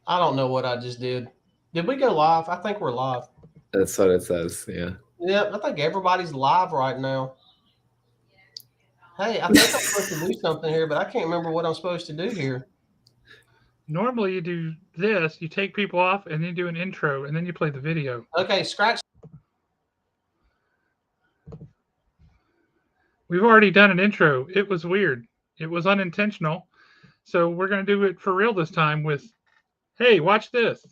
I don't know what I just did. Did we go live? I think we're live. That's what it says. Yeah. Yep, I think everybody's live right now. Hey, I think I'm supposed to do something here, but I can't remember what I'm supposed to do here. Normally, you do this, you take people off, and then you do an intro, and then you play the video. Okay, scratch. We've already done an intro. It was weird. It was unintentional. So we're going to do it for real this time with, hey, watch this.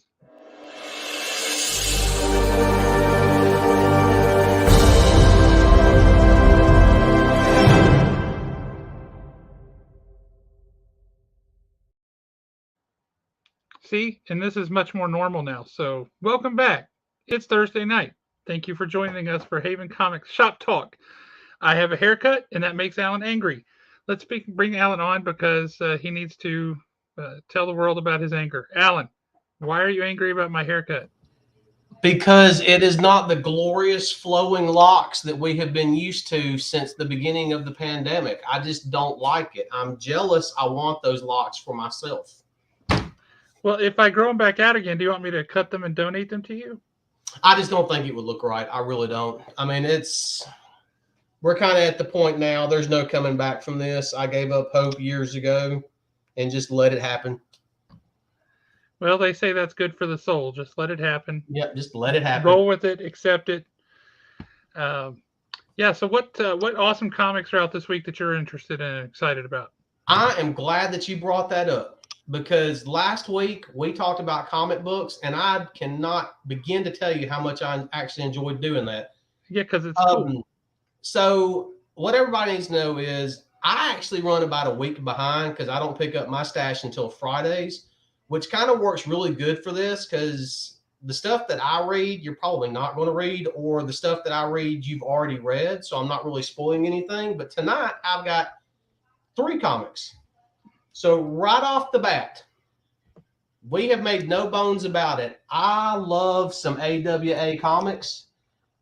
See, and this is much more normal now. So welcome back. It's Thursday night. Thank you for joining us for Haven Comics Shop Talk. I have a haircut, and that makes Alan angry. Let's bring Alan on because he needs to tell the world about his anger. Alan, why are you angry about my haircut? Because it is not the glorious flowing locks that we have been used to since the beginning of the pandemic. I just don't like it. I'm jealous. I want those locks for myself. Well, if I grow them back out again, do you want me to cut them and donate them to you? I just don't think it would look right. I really don't. I mean, we're kind of at the point now. There's no coming back from this. I gave up hope years ago and just let it happen. Well, they say that's good for the soul. Just let it happen. Yep, just let it happen. Roll with it. Accept it. Um, yeah. So, what awesome comics are out this week that you're interested in and excited about? I am glad that you brought that up because last week we talked about comic books, and I cannot begin to tell you how much I actually enjoyed doing that. Yeah, because it's cool. So, what everybody needs to know is I actually run about a week behind because I don't pick up my stash until Fridays, which kind of works really good for this because the stuff that I read, you're probably not going to read, or the stuff that I read, you've already read. So, I'm not really spoiling anything. But tonight, I've got 3 comics. So, right off the bat, we have made no bones about it. I love some AWA comics.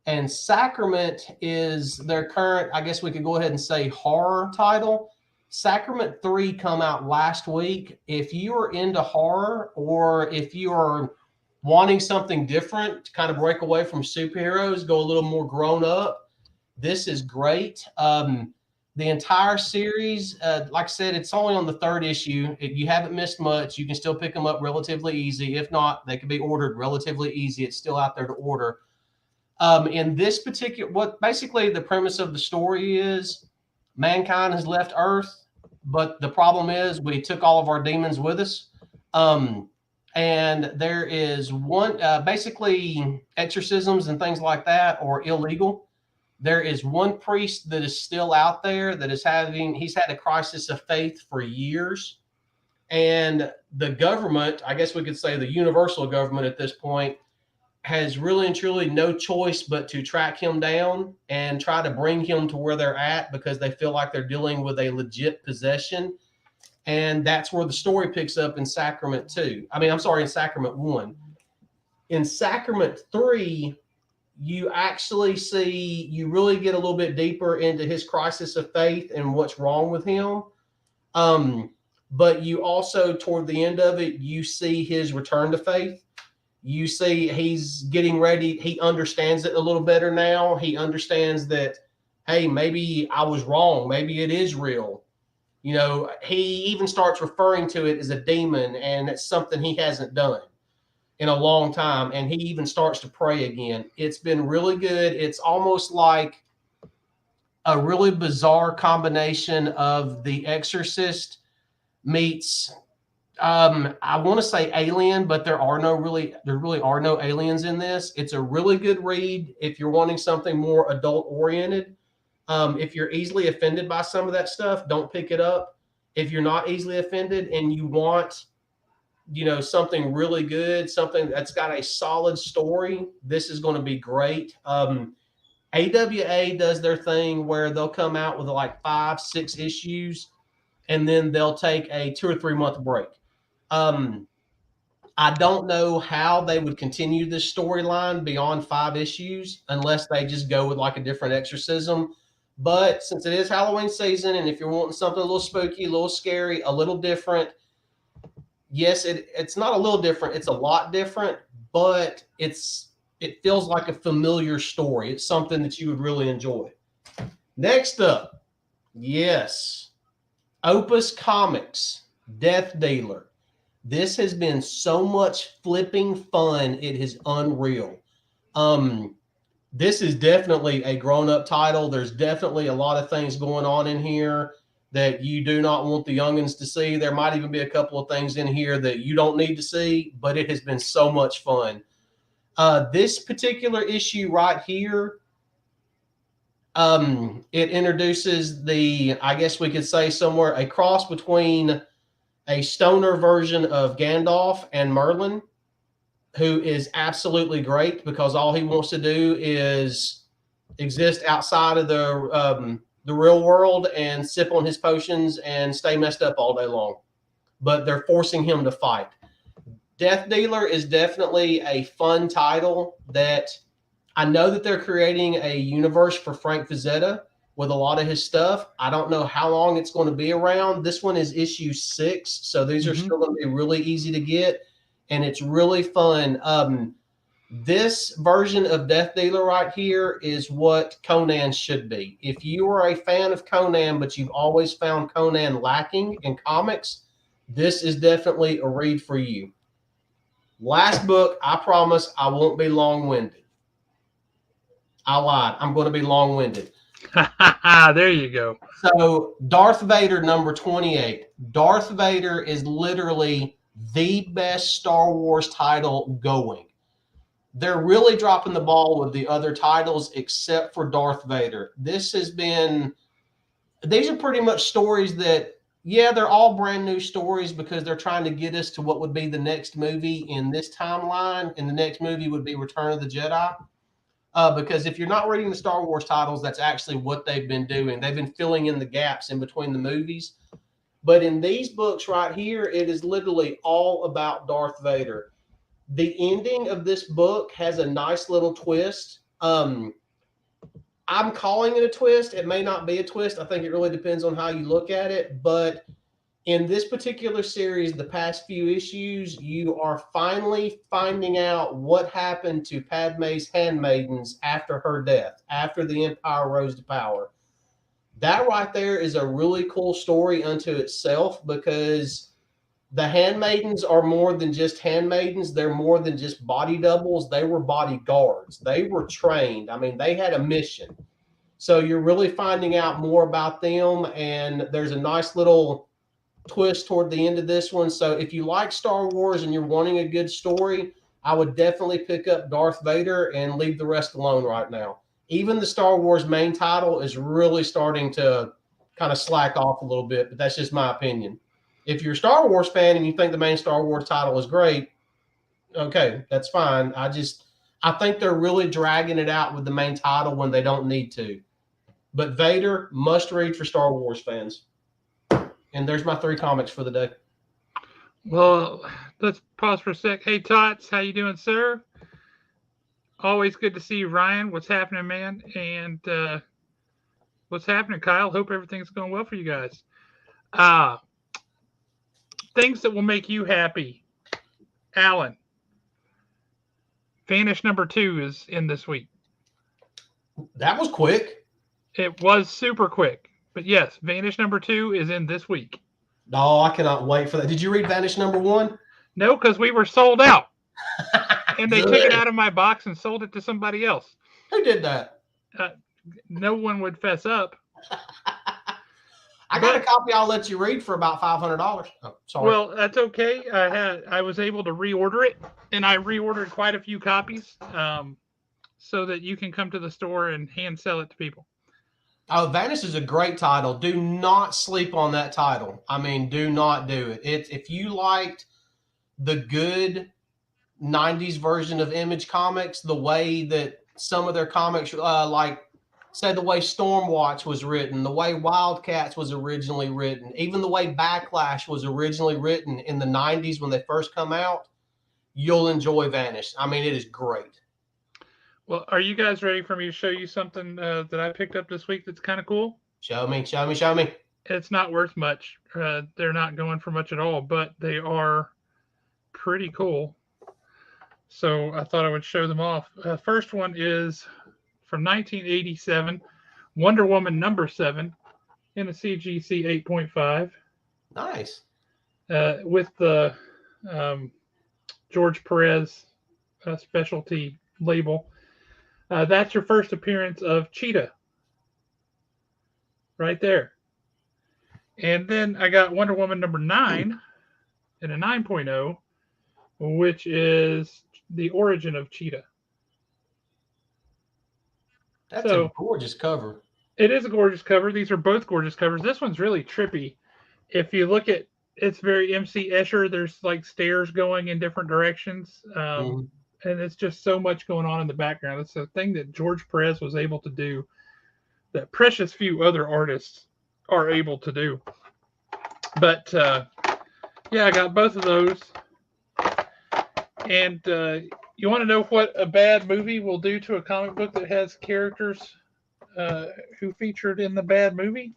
And Sacrament is their current, I guess we could go ahead and say, horror title. Sacrament 3 come out last week. If you are into horror or if you are wanting something different to kind of break away from superheroes, go a little more grown up, this is great. The entire series, like I said, it's only on the 3rd issue. If you haven't missed much, you can still pick them up relatively easy. If not, they can be ordered relatively easy. It's still out there to order. In this particular, what basically the premise of the story is, mankind has left Earth, but the problem is we took all of our demons with us. And there is one, basically exorcisms and things like that are illegal. There is one priest that is still out there that is he's had a crisis of faith for years. And the government, I guess we could say the universal government at this point, has really and truly no choice but to track him down and try to bring him to where they're at because they feel like they're dealing with a legit possession. And that's where the story picks up in Sacrament 2. I mean, I'm sorry, in Sacrament 1. In Sacrament 3, you actually see, you really get a little bit deeper into his crisis of faith and what's wrong with him. But you also, toward the end of it, you see his return to faith. You see he's getting ready. He understands it a little better now. He understands that, hey, maybe I was wrong. Maybe it is real. You know, he even starts referring to it as a demon, and it's something he hasn't done in a long time. And he even starts to pray again. It's been really good. It's almost like a really bizarre combination of The Exorcist meets I want to say Alien, but there really are no aliens in this. It's a really good read if you're wanting something more adult oriented. If you're easily offended by some of that stuff, don't pick it up. If you're not easily offended and you want, something really good, something that's got a solid story, this is going to be great. AWA does their thing where they'll come out with like 5-6 issues, and then they'll take a 2 or 3 month break. I don't know how they would continue this storyline beyond 5 issues unless they just go with like a different exorcism. But since it is Halloween season, and if you're wanting something a little spooky, a little scary, a little different, yes, it's not a little different. It's a lot different, but it feels like a familiar story. It's something that you would really enjoy. Next up, yes, Opus Comics, Death Dealer. This has been so much flipping fun. It is unreal. This is definitely a grown-up title. There's definitely a lot of things going on in here that you do not want the youngins to see. There might even be a couple of things in here that you don't need to see, but it has been so much fun. This particular issue right here, it introduces I guess we could say somewhere, a cross between a stoner version of Gandalf and Merlin, who is absolutely great because all he wants to do is exist outside of the real world and sip on his potions and stay messed up all day long. But they're forcing him to fight. Death Dealer is definitely a fun title that I know that they're creating a universe for Frank Frazetta with a lot of his stuff. I don't know how long it's going to be around. This one is issue 6, so these are still going to be really easy to get, and it's really fun. This version of Death Dealer right here is what Conan should be. If you are a fan of Conan, but you've always found Conan lacking in comics, this is definitely a read for you. Last book, I promise I won't be long-winded. I lied. I'm going to be long-winded. There you go. So Darth Vader number 28. Darth Vader is literally the best Star Wars title going. They're really dropping the ball with the other titles except for Darth Vader. These are pretty much stories that, yeah, they're all brand new stories because they're trying to get us to what would be the next movie in this timeline. And the next movie would be Return of the Jedi. Because if you're not reading the Star Wars titles, that's actually what they've been doing. They've been filling in the gaps in between the movies. But in these books right here, it is literally all about Darth Vader. The ending of this book has a nice little twist. I'm calling it a twist. It may not be a twist. I think it really depends on how you look at it. But in this particular series, the past few issues, you are finally finding out what happened to Padme's handmaidens after her death, after the Empire rose to power. That right there is a really cool story unto itself because the handmaidens are more than just handmaidens. They're more than just body doubles. They were bodyguards. They were trained. I mean, they had a mission. So you're really finding out more about them, and there's a nice little twist toward the end of this one. So if you like Star Wars and you're wanting a good story, I would definitely pick up Darth Vader and leave the rest alone right now. Even the Star Wars main title is really starting to kind of slack off a little bit, but that's just my opinion. If you're a Star Wars fan and you think the main Star Wars title is great, okay, that's fine. I think they're really dragging it out with the main title when they don't need to. But Vader, must read for Star Wars fans. And there's my 3 comics for the day. Well, let's pause for a sec. Hey, Tots, how you doing, sir? Always good to see you, Ryan. What's happening, man? And what's happening, Kyle? Hope everything's going well for you guys. Things that will make you happy. Alan, Vanish number 2 is in this week. That was quick. It was super quick. But yes, Vanish number 2 is in this week. Oh, I cannot wait for that. Did you read Vanish number 1? No, because we were sold out. And they took it out of my box and sold it to somebody else. Who did that? No one would fess up. I got a copy I'll let you read for about $500. Oh, sorry. Well, that's okay. I was able to reorder it, and I reordered quite a few copies so that you can come to the store and hand sell it to people. Oh, Vanish is a great title. Do not sleep on that title. I mean, do not do it. If you liked the good 90s version of Image Comics, the way that some of their comics, like, say, the way Stormwatch was written, the way Wildcats was originally written, even the way Backlash was originally written in the 90s when they first come out, you'll enjoy Vanish. I mean, it is great. Well, are you guys ready for me to show you something that I picked up this week that's kind of cool? Show me, show me, show me. It's not worth much. They're not going for much at all, but they are pretty cool. So I thought I would show them off. First one is from 1987, Wonder Woman #7 in a CGC 8.5. Nice. With the George Perez specialty label. That's your first appearance of Cheetah. Right there. And then I got Wonder Woman #9 in a 9.0, which is the origin of Cheetah. That's a gorgeous cover. It is a gorgeous cover. These are both gorgeous covers. This one's really trippy. If you look at, it's very MC Escher. There's like stairs going in different directions. And it's just so much going on in the background. It's a thing that George Perez was able to do that precious few other artists are able to do. But yeah, I got both of those. And you want to know what a bad movie will do to a comic book that has characters who featured in the bad movie?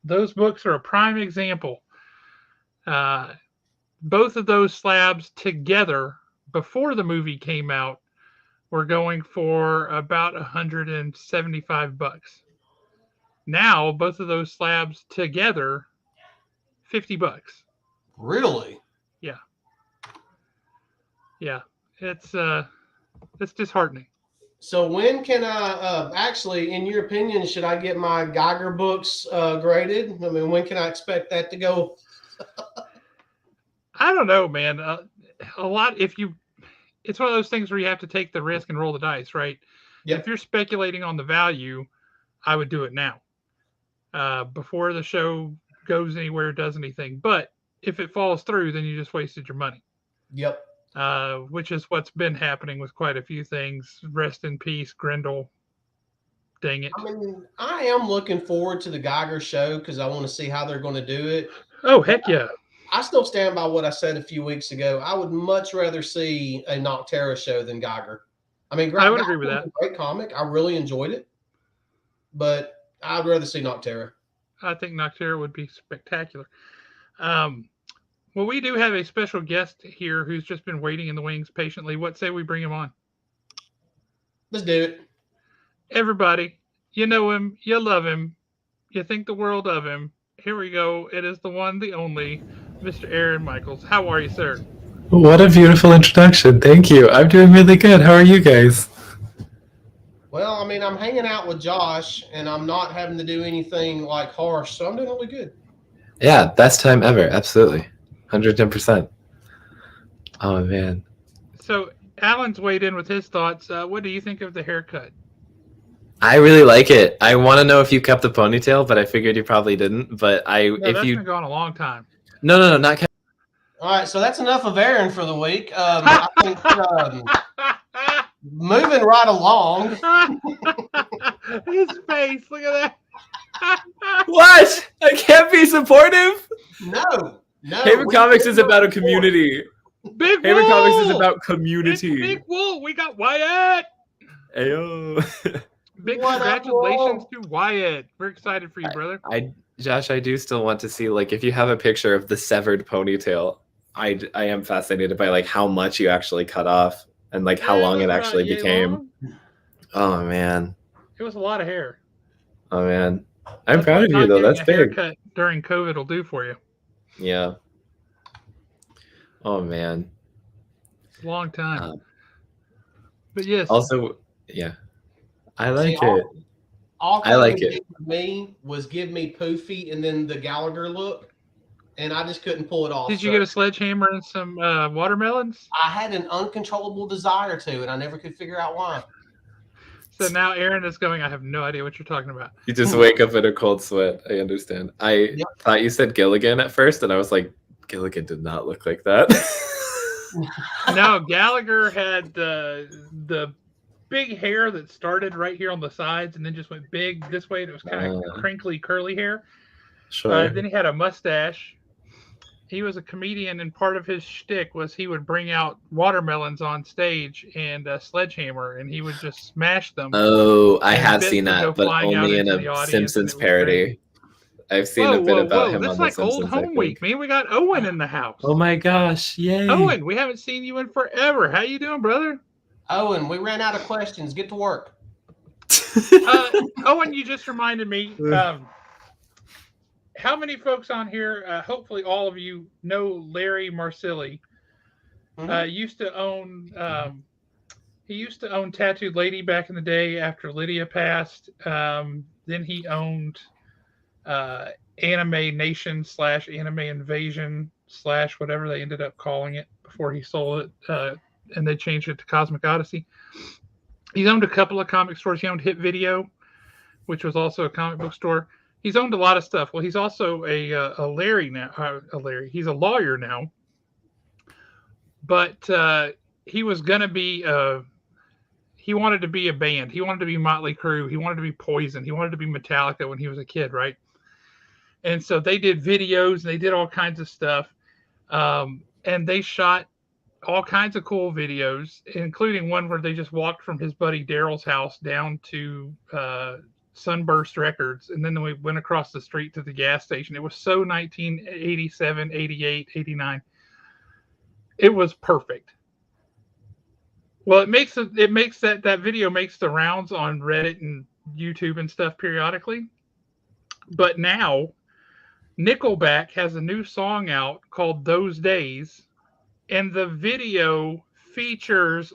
Those books are a prime example. Both of those slabs together before the movie came out were going for about $175. Now, both of those slabs together, $50. Really? Yeah. Yeah. It's disheartening. So when can I actually, in your opinion, should I get my Geiger books graded? I mean, when can I expect that to go? I don't know, man. A lot, it's one of those things where you have to take the risk and roll the dice, right? Yep. If you're speculating on the value, I would do it now, before the show goes anywhere, does anything. But if it falls through, then you just wasted your money. Yep. Which is what's been happening with quite a few things. Rest in peace, Grendel. Dang it. I mean, I am looking forward to the Geiger show because I want to see how they're going to do it. Oh, heck yeah. I still stand by what I said a few weeks ago. I would much rather see a Noctera show than Geiger. I mean, I would agree with that. A great comic. I really enjoyed it, but I'd rather see Noctera. I think Noctera would be spectacular. Well, we do have a special guest here who's just been waiting in the wings patiently. What say we bring him on? Let's do it. Everybody, you know him, you love him, you think the world of him. Here we go. It is the one, the only, Mr. Aaron Michaels. How are you, sir? What a beautiful introduction. Thank you. I'm doing really good. How are you guys? Well, I mean, I'm hanging out with Josh, and I'm not having to do anything like harsh, so I'm doing really good. Yeah, best time ever. Absolutely. 110%. Oh, man. So, Alan's weighed in with his thoughts. What do you think of the haircut? I really like it. I want to know if you kept the ponytail, but I figured you probably didn't. But that's been going a long time. No, not kept. All right, so that's enough of Aaron for the week. I think moving right along. His face, look at that. What? I can't be supportive? No. Haven Comics is about a community. Big Haven Wool! Comics is about community. It's Big Wool. We got Wyatt. Ayo. Big congratulations to Wyatt. We're excited for you, brother. Josh, I do still want to see, like, if you have a picture of the severed ponytail, I am fascinated by, like, how much you actually cut off and, like, how long it actually became. Oh, man. It was a lot of hair. Oh, man. I'm proud of you, though. That's big. Haircut during COVID will do for you. Yeah. Oh, man. It's a long time. But yes. Also, yeah. I like it. All I like it. For me was give me Poofy and then the Gallagher look, and I just couldn't pull it off. Did you get a sledgehammer and some watermelons? I had an uncontrollable desire to, and I never could figure out why. So now Aaron is going, I have no idea what you're talking about. You just wake up in a cold sweat. I understand. I thought you said Gilligan at first, and I was like, Gilligan did not look like that. No, Gallagher had the big hair that started right here on the sides and then just went big this way. It was kind of crinkly, curly hair. Sure. Then he had a mustache. He was a comedian, and part of his shtick was he would bring out watermelons on stage and a sledgehammer, and he would just smash them. Oh, I have seen that, but only in a Simpsons parody. I've seen a bit about him That's on The like old Simpsons, I home week, think. man. We got Owen in the house. Oh my gosh! Yay! Owen, we haven't seen you in forever. How you doing, brother? Owen, we ran out of questions. Get to work. Owen, you just reminded me. How many folks on here? Hopefully, all of you know Larry Marsili. Used to own. He used to own Tattooed Lady back in the day after Lydia passed. Then he owned Anime Nation / Anime Invasion / whatever they ended up calling it before he sold it, and they changed it to Cosmic Odyssey. He's owned a couple of comic stores. He owned Hit Video, which was also a comic book store. He's owned a lot of stuff. Well, he's also a Larry now. He's a lawyer now. But he was gonna be. He wanted to be a band. He wanted to be Motley Crue. He wanted to be Poison. He wanted to be Metallica when he was a kid, right? And so they did videos. And they did all kinds of stuff, and they shot all kinds of cool videos, including one where they just walked from his buddy Daryl's house down to Sunburst Records, and then we went across the street to the gas station. It was so 1987, 88, 89. It was perfect. Well, it makes that video makes the rounds on Reddit and YouTube and stuff periodically. But now Nickelback has a new song out called Those Days, and the video features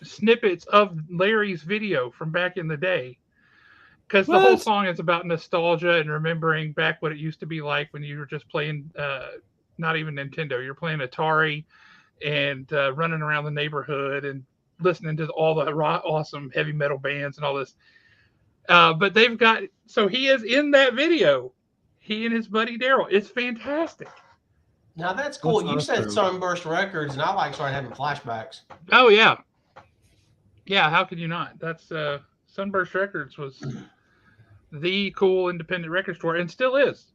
snippets of Larry's video from back in the day. Because the whole song is about nostalgia and remembering back what it used to be like when you were just playing, not even Nintendo, you're playing Atari and running around the neighborhood and listening to all the awesome heavy metal bands and all this. But so he is in that video. He and his buddy Daryl. It's fantastic. Now that's cool. You said Sunburst Records, and I started having flashbacks. Oh yeah, yeah. How could you not? That's Sunburst Records was the cool independent record store, and still is.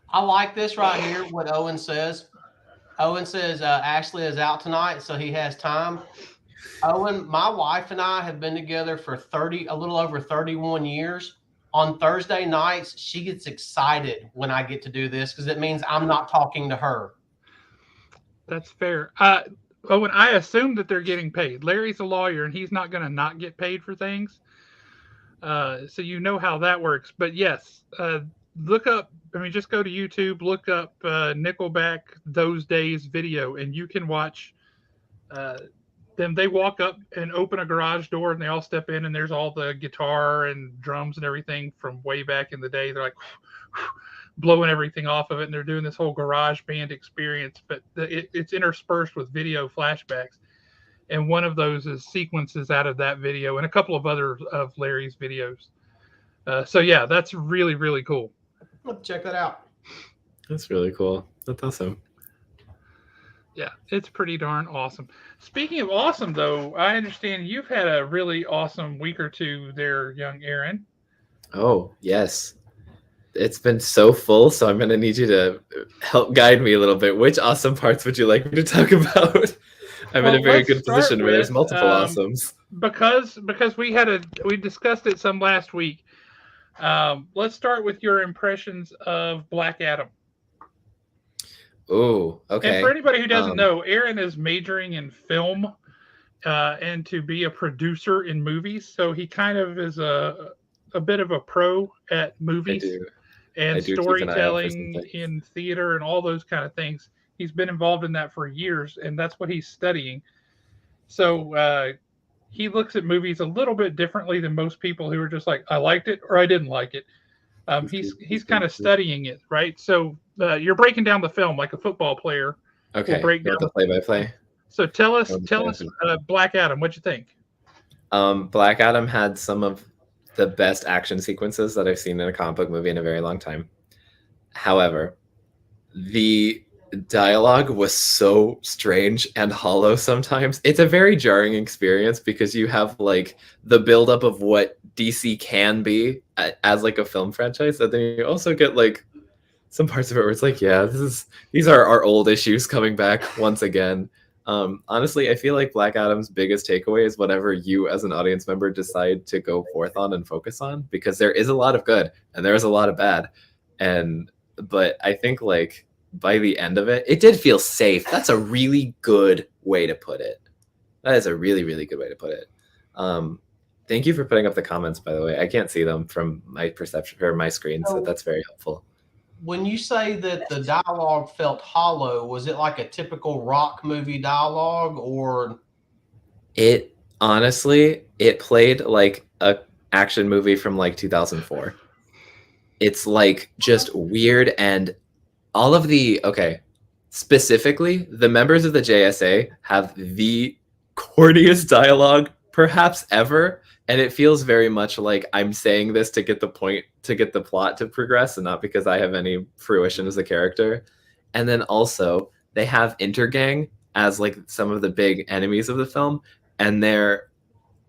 I like this right here. What Owen says. Owen says Ashley is out tonight, so he has time. Owen, my wife and I have been together for a little over 31 years. On Thursday nights, she gets excited when I get to do this because it means I'm not talking to her. That's fair. Owen, I assume that they're getting paid. Larry's a lawyer, and he's not going to not get paid for things. So you know how that works. But yes, look up. I mean, just go to YouTube, look up Nickelback Those Days video, and you can watch them. They walk up and open a garage door, and they all step in, and there's all the guitar and drums and everything from way back in the day. They're like blowing everything off of it, and they're doing this whole garage band experience, but it's interspersed with video flashbacks. And one of those is sequences out of that video and a couple of other of Larry's videos. So yeah, that's really, really cool. Let's check that out. That's really cool. That's awesome. Yeah, it's pretty darn awesome. Speaking of awesome, though, I understand you've had a really awesome week or two there, young Aaron. Oh, yes. It's been so full, so I'm going to need you to help guide me a little bit. Which awesome parts would you like me to talk about? I'm in a very good position where there's multiple awesomes. Because we discussed it some last week. Let's start with your impressions of Black Adam. Oh, okay. And for anybody who doesn't know, Aaron is majoring in film and to be a producer in movies. So he kind of is a bit of a pro at movies and storytelling in theater and all those kind of things. He's been involved in that for years, and that's what he's studying. So he looks at movies a little bit differently than most people who are just like, I liked it or I didn't like it. He's kind of studying it, right? So you're breaking down the film like a football player. Okay. Will break down the play-by-play. So tell us, Black Adam, what'd you think? Black Adam had some of the best action sequences that I've seen in a comic book movie in a very long time. However, the dialogue was so strange and hollow sometimes. It's a very jarring experience because you have like the buildup of what DC can be as like a film franchise, and then you also get like some parts of it where it's like, yeah, these are our old issues coming back once again. Honestly, I feel like Black Adam's biggest takeaway is whatever you as an audience member decide to go forth on and focus on, because there is a lot of good and there is a lot of bad. But I think like by the end of it, it did feel safe. That's a really good way to put it. That is a really, really good way to put it. Thank you for putting up the comments, by the way. I can't see them from my perception or my screen, so that's very helpful. When you say that the dialogue felt hollow, was it like a typical rock movie dialogue, or? It honestly, it played like a action movie from like 2004. It's like just weird, and all of the specifically the members of the JSA have the corniest dialogue perhaps ever, and it feels very much like I'm saying this to get the point, to get the plot to progress, and not because I have any fruition as a character. And then also they have Intergang as like some of the big enemies of the film, and they're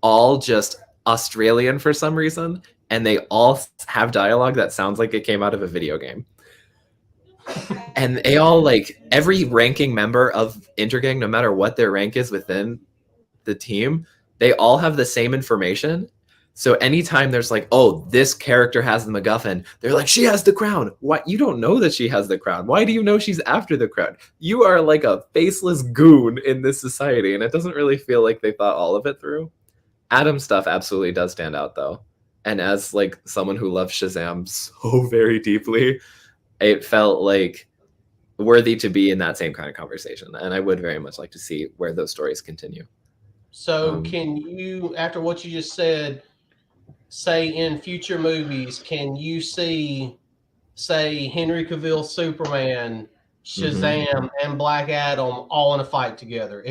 all just Australian for some reason, and they all have dialogue that sounds like it came out of a video game. And they all, like, every ranking member of Intergang, no matter what their rank is within the team, they all have the same information. So anytime there's like, oh, this character has the MacGuffin, they're like, she has the crown. What? You don't know that she has the crown. Why do you know she's after the crown? You are like a faceless goon in this society. And it doesn't really feel like they thought all of it through. Adam's stuff absolutely does stand out, though. And as like someone who loves Shazam so very deeply, it felt like worthy to be in that same kind of conversation. And I would very much like to see where those stories continue. So can you, after what you just said, say in future movies, can you see, say, Henry Cavill Superman, Shazam, and Black Adam all in a fight together?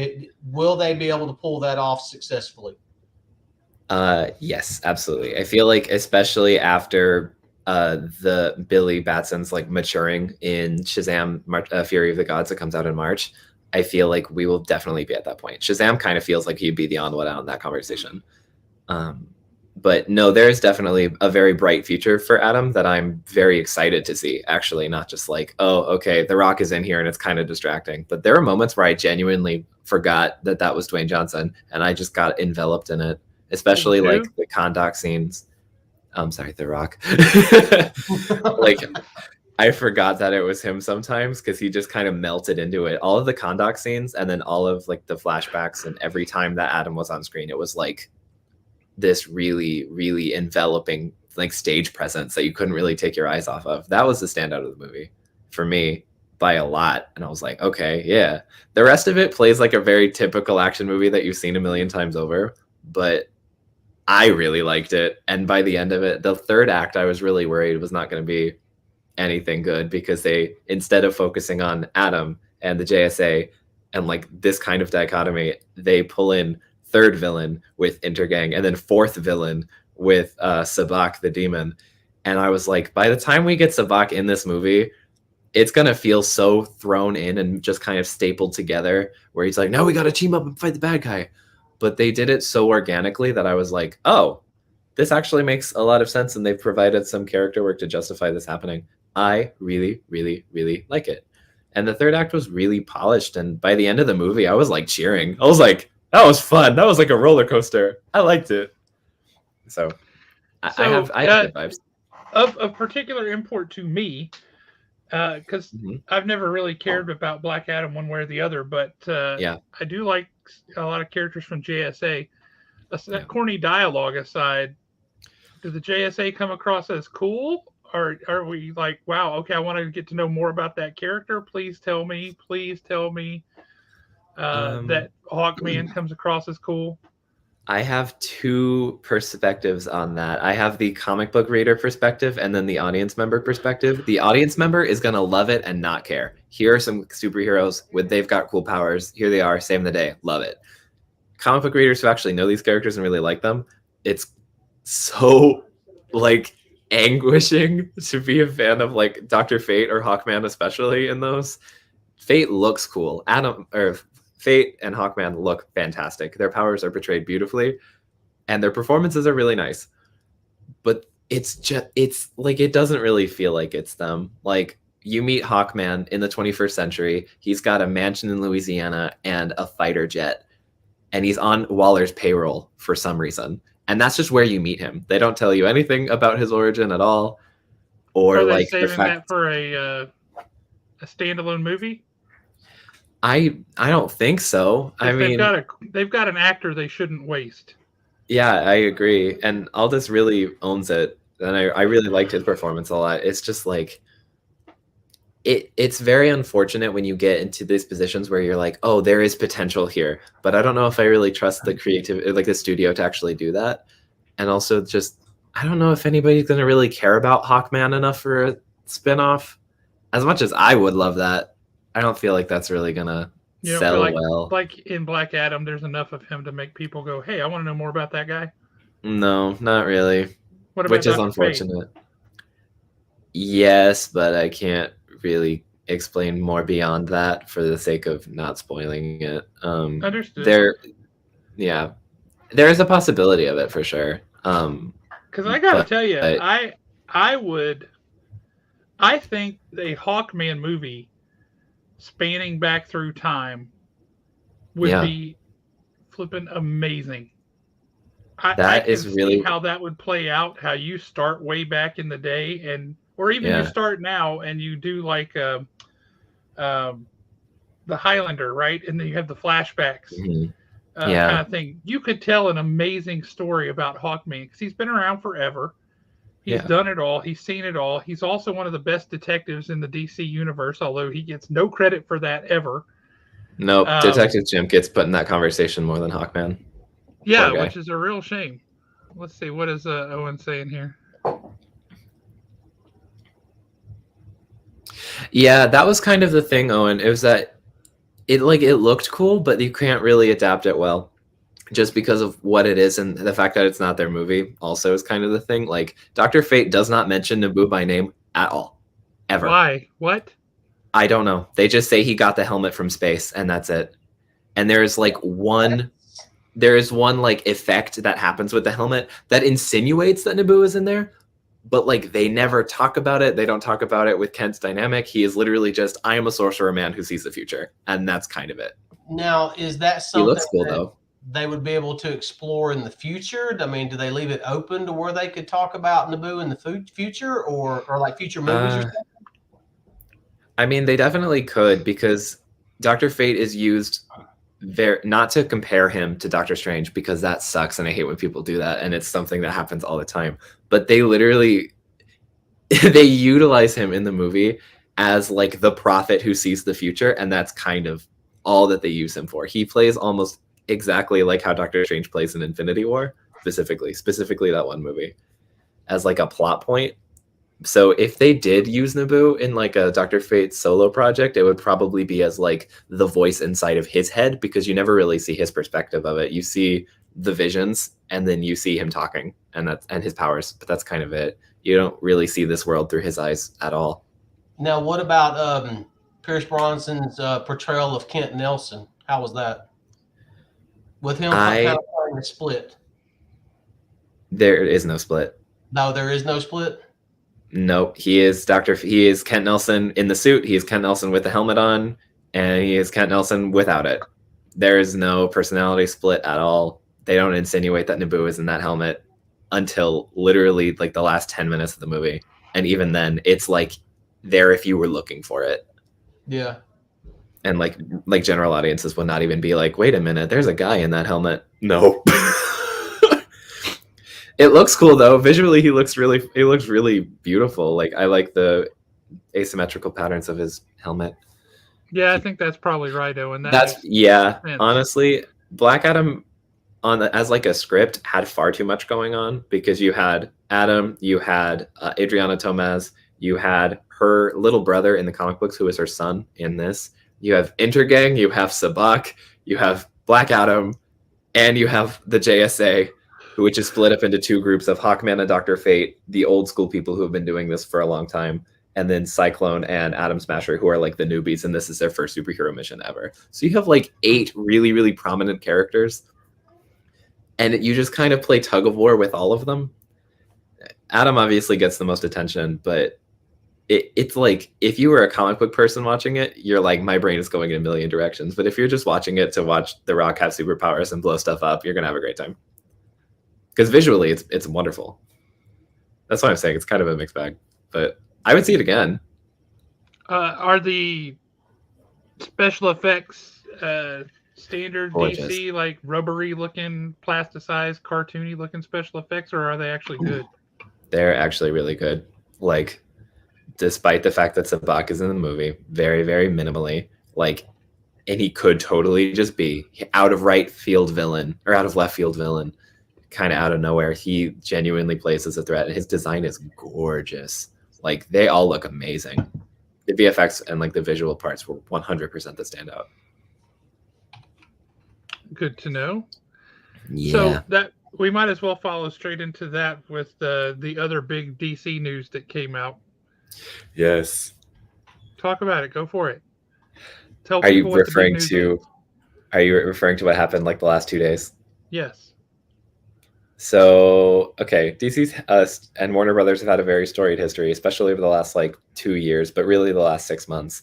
Will they be able to pull that off successfully? Yes, absolutely. I feel like especially after the Billy Batson's like maturing in Shazam Fury of the Gods that comes out in March, I feel like we will definitely be at that point. Shazam kind of feels like he'd be the onward out in that conversation. But no, there's definitely a very bright future for Adam that I'm very excited to see, actually, not just like, oh, okay, The Rock is in here and it's kind of distracting. But there are moments where I genuinely forgot that that was Dwayne Johnson, and I just got enveloped in it, especially like the Kondak scenes. I'm sorry, The Rock. Like, I forgot that it was him sometimes because he just kind of melted into it. All of the Kondak scenes and then all of like the flashbacks, and every time that Adam was on screen, it was like this really, really enveloping like stage presence that you couldn't really take your eyes off of. That was the standout of the movie for me by a lot. And I was like, okay, yeah. The rest of it plays like a very typical action movie that you've seen a million times over, but I really liked it. And by the end of it, the third act, I was really worried was not going to be anything good, because they, instead of focusing on Adam and the JSA and like this kind of dichotomy, they pull in third villain with Intergang and then fourth villain with Sabak the demon. And I was like, by the time we get Sabak in this movie, it's going to feel so thrown in and just kind of stapled together, where he's like, no, we got to team up and fight the bad guy. But they did it so organically that I was like, oh, this actually makes a lot of sense, and they've provided some character work to justify this happening. I really, really, really like it. And the third act was really polished, and by the end of the movie, I was like cheering. I was like, that was fun. That was like a roller coaster. I liked it. So I have good vibes. Of particular import to me, because I've never really cared about Black Adam one way or the other, but I do like a lot of characters from JSA. That corny dialogue aside, does the JSA come across as cool? Or are we like, wow, okay, I want to get to know more about that character. Please tell me that Hawkman comes across as cool. I have two perspectives on that. I have the comic book reader perspective and then the audience member perspective. The audience member is going to love it and not care. Here are some superheroes they've got cool powers. Here they are, save the day. Love it. Comic book readers who actually know these characters and really like them, it's so like anguishing to be a fan of like Dr. Fate or Hawkman, especially in those. Fate looks cool. Fate and Hawkman look fantastic. Their powers are portrayed beautifully, and their performances are really nice. But it's like, it doesn't really feel like it's them. Like, you meet Hawkman in the 21st century. He's got a mansion in Louisiana and a fighter jet, and he's on Waller's payroll for some reason. And that's just where you meet him. They don't tell you anything about his origin at all, or Are they like saving that for a standalone movie? I don't think so. I mean, they've got an actor they shouldn't waste. Yeah, I agree. And Aldous really owns it, and I really liked his performance a lot. It's just like it's very unfortunate when you get into these positions where you're like, oh, there is potential here, but I don't know if I really trust the creative, like the studio, to actually do that. And also, just I don't know if anybody's going to really care about Hawkman enough for a spinoff. As much as I would love that, I don't feel like that's really going to sell well. Like in Black Adam, there's enough of him to make people go, hey, I want to know more about that guy. No, not really. What about Which is Dr. unfortunate. Fate? Yes, but I can't really explain more beyond that for the sake of not spoiling it. Understood. There is a possibility of it for sure. Because I gotta tell you, I think a Hawkman movie spanning back through time would be flipping amazing. I can see how that would play out. How you start way back in the day, or even you start now and you do like the Highlander, right? And then you have the flashbacks, kind of thing. You could tell an amazing story about Hawkman because he's been around forever. He's done it all. He's seen it all. He's also one of the best detectives in the DC universe, although he gets no credit for that ever. Nope. Detective Jim gets put in that conversation more than Hawkman. Yeah, which is a real shame. Let's see. What is Owen saying here? Yeah, that was kind of the thing, Owen. It was that it looked cool, but you can't really adapt it well. Just because of what it is and the fact that it's not their movie also is kind of the thing. Like, Dr. Fate does not mention Naboo by name at all. Ever. Why? What? I don't know. They just say he got the helmet from space, and that's it. And there's one like effect that happens with the helmet that insinuates that Naboo is in there, but like they never talk about it. They don't talk about it with Kent's dynamic. He is literally just, I am a sorcerer man who sees the future, and that's kind of it. Now, is that something he looks cool though? They would be able to explore in the future? I mean, do they leave it open to where they could talk about Naboo in the future or like future movies or something? I mean, they definitely could, because Dr. Fate is used not to compare him to Doctor Strange, because that sucks and I hate when people do that, and it's something that happens all the time. But they literally they utilize him in the movie as like the prophet who sees the future, and that's kind of all that they use him for. He plays almost exactly like how Doctor Strange plays in Infinity War, specifically that one movie, as like a plot point. So if they did use Naboo in like a Dr. Fate solo project, it would probably be as like the voice inside of his head, because you never really see his perspective of it. You see the visions and then you see him talking and his powers, but that's kind of it. You don't really see this world through his eyes at all. Now, what about Pierce Brosnan's portrayal of Kent Nelson? How was that? With him kind of playing a split. There is no split. No, there is no split? No, he is Kent Nelson in the suit. He is Kent Nelson with the helmet on, and he is Kent Nelson without it. There is no personality split at all. They don't insinuate that Naboo is in that helmet until literally like the last 10 minutes of the movie. And even then, it's like there if you were looking for it. Yeah. And like general audiences would not even be like, wait a minute, there's a guy in that helmet. No. It looks cool though. Visually, he looks really beautiful. Like, I like the asymmetrical patterns of his helmet. Yeah, I think that's probably right, Owen. Honestly, Black Adam as like a script had far too much going on, because you had Adam, you had Adriana Tomaz, you had her little brother in the comic books who was her son in this. You have Intergang, you have Sabak, you have Black Adam, and you have the JSA, which is split up into two groups of Hawkman and Dr. Fate, the old school people who have been doing this for a long time, and then Cyclone and Atom Smasher, who are like the newbies, and this is their first superhero mission ever. So you have like 8 really, really prominent characters, and you just kind of play tug of war with all of them. Adam obviously gets the most attention, but it's like if you were a comic book person watching it, you're like, my brain is going in a million directions. But if you're just watching it to watch The Rock have superpowers and blow stuff up, you're gonna have a great time. Because visually, it's wonderful. That's why I'm saying it's kind of a mixed bag. But I would see it again. Are the special effects standard Gorgeous. DC, like rubbery looking, plasticized, cartoony looking special effects, or are they actually good? They're actually really good. Like, despite the fact that Sabak is in the movie, very, very minimally, like, and he could totally just be out of left field villain, kind of out of nowhere. He genuinely plays as a threat, and his design is gorgeous. Like, they all look amazing. The VFX and like the visual parts were 100% the standout. Good to know. Yeah. So that we might as well follow straight into that with the other big DC news that came out. Yes. Talk about it. Go for it. Tell Are you people what the big referring news to? is. Are you referring to what happened like the last 2 days? Yes. So, okay, DC's and Warner Brothers have had a very storied history, especially over the last like 2 years, but really the last 6 months.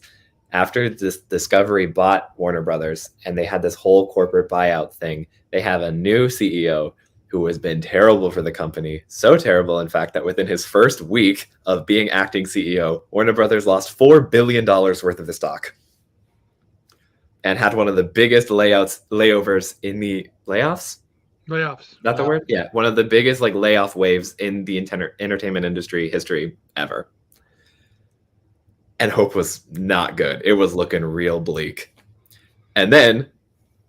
After this Discovery bought Warner Brothers and they had this whole corporate buyout thing, they have a new CEO who has been terrible for the company. So terrible, in fact, that within his first week of being acting CEO, Warner Brothers lost $4 billion worth of the stock and had one of the biggest layovers in the layoffs. Layoffs. Not the word? Yeah. One of the biggest like layoff waves in the entertainment industry history ever. And hope was not good. It was looking real bleak. And then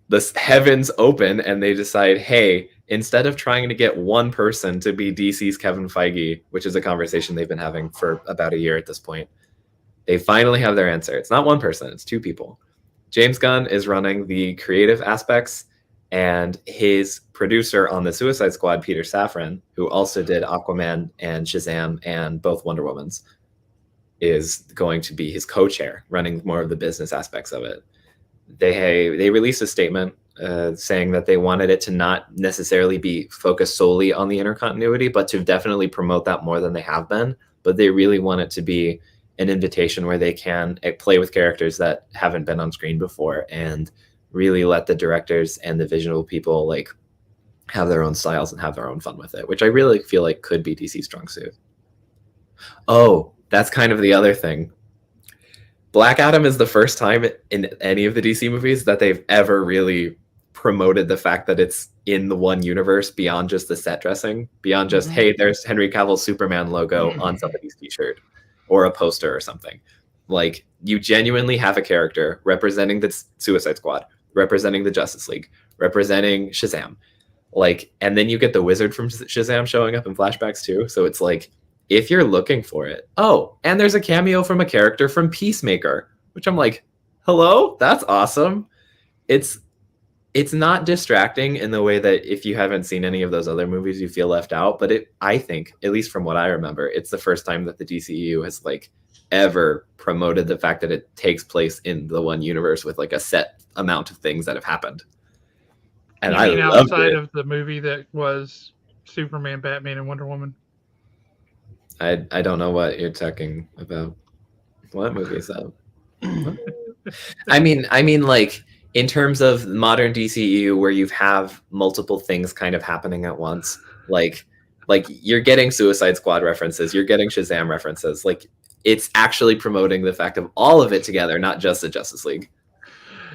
the heavens open and they decide, hey, instead of trying to get one person to be DC's Kevin Feige, which is a conversation they've been having for about a year at this point, they finally have their answer. It's not one person, it's 2 people. James Gunn is running the creative aspects, and his producer on the Suicide Squad, Peter Safran, who also did Aquaman and Shazam and both Wonder Womans, is going to be his co-chair, running more of the business aspects of it. They released a statement saying that they wanted it to not necessarily be focused solely on the intercontinuity, but to definitely promote that more than they have been. But they really want it to be an invitation where they can play with characters that haven't been on screen before and really let the directors and the visual people like have their own styles and have their own fun with it, which I really feel like could be DC's strong suit. Oh, that's kind of the other thing. Black Adam is the first time in any of the DC movies that they've ever really promoted the fact that it's in the one universe beyond just the set dressing, beyond just, hey, there's Henry Cavill's Superman logo on somebody's t-shirt or a poster or something. Like, you genuinely have a character representing the Suicide Squad, representing the Justice League, representing Shazam. Like, and then you get the Wizard from Shazam showing up in flashbacks too. So it's like, if you're looking for it, oh, and there's a cameo from a character from Peacemaker, which I'm like, hello, that's awesome. It's not distracting in the way that if you haven't seen any of those other movies, you feel left out. But I think, at least from what I remember, it's the first time that the DCEU has like ever promoted the fact that it takes place in the one universe with like a set amount of things that have happened. And you mean outside of the movie that was Superman, Batman, and Wonder Woman? I don't know what you're talking about. What movie is that? I mean, like in terms of modern DCEU, where you have multiple things kind of happening at once, like you're getting Suicide Squad references, you're getting Shazam references, like it's actually promoting the fact of all of it together, not just the Justice League.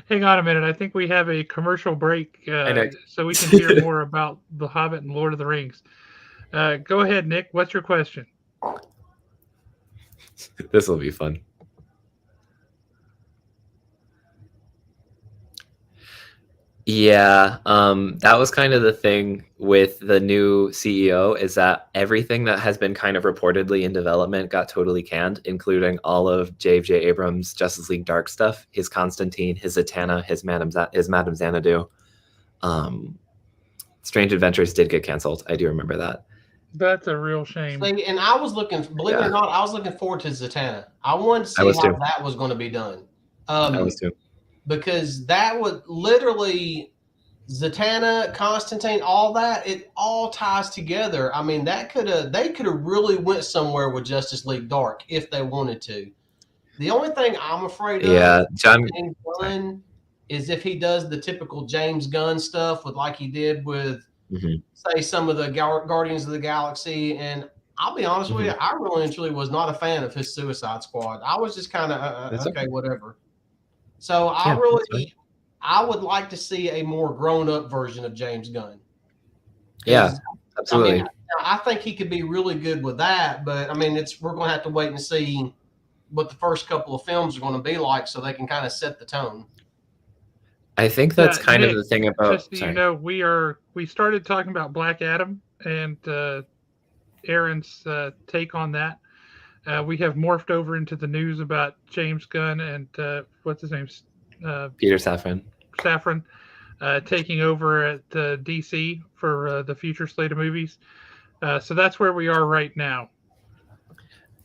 Hang on a minute. I think we have a commercial break so we can hear more about The Hobbit and Lord of the Rings. Go ahead, Nick. What's your question? This will be fun. Yeah, that was kind of the thing with the new CEO, is that everything that has been kind of reportedly in development got totally canned, including all of J.J. Abrams' Justice League Dark stuff, his Constantine, his Zatanna, his Madame Xanadu. Strange Adventures did get canceled. I do remember that. That's a real shame. And I was looking, believe it or not, I was looking forward to Zatanna. I wanted to see how that was going to be done. I was too. Because that would literally, Zatanna, Constantine, all that, it all ties together. I mean, they could have really went somewhere with Justice League Dark if they wanted to. The only thing I'm afraid of John James Gunn is if he does the typical James Gunn stuff with like he did with say some of the Guardians of the Galaxy. And I'll be honest with you, I really and truly was not a fan of his Suicide Squad. I was just kind of okay, whatever. So I would like to see a more grown-up version of James Gunn. Yeah, absolutely. I mean, I think he could be really good with that, but I mean, we're going to have to wait and see what the first couple of films are going to be like, so they can kind of set the tone. I think that's kind Nick, of the thing about. Just so you know, we started talking about Black Adam and Aaron's take on that. We have morphed over into the news about James Gunn and what's his name, Peter Safran. Taking over at DC for the future slate of movies. So that's where we are right now.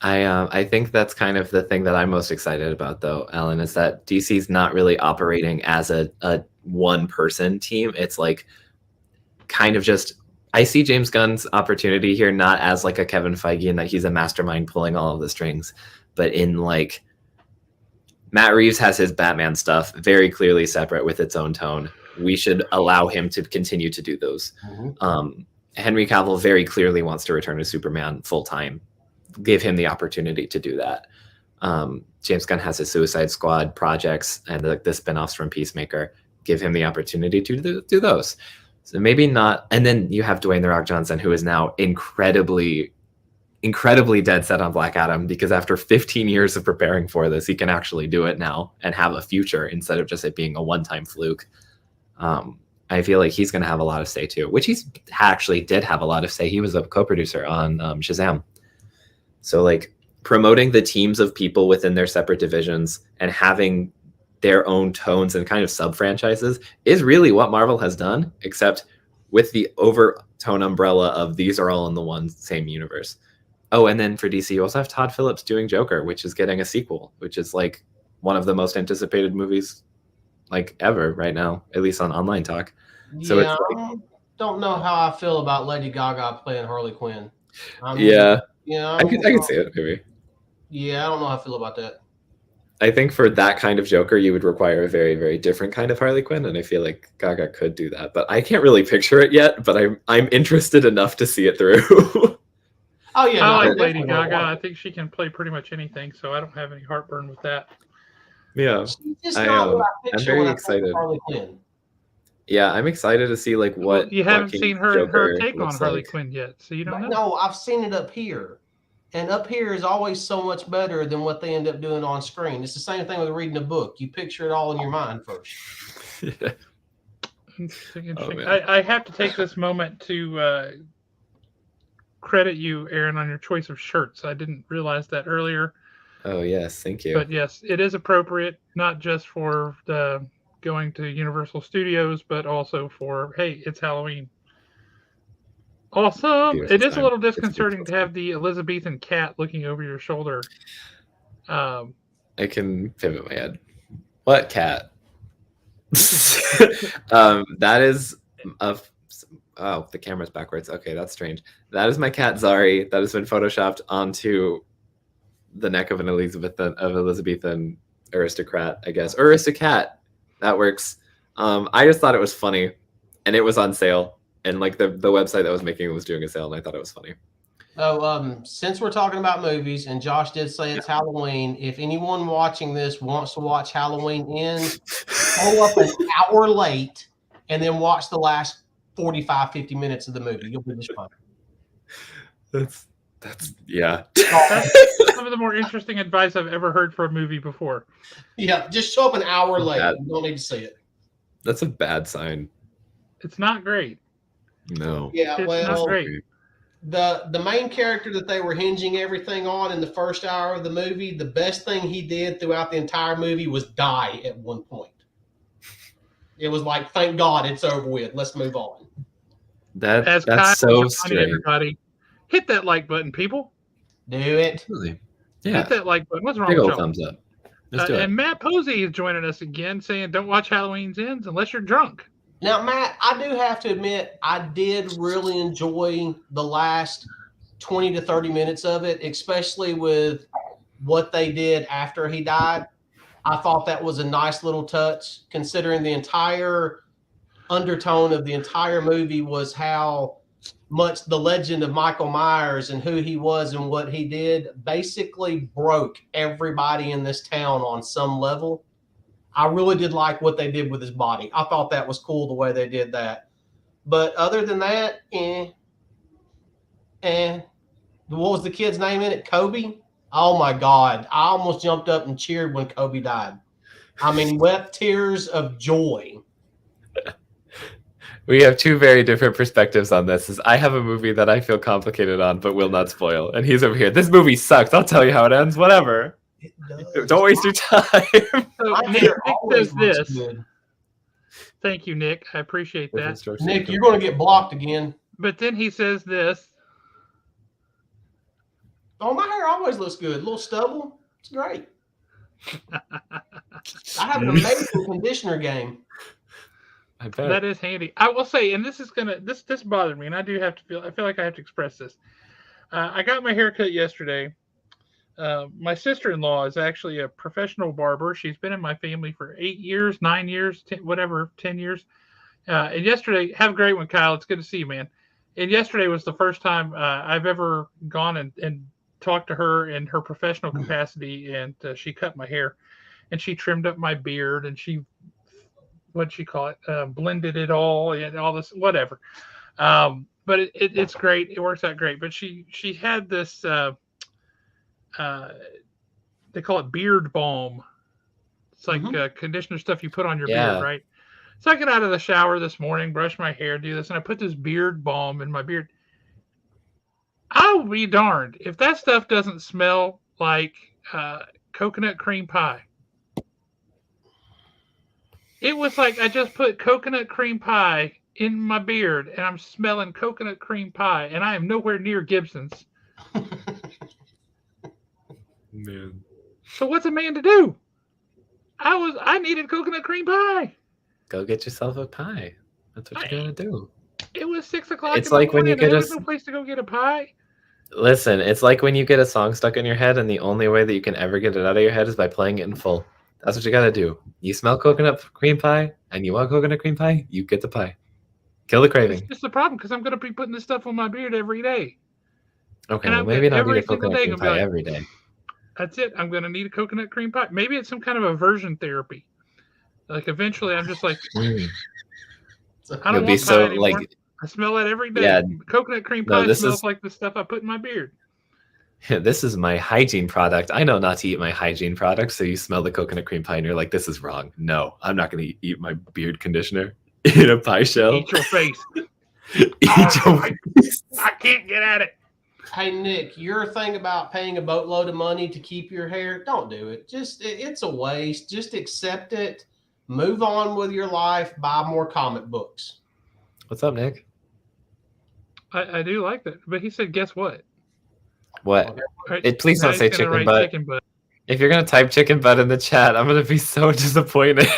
I think that's kind of the thing that I'm most excited about, though, Alan, is that DC's not really operating as a one-person team. It's like kind of just, I see James Gunn's opportunity here not as like a Kevin Feige and that he's a mastermind pulling all of the strings, but in like Matt Reeves has his Batman stuff very clearly separate with its own tone. We should allow him to continue to do those. Henry Cavill very clearly wants to return to Superman full-time. Give him the opportunity to do that. James Gunn has his Suicide Squad projects and the spin-offs from Peacemaker. Give him the opportunity to do those. So maybe not. And then you have Dwayne "The Rock" Johnson, who is now incredibly dead set on Black Adam, because after 15 years of preparing for this, he can actually do it now and have a future instead of just it being a one-time fluke. I feel like he's going to have a lot of say too, which he's actually did have a lot of say. He was a co-producer on Shazam. So like promoting the teams of people within their separate divisions and having their own tones and kind of sub-franchises is really what Marvel has done, except with the overtone umbrella of these are all in the one same universe. Oh, and then for DC, you also have Todd Phillips doing Joker, which is getting a sequel, which is like one of the most anticipated movies like ever right now, at least on Online Talk. So yeah, it's like, I don't know how I feel about Lady Gaga playing Harley Quinn. Yeah, I can see it maybe. Yeah, I don't know how I feel about that. I think for that kind of Joker, you would require a very, very different kind of Harley Quinn, and I feel like Gaga could do that. But I can't really picture it yet. But I'm interested enough to see it through. Oh yeah, I like Lady Gaga. I think she can play pretty much anything, so I don't have any heartburn with that. Yeah, I'm very excited. Harley Quinn. Yeah, I'm excited to see like what you haven't seen her take on Harley Quinn yet, so you don't know. No, I've seen it up here. And up here is always so much better than what they end up doing on screen. It's the same thing with reading a book. You picture it all in your mind first. Yeah. I have to take this moment to credit you, Aaron, on your choice of shirts. I didn't realize that earlier. Oh, yes. Thank you. But yes, it is appropriate, not just for going to Universal Studios, but also for, hey, it's Halloween. Awesome. It is a little disconcerting to have the Elizabethan cat looking over your shoulder. I can pivot my head. What cat? That is the camera's backwards. Okay, that's strange. That is my cat Zari. That has been photoshopped onto the neck of an Elizabethan aristocrat, I guess, or aristocat. That works. I just thought it was funny, and it was on sale. And like the website that was making it was doing a sale, and I thought it was funny. Oh, since we're talking about movies, and Josh did say it's Halloween, if anyone watching this wants to watch Halloween Ends, go up an hour late and then watch the last 45, 50 minutes of the movie. You'll be just fine. That's yeah. That's some of the more interesting advice I've ever heard for a movie before. Yeah, just show up an hour late. You don't need to see it. That's a bad sign. It's not great. No. Yeah, it's well, not great. The main character that they were hinging everything on in the first hour of the movie, the best thing he did throughout the entire movie was die at one point. It was like, thank God it's over with. Let's move on. That's so strange. Everybody, hit that like button, people. Do it. Really? Yeah. Hit that like button. What's wrong Big with old thumbs up. Let's do it. And Matt Posey is joining us again, saying, "Don't watch Halloween Ends unless you're drunk." Now, Matt, I do have to admit, I did really enjoy the last 20 to 30 minutes of it, especially with what they did after he died. I thought that was a nice little touch, considering the entire undertone of the entire movie was how much the legend of Michael Myers and who he was and what he did basically broke everybody in this town on some level. I really did like what they did with his body. I thought that was cool the way they did that. But other than that, what was the kid's name in it? Kobe? Oh my God. I almost jumped up and cheered when Kobe died. I mean, wept tears of joy. We have two very different perspectives on this. Is I have a movie that I feel complicated on, but will not spoil. And he's over here. This movie sucks. I'll tell you how it ends. Whatever. It does. Don't waste your time. So My Nick hair always says looks this. good. Thank you, Nick. I appreciate that. Nick, you're going to get blocked again. But then he says this. Oh, my hair always looks good. A little stubble. It's great. I have an amazing conditioner game. I bet. That is handy. I will say, and this bothered me, and I feel like I have to express this. I got my hair cut yesterday. My sister-in-law is actually a professional barber. She's been in my family for 8 years, 9 years, 10 years. And yesterday, have a great one, Kyle. It's good to see you, man. And yesterday was the first time I've ever gone and talked to her in her professional capacity, and she cut my hair, and she trimmed up my beard, and she, what'd she call it? Blended it all and all this, whatever. But it's great. It works out great. But she had this. They call it beard balm. It's like conditioner stuff you put on your beard, right? So I get out of the shower this morning, brush my hair, do this, and I put this beard balm in my beard. I'll be darned if that stuff doesn't smell like coconut cream pie. It was like I just put coconut cream pie in my beard, and I'm smelling coconut cream pie, and I am nowhere near Gibson's. Man. So what's a man to do? I needed coconut cream pie. Go get yourself a pie. That's what you're gonna do. It was 6 o'clock. It's like when you get there was no place to go get a pie. Listen, it's like when you get a song stuck in your head, and the only way that you can ever get it out of your head is by playing it in full. That's what you gotta do. You smell coconut cream pie, and you want coconut cream pie, you get the pie. Kill the craving. It's just the problem because I'm gonna be putting this stuff on my beard every day. Okay, well, maybe not eat a coconut cream pie like, every day. That's it. I'm gonna need a coconut cream pie. Maybe it's some kind of aversion therapy. Like eventually, I'm just like, I don't want pie anymore. Like, I smell that every day. Yeah, coconut cream pie smells like the stuff I put in my beard. This is my hygiene product. I know not to eat my hygiene product, so you smell the coconut cream pie and you're like, this is wrong. No, I'm not going to eat my beard conditioner in a pie shell. Eat your face. I can't get at it. Hey, Nick, your thing about paying a boatload of money to keep your hair, don't do it. It's a waste. Just accept it. Move on with your life. Buy more comic books. What's up, Nick? I do like that. But he said, guess what? What? Please don't say chicken butt. If you're going to type chicken butt in the chat, I'm going to be so disappointed.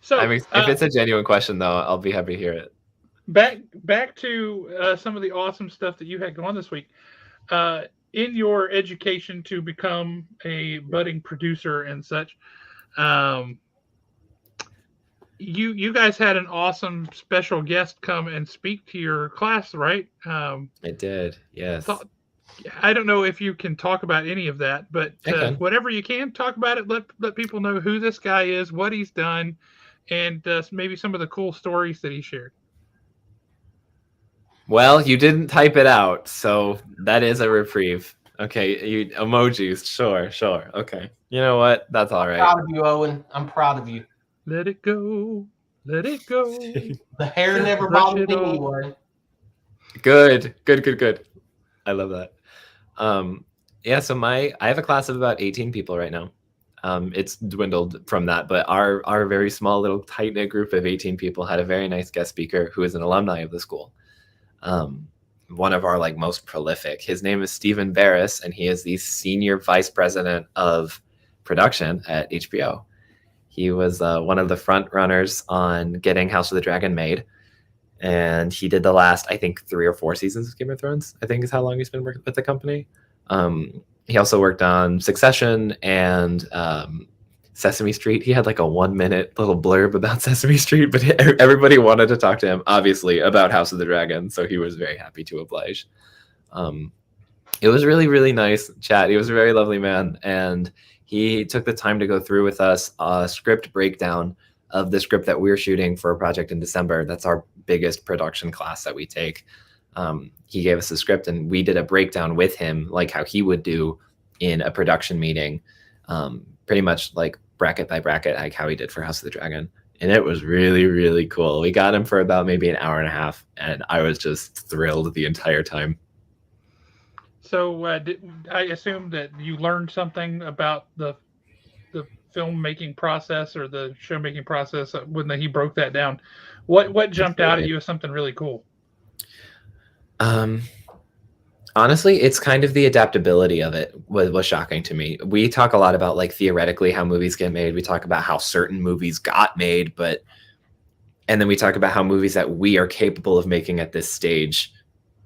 So, I mean, if it's a genuine question, though, I'll be happy to hear it. Back to some of the awesome stuff that you had going this week. In your education to become a budding producer and such, you guys had an awesome special guest come and speak to your class, right? It did, yes. I don't know if you can talk about any of that, but whatever you can, talk about it. Let people know who this guy is, what he's done, and maybe some of the cool stories that he shared. Well, you didn't type it out, so that is a reprieve. Okay, emojis, sure. Okay, you know what? That's all right. I'm proud of you, Owen. I'm proud of you. Let it go. Let it go. The hair never bothered me anyway. Good. I love that. Yeah, so I have a class of about 18 people right now. It's dwindled from that, but our very small little tight-knit group of 18 people had a very nice guest speaker who is an alumni of the school. One of our most prolific. His name is Stephen Barris, and he is the senior vice president of production at HBO. He was one of the front runners on getting House of the Dragon made. And he did the last, I think, 3 or 4 seasons of Game of Thrones, I think is how long he's been working with the company. He also worked on Succession and Sesame Street. He had like a 1-minute little blurb about Sesame Street, but everybody wanted to talk to him, obviously, about House of the Dragon. So he was very happy to oblige. It was really, really nice chat. He was a very lovely man. And he took the time to go through with us a script breakdown of the script that we're shooting for a project in December. That's our biggest production class that we take. He gave us a script and we did a breakdown with him, like how he would do in a production meeting, pretty much like bracket by bracket, like how he did for House of the Dragon. And it was really, really cool. We got him for about maybe an hour and a half, and I was just thrilled the entire time. So I assume that you learned something about the filmmaking process or the show making process when he broke that down. What jumped out at you as something really cool? Honestly, it's kind of the adaptability of it was shocking to me. We talk a lot about like theoretically how movies get made. We talk about how certain movies got made, and then we talk about how movies that we are capable of making at this stage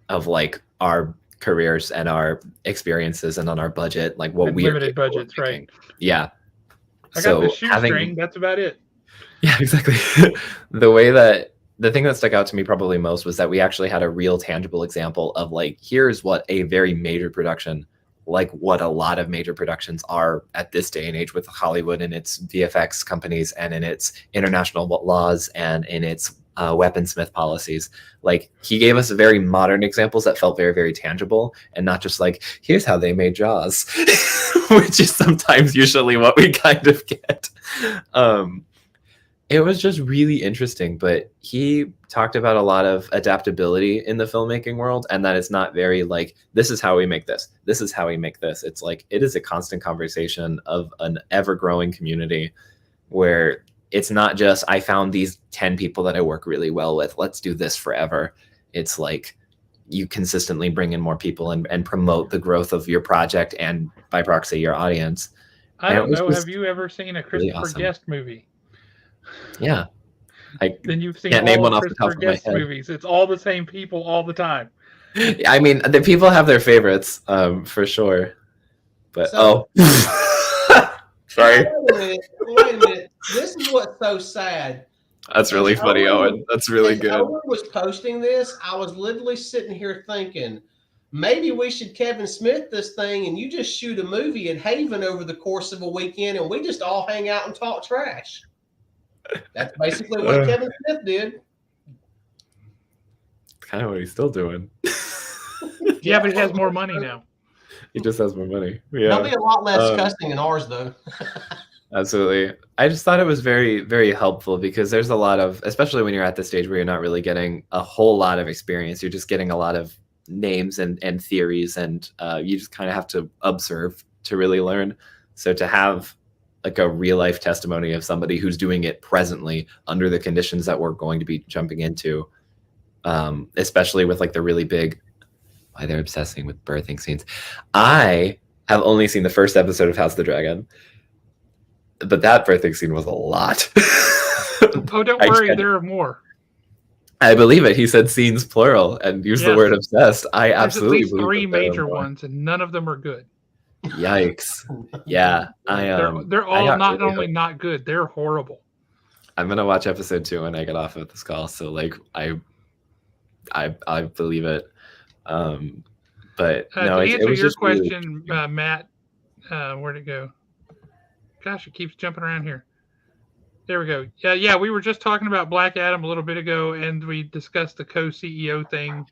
of like our careers and our experiences and on our budget, like what we limited budgets, right? Yeah. I got the shoestring. That's about it. Yeah, exactly. The thing that stuck out to me probably most was that we actually had a real tangible example of like, here's what a very major production, like what a lot of major productions are at this day and age with Hollywood and its VFX companies and in its international laws and in its weaponsmith policies. Like he gave us very modern examples that felt very, very tangible and not just like, here's how they made Jaws, which is sometimes usually what we kind of get. It was just really interesting, but he talked about a lot of adaptability in the filmmaking world and that it's not very like, this is how we make this. This is how we make this. It's like, it is a constant conversation of an ever-growing community where it's not just, I found these 10 people that I work really well with. Let's do this forever. It's like you consistently bring in more people and promote the growth of your project and by proxy, your audience. I don't know. Have you ever seen a Christopher really awesome. Guest movie? Yeah. Then you've seen all of Christopher Guest movies. It's all the same people all the time. I mean, the people have their favorites, for sure. But sorry. Wait a minute. This is what's so sad. That's really funny, Owen. That's really good. Owen was posting this, I was literally sitting here thinking, maybe we should Kevin Smith this thing and you just shoot a movie at Haven over the course of a weekend and we just all hang out and talk trash. That's basically what Kevin Smith did. Kind of what he's still doing. Yeah, but he has more money now. He just has more money. Yeah. There'll be a lot less cussing in ours, though. Absolutely. I just thought it was very, very helpful because there's a lot of, especially when you're at the stage where you're not really getting a whole lot of experience, you're just getting a lot of names and theories, and you just kind of have to observe to really learn. So to have like a real life testimony of somebody who's doing it presently under the conditions that we're going to be jumping into, especially with like the really big, why they're obsessing with birthing scenes. I have only seen the first episode of House of the Dragon, but that birthing scene was a lot. Oh, don't worry, there are more. I believe it. He said scenes plural and used the word obsessed. I absolutely believe 3 major ones, and none of them are good. Yikes! Yeah, they're all not only not good, they're horrible. I'm gonna watch episode 2 when I get off of this call. So like, I believe it. But no, to answer it was your just question, really... Matt, where'd it go? Gosh, it keeps jumping around here. There we go. Yeah, we were just talking about Black Adam a little bit ago, and we discussed the co-CEO thing.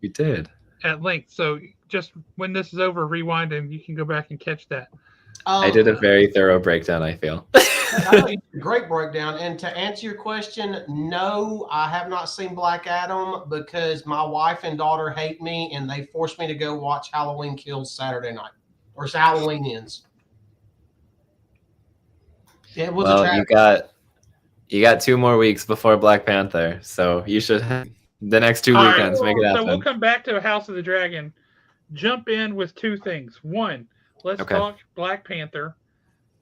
We did at length. So just when this is over, rewind and you can go back and catch that. I did a very thorough breakdown, I feel. Great breakdown. And to answer your question, no, I have not seen Black Adam because my wife and daughter hate me and they forced me to go watch Halloween Kills Saturday night, or Halloween Ends. It was you got 2 more weeks before Black Panther, so you should have the next 2 weekends. Make it happen. So we'll come back to House of the Dragon. Jump in with 2 things. 1, let's talk Black Panther.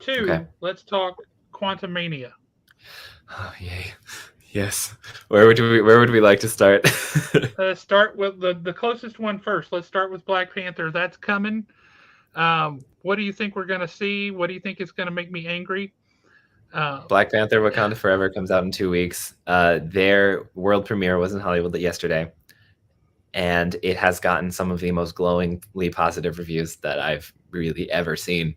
2, let's talk Quantumania. Oh, yay. Yes. Where would we like to start? Start with the closest one first. Let's start with Black Panther. That's coming. What do you think we're going to see? What do you think is going to make me angry? Black Panther Wakanda Forever comes out in 2 weeks. Their world premiere was in Hollywood yesterday, and it has gotten some of the most glowingly positive reviews that I've really ever seen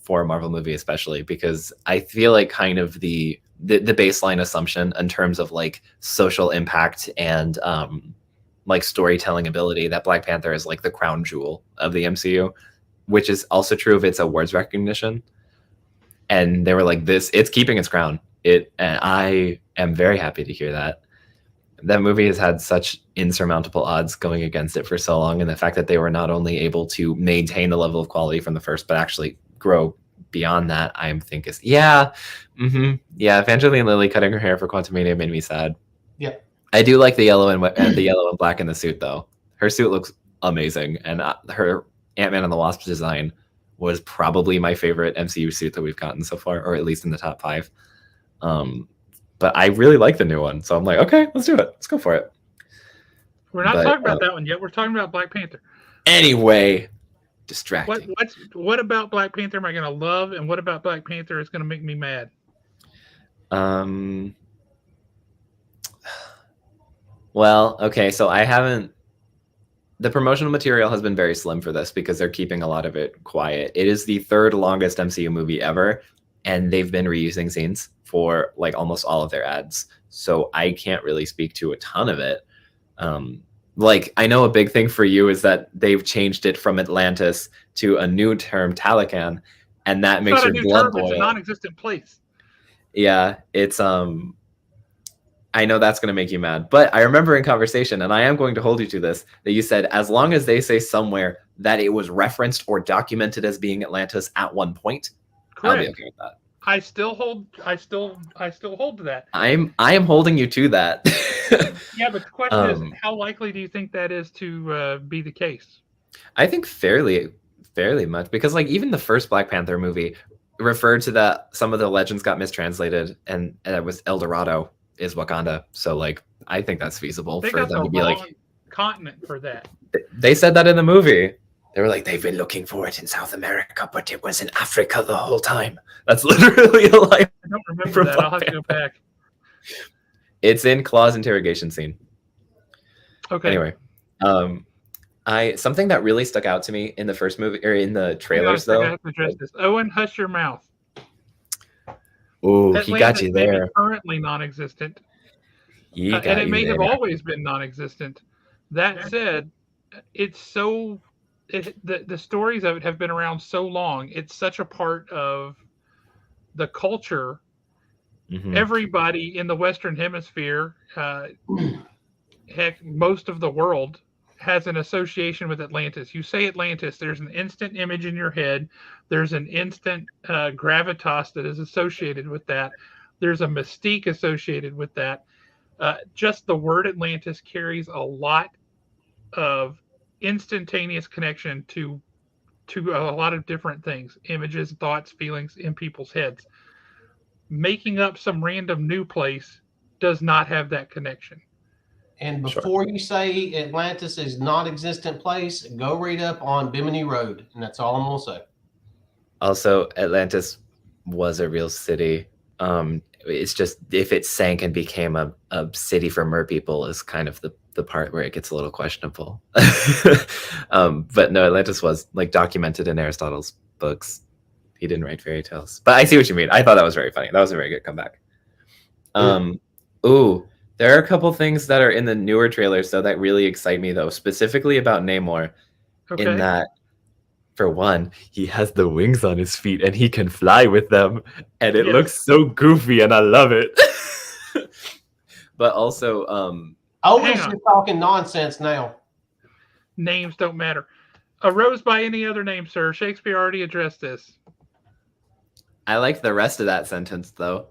for a Marvel movie, especially because I feel like kind of the baseline assumption in terms of like social impact and like storytelling ability that Black Panther is like the crown jewel of the MCU, which is also true of its awards recognition. And they were like, it's keeping its crown. And I am very happy to hear that. That movie has had such insurmountable odds going against it for so long. And the fact that they were not only able to maintain the level of quality from the first, but actually grow beyond that, I think is, yeah. Evangeline Lilly cutting her hair for Quantumania made me sad. Yeah. I do like the yellow and the yellow and black in the suit, though. Her suit looks amazing. And her Ant-Man and the Wasp design was probably my favorite MCU suit that we've gotten so far, or at least in the top 5. But I really like the new one, so I'm like, okay, let's do it. Let's go for it. We're not talking about that one yet. We're talking about Black Panther. Anyway, distracting. What about Black Panther am I going to love, and what about Black Panther is going to make me mad? Well, okay, so I haven't. The promotional material has been very slim for this because they're keeping a lot of it quiet. It is the 3rd longest MCU movie ever, and they've been reusing scenes for like almost all of their ads. So I can't really speak to a ton of it. Like, I know a big thing for you is that they've changed it from Atlantis to a new term, Talakan, and that makes your blood boil. It's a non-existent place. Yeah, it's I know that's going to make you mad, but I remember in conversation, and I am going to hold you to this, that you said as long as they say somewhere that it was referenced or documented as being Atlantis at one point, correct, I'll be okay with that. I still hold to that. I am holding you to that. Yeah, but the question is, how likely do you think that is to be the case? I think fairly much, because like even the first Black Panther movie referred to that some of the legends got mistranslated, and it was El Dorado is Wakanda. So like I think that's feasible for them to be like continent for that. They said that in the movie. They were like, they've been looking for it in South America, but it was in Africa the whole time. That's literally a line. I don't remember that. I'll have to go back. It's in Claw's interrogation scene. Okay. Anyway, something that really stuck out to me in the first movie or in the trailers, though. I have to address this. Owen, hush your mouth. Oh, he got you there. Currently non-existent, and it may have always been non-existent. That said, it's so. The stories of it have been around so long. It's such a part of the culture. Mm-hmm. Everybody in the Western Hemisphere, heck, most of the world has an association with Atlantis. You say Atlantis, there's an instant image in your head. There's an instant gravitas that is associated with that. There's a mystique associated with that. Just the word Atlantis carries a lot of instantaneous connection to a lot of different things, images, thoughts, feelings in people's heads. Making up some random new place does not have that connection. And before you say Atlantis is non-existent place, go read up on Bimini Road, and that's all I'm gonna say. Also, Atlantis was a real city. It's just if it sank and became a city for mer people is kind of the part where it gets a little questionable. But no, Atlantis was like documented in Aristotle's books. He didn't write fairy tales, but I see what you mean. I thought that was very funny. That was a very good comeback. There are a couple things that are in the newer trailers though that really excite me though, specifically about Namor. Okay. In that, for one, he has the wings on his feet and he can fly with them, and it looks so goofy, and I love it. But also, you're talking nonsense now. Names don't matter. Arose by any other name, sir. Shakespeare already addressed this. I like the rest of that sentence, though.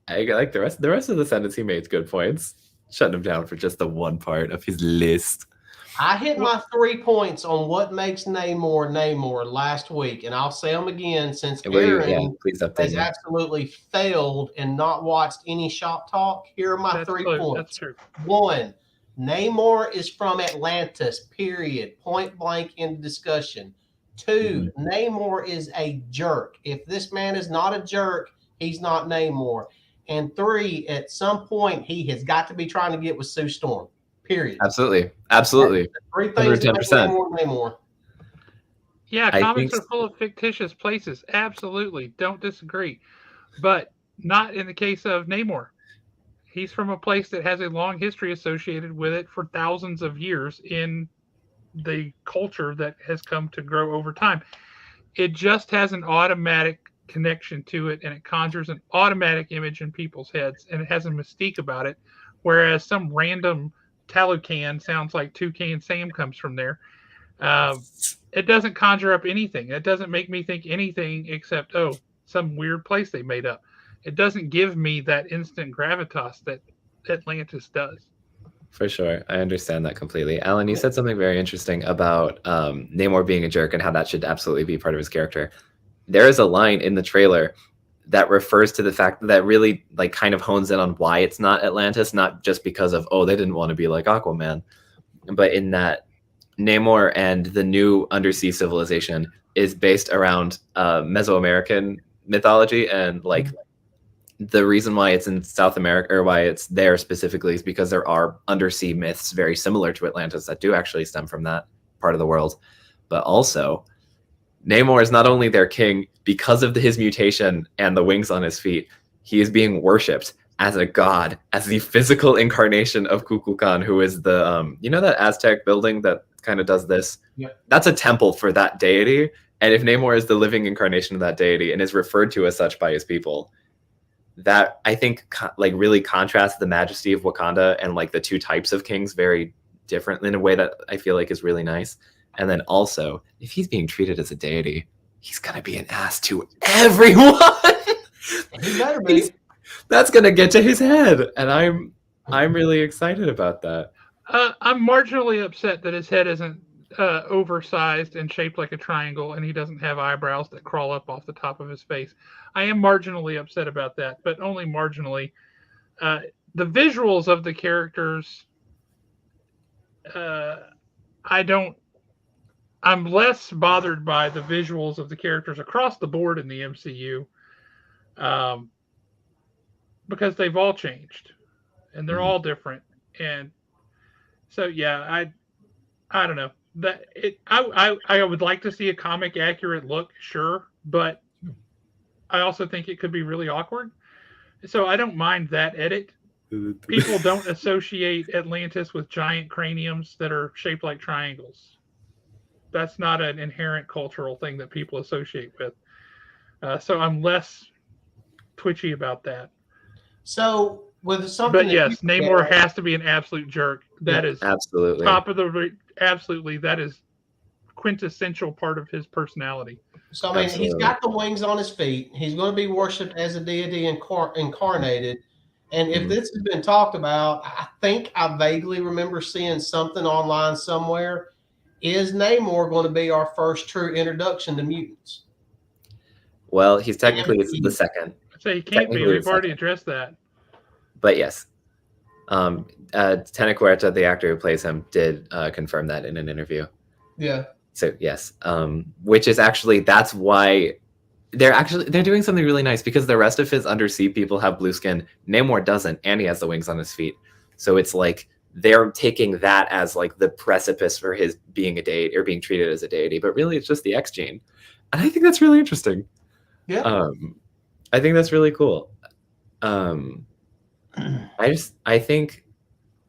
I like the rest of the sentence. He made good points. Shutting him down for just the one part of his list. I hit my 3 points on what makes Namor last week, and I'll say them again since Aaron please update has me. absolutely failed and not watched any shop talk. Here are my 3 points. That's true. 1, Namor is from Atlantis, period. Point blank in discussion. 2, Namor is a jerk. If this man is not a jerk, he's not Namor. And 3, at some point, he has got to be trying to get with Sue Storm. Period. Absolutely. 3 things that make Namor. Yeah, comics are full of fictitious places. Absolutely. Don't disagree. But not in the case of Namor. He's from a place that has a long history associated with it for thousands of years in the culture that has come to grow over time. It just has an automatic connection to it, and it conjures an automatic image in people's heads, and it has a mystique about it, whereas some random Talucan sounds like Toucan Sam comes from there. It doesn't conjure up anything. It doesn't make me think anything except, oh, some weird place they made up. It doesn't give me that instant gravitas that Atlantis does. For sure. I understand that completely. Alan, you said something very interesting about Namor being a jerk and how that should absolutely be part of his character. There is a line in the trailer that refers to the fact that really like kind of hones in on why it's not Atlantis, not just because of, oh, they didn't want to be like Aquaman, but in that Namor and the new undersea civilization is based around Mesoamerican mythology, and like the reason why it's in South America, or why it's there specifically, is because there are undersea myths very similar to Atlantis that do actually stem from that part of the world. But also, Namor is not only their king because of his mutation and the wings on his feet, he is being worshipped as a god, as the physical incarnation of Kukulkan, who is the, you know that Aztec building that kind of does this? Yeah. That's a temple for that deity. And if Namor is the living incarnation of that deity and is referred to as such by his people, that I think like really contrasts the majesty of Wakanda and like the two types of kings very differently in a way that I feel like is really nice. And then also, if he's being treated as a deity, he's gonna be an ass to everyone. He better be. That's gonna get to his head, and I'm really excited about that. I'm marginally upset that his head isn't oversized and shaped like a triangle, and he doesn't have eyebrows that crawl up off the top of his face. I am marginally upset about that, but only marginally. The visuals of the characters, I'm less bothered by the visuals of the characters across the board in the MCU, because they've all changed and they're all different. And so, yeah, I don't know that I would like to see a comic accurate look, sure, but I also think it could be really awkward. So I don't mind that edit. People don't associate Atlantis with giant craniums that are shaped like triangles. That's not an inherent cultural thing that people associate with. So I'm less twitchy about that. So with something, but yes, Namor has to be an absolute jerk. That is absolutely top of the absolutely. That is quintessential part of his personality. So I mean, he's got the wings on his feet. He's going to be worshipped as a deity incarnated. And if this has been talked about, I think I vaguely remember seeing something online somewhere. Is Namor going to be our first true introduction to mutants? Well, he's technically the second. So he can't be. We've already addressed that. But yes, Tenecuerta, the actor who plays him, did confirm that in an interview. Yeah. So yes, which is actually, that's why they're doing something really nice, because the rest of his undersea people have blue skin. Namor doesn't, and he has the wings on his feet. So it's like they're taking that as like the precipice for his being a deity or being treated as a deity, but really it's just the X gene. And I think that's really interesting. Yeah. I think that's really cool. I think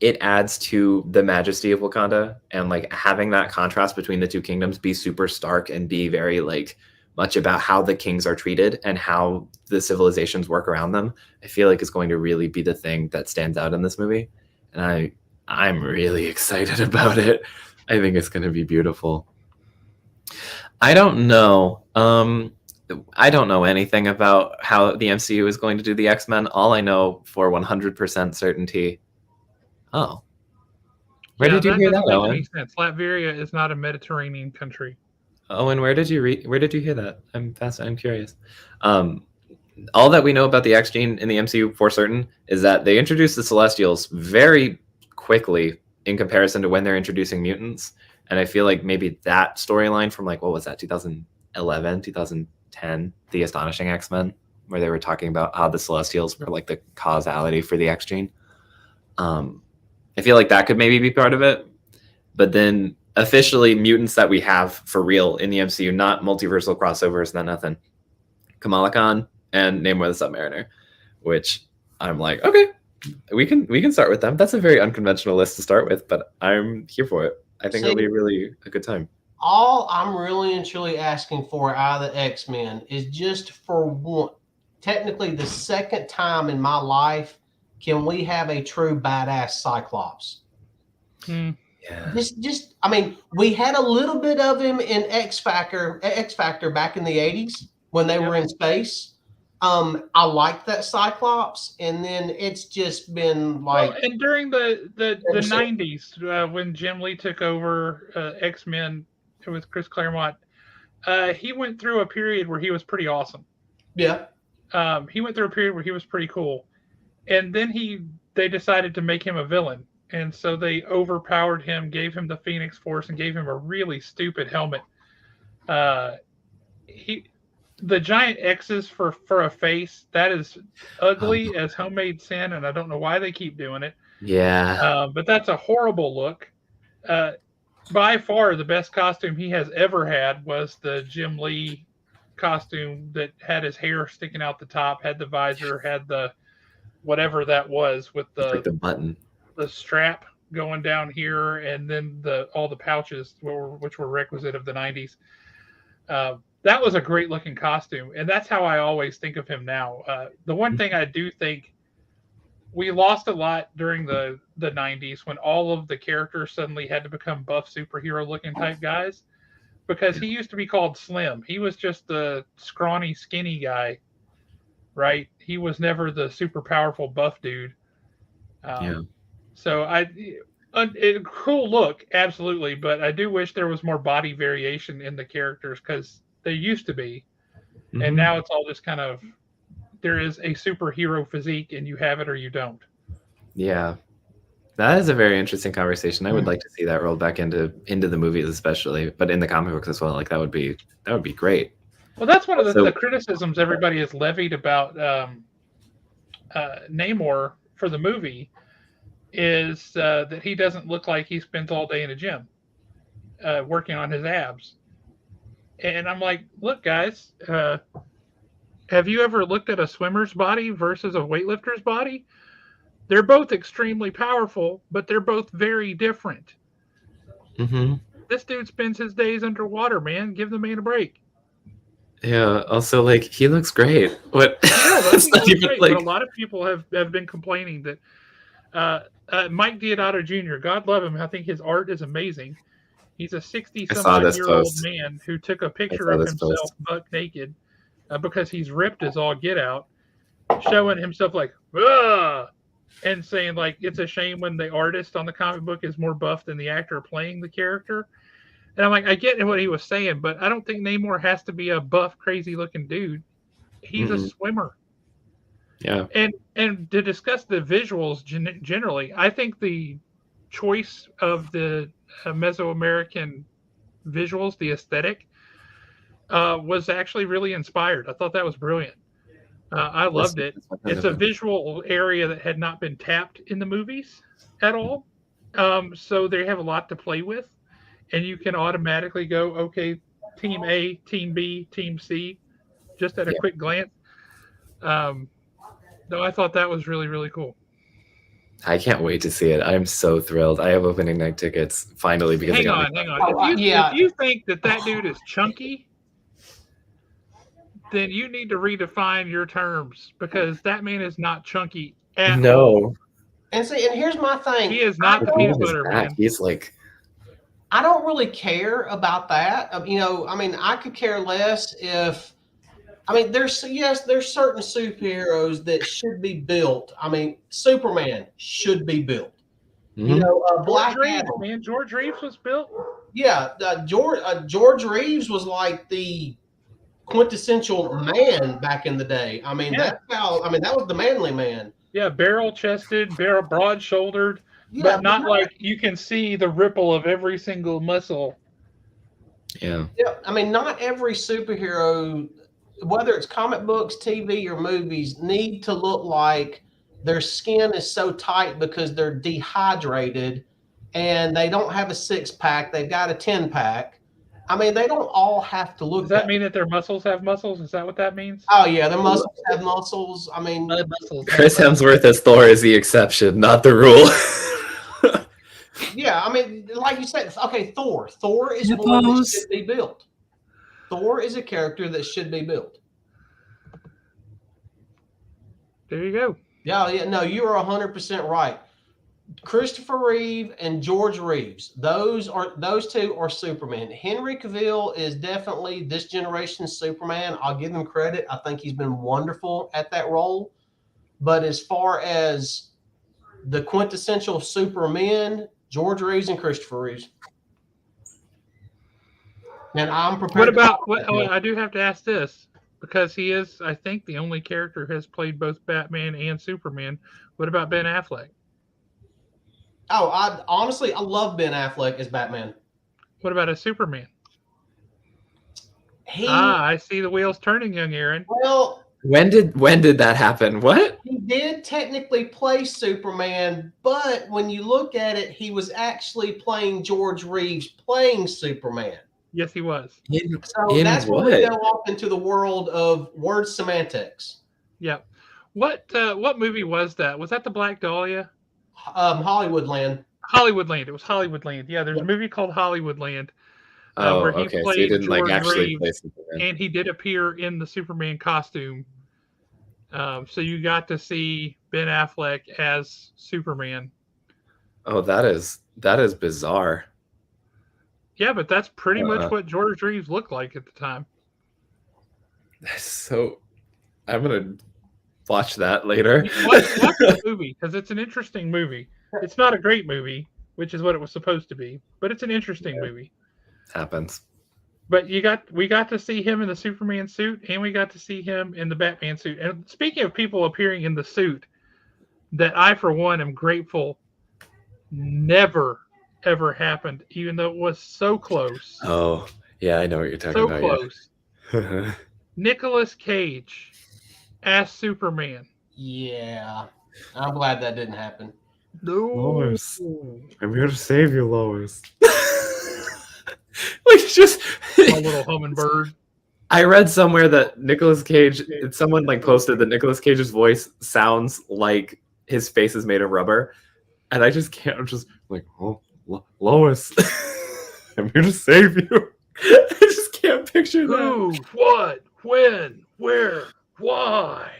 it adds to the majesty of Wakanda, and like having that contrast between the two kingdoms be super stark and be very like much about how the kings are treated and how the civilizations work around them. I feel like is going to really be the thing that stands out in this movie. And I'm really excited about it. I think it's going to be beautiful. I don't know. I don't know anything about how the MCU is going to do the X-Men. All I know for 100% certainty. Oh. Where did you hear that, doesn't make Owen? any sense. Latveria is not a Mediterranean country. Owen, where did you hear that? I'm curious. All that we know about the X gene in the MCU for certain is that they introduced the Celestials very quickly in comparison to when they're introducing mutants. And I feel like maybe that storyline from like, what was that, 2011, 2010, The Astonishing X-Men, where they were talking about how the Celestials were like the causality for the X gene. I feel like that could maybe be part of it. But then officially mutants that we have for real in the MCU, not multiversal crossovers, not nothing. Kamala Khan and Namor the Submariner, which I'm like, okay, we can start with them. That's a very unconventional list to start with, but I'm here for it. I think it'll be really a good time. All I'm really and truly asking for out of the X-Men is just for one, technically the second time in my life, can we have a true badass Cyclops? Yeah. Just I mean, we had a little bit of him in X Factor back in the 80s when they were in space. I liked that Cyclops, and then it's just been like. Well, and during the 90s, when Jim Lee took over X-Men with Chris Claremont, he went through a period where he was pretty awesome. Yeah. He went through a period where he was pretty cool, and then they decided to make him a villain, and so they overpowered him, gave him the Phoenix Force, and gave him a really stupid helmet. The giant X's for a face, that is ugly as homemade sin, and I don't know why they keep doing it. Yeah. But that's a horrible look. By far, the best costume he has ever had was the Jim Lee costume that had his hair sticking out the top, had the visor, had the whatever that was with like the button, the strap going down here, and then all the pouches which were requisite of the 90s. That was a great looking costume, and that's how I always think of him now. The one thing I do think we lost a lot during the 90s when all of the characters suddenly had to become buff superhero looking type guys, because he used to be called Slim. He was just the scrawny, skinny guy, right? He was never the super powerful buff dude. So a cool look, absolutely, but I do wish there was more body variation in the characters, because they used to be, and now it's all just kind of, there is a superhero physique and you have it or you don't. Yeah, that is a very interesting conversation. I would like to see that rolled back into the movies, especially, but in the comic books as well. Like that would be great. Well, that's one of the criticisms everybody has levied about Namor for the movie, is that he doesn't look like he spends all day in a gym working on his abs. And I'm like, look, guys, have you ever looked at a swimmer's body versus a weightlifter's body? They're both extremely powerful, but they're both very different. This dude spends his days underwater, man. Give the man a break. Yeah. Also, like, he looks great. What? Yeah, looks great, but a lot of people have been complaining that Mike Deodato Jr., God love him, I think his art is amazing. He's a 60-some-odd-year-old man who took a picture of himself buck naked because he's ripped as all get out, showing himself like, ugh, and saying like it's a shame when the artist on the comic book is more buff than the actor playing the character. And I'm like, I get what he was saying, but I don't think Namor has to be a buff, crazy-looking dude. He's a swimmer. Yeah. And to discuss the visuals generally, I think the choice of the Mesoamerican visuals, the aesthetic, was actually really inspired. I thought that was brilliant. I loved it. It's a visual area that had not been tapped in the movies at all. So they have a lot to play with. And you can automatically go, okay, Team A, Team B, Team C, just at a quick glance. No, I thought that was really, really cool. I can't wait to see it. I'm so thrilled. I have opening night tickets finally because hang on. If you think that dude is chunky, then you need to redefine your terms, because that man is not chunky at all. And see, and here's my thing. He is not the peanut butter man. He's like, I don't really care about that. I mean, I could care less if. I mean, there's certain superheroes that should be built. I mean, Superman should be built. You know, Black George Reeves, Adam. man. George Reeves was built. Yeah, George Reeves was like the quintessential man back in the day. I mean, Yeah. that's how. I mean, that was the manly man. Yeah, barrel-chested, broad-shouldered, Yeah, but not like you can see the ripple of every single muscle. Yeah. yeah. I mean, not every superhero, whether it's comic books, TV, or movies, need to look like their skin is so tight because they're dehydrated and they don't have a 6-pack. They've got a 10-pack. I mean, they don't all have to look. Does that mean that their muscles have muscles? Is that what that means? Oh yeah, their muscles have muscles. I mean, Chris Hemsworth as Thor is the exception, not the rule. yeah, I mean, like you said, okay, Thor. Thor is one that should be built. Thor is a character that should be built. There you go. Yeah, no, you are 100% right. Christopher Reeve and George Reeves, those two are Superman. Henry Cavill is definitely this generation's Superman. I'll give him credit. I think he's been wonderful at that role. But as far as the quintessential Superman, George Reeves and Christopher Reeves. And I'm prepared. I do have to ask this, because he is, I think, the only character who has played both Batman and Superman. What about Ben Affleck? Oh, I love Ben Affleck as Batman. What about as Superman? I see the wheels turning, young Aaron. Well, when did that happen? What? He did technically play Superman, but when you look at it, he was actually playing George Reeves playing Superman. Yes, he was. So that's where we go off into the world of word semantics. Yep. What movie was that? Was that the Black Dahlia? Hollywoodland. Hollywoodland. It was Hollywoodland. Yeah, there's a movie called Hollywoodland. Where he okay. played So he didn't George like actually Reeves, play Superman. and he did appear in the Superman costume. So you got to see Ben Affleck as Superman. Oh, that is bizarre. Yeah, but that's pretty much what George Reeves looked like at the time. So I'm gonna watch that later. Watch the movie, because it's an interesting movie. It's not a great movie, which is what it was supposed to be, but it's an interesting movie. Happens. But we got to see him in the Superman suit, and we got to see him in the Batman suit. And speaking of people appearing in the suit, that I, for one, am grateful never, ever happened, even though it was so close. Oh, yeah, I know what you're talking about. So close. Nicolas Cage as Superman. Yeah. I'm glad that didn't happen. No. Lois, I'm here to save you, Lois. Like, just a little hummingbird. I read somewhere that Nicolas Cage, someone like posted that Nicolas Cage's voice sounds like his face is made of rubber, and I just can't. I'm just like, oh, Lois, I'm here to save you. I just can't picture that. Who, what, when, where, why?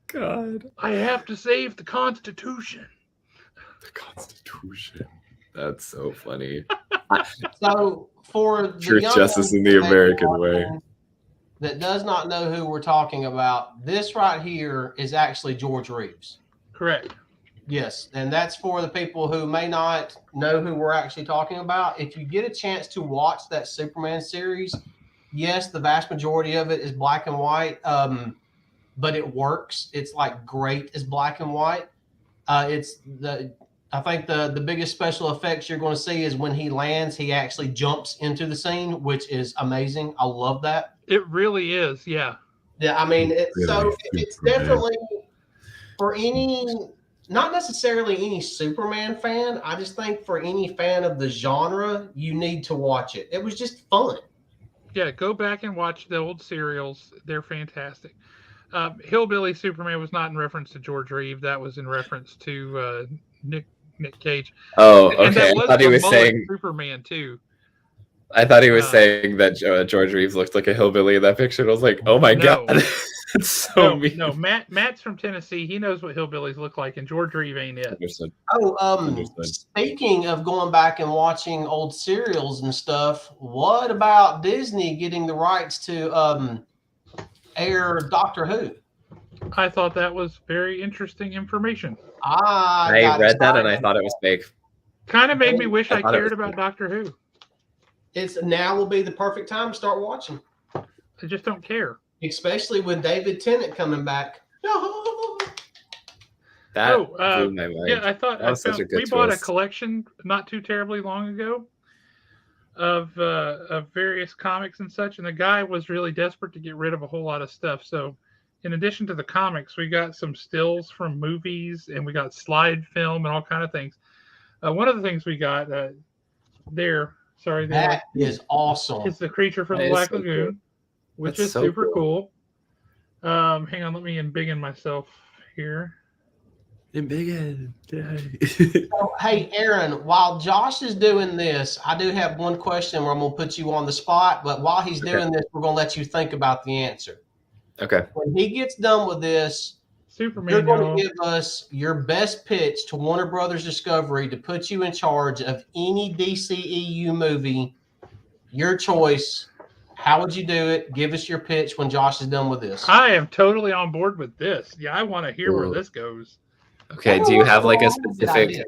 God, I have to save the Constitution. The Constitution. That's so funny. So for the Truth, justice, in the American way. That does not know who we're talking about, this right here is actually George Reeves. Correct. Yes, and that's for the people who may not know who we're actually talking about. If you get a chance to watch that Superman series, yes, the vast majority of it is black and white, but it works. It's like great as black and white. I think the biggest special effects you're going to see is when he lands, he actually jumps into the scene, which is amazing. I love that. It really is, yeah. Yeah, I mean, it's definitely for any, not necessarily any Superman fan. I just think for any fan of the genre, you need to watch it. It was just fun. Yeah, go back and watch the old serials. They're fantastic. Hillbilly Superman was not in reference to George Reeves. That was in reference to Nick Cage. Oh, okay. I thought he was saying Superman too. I thought he was saying that George Reeves looked like a hillbilly in that picture. And I was like, oh my god, that's so mean. No, Matt's from Tennessee. He knows what hillbillies look like, and George Reeves ain't it. Understood. Speaking of going back and watching old serials and stuff, what about Disney getting the rights to air Doctor Who? I thought that was very interesting information. I read that and I thought it was fake. Kind of made me wish I cared about fake. Doctor Who. It's now will be the perfect time to start watching. I just don't care. Especially with David Tennant coming back. That blew my mind. Yeah, I thought we bought a collection not too terribly long ago of various comics and such, and the guy was really desperate to get rid of a whole lot of stuff. So, in addition to the comics, we got some stills from movies, and we got slide film and all kind of things. One of the things we got there. Sorry, that is awesome. It's the Creature from the Black Lagoon, which is super cool. Hang on, let me embiggen myself here. Embiggen. So, hey, Aaron, while Josh is doing this, I do have one question where I'm going to put you on the spot. But while he's doing this, we're going to let you think about the answer. Okay. When he gets done with this, Superman, you're going to give us your best pitch to Warner Brothers Discovery to put you in charge of any DCEU movie. Your choice. How would you do it? Give us your pitch when Josh is done with this. I am totally on board with this. Yeah, I want to hear where this goes. Okay, do you have like a specific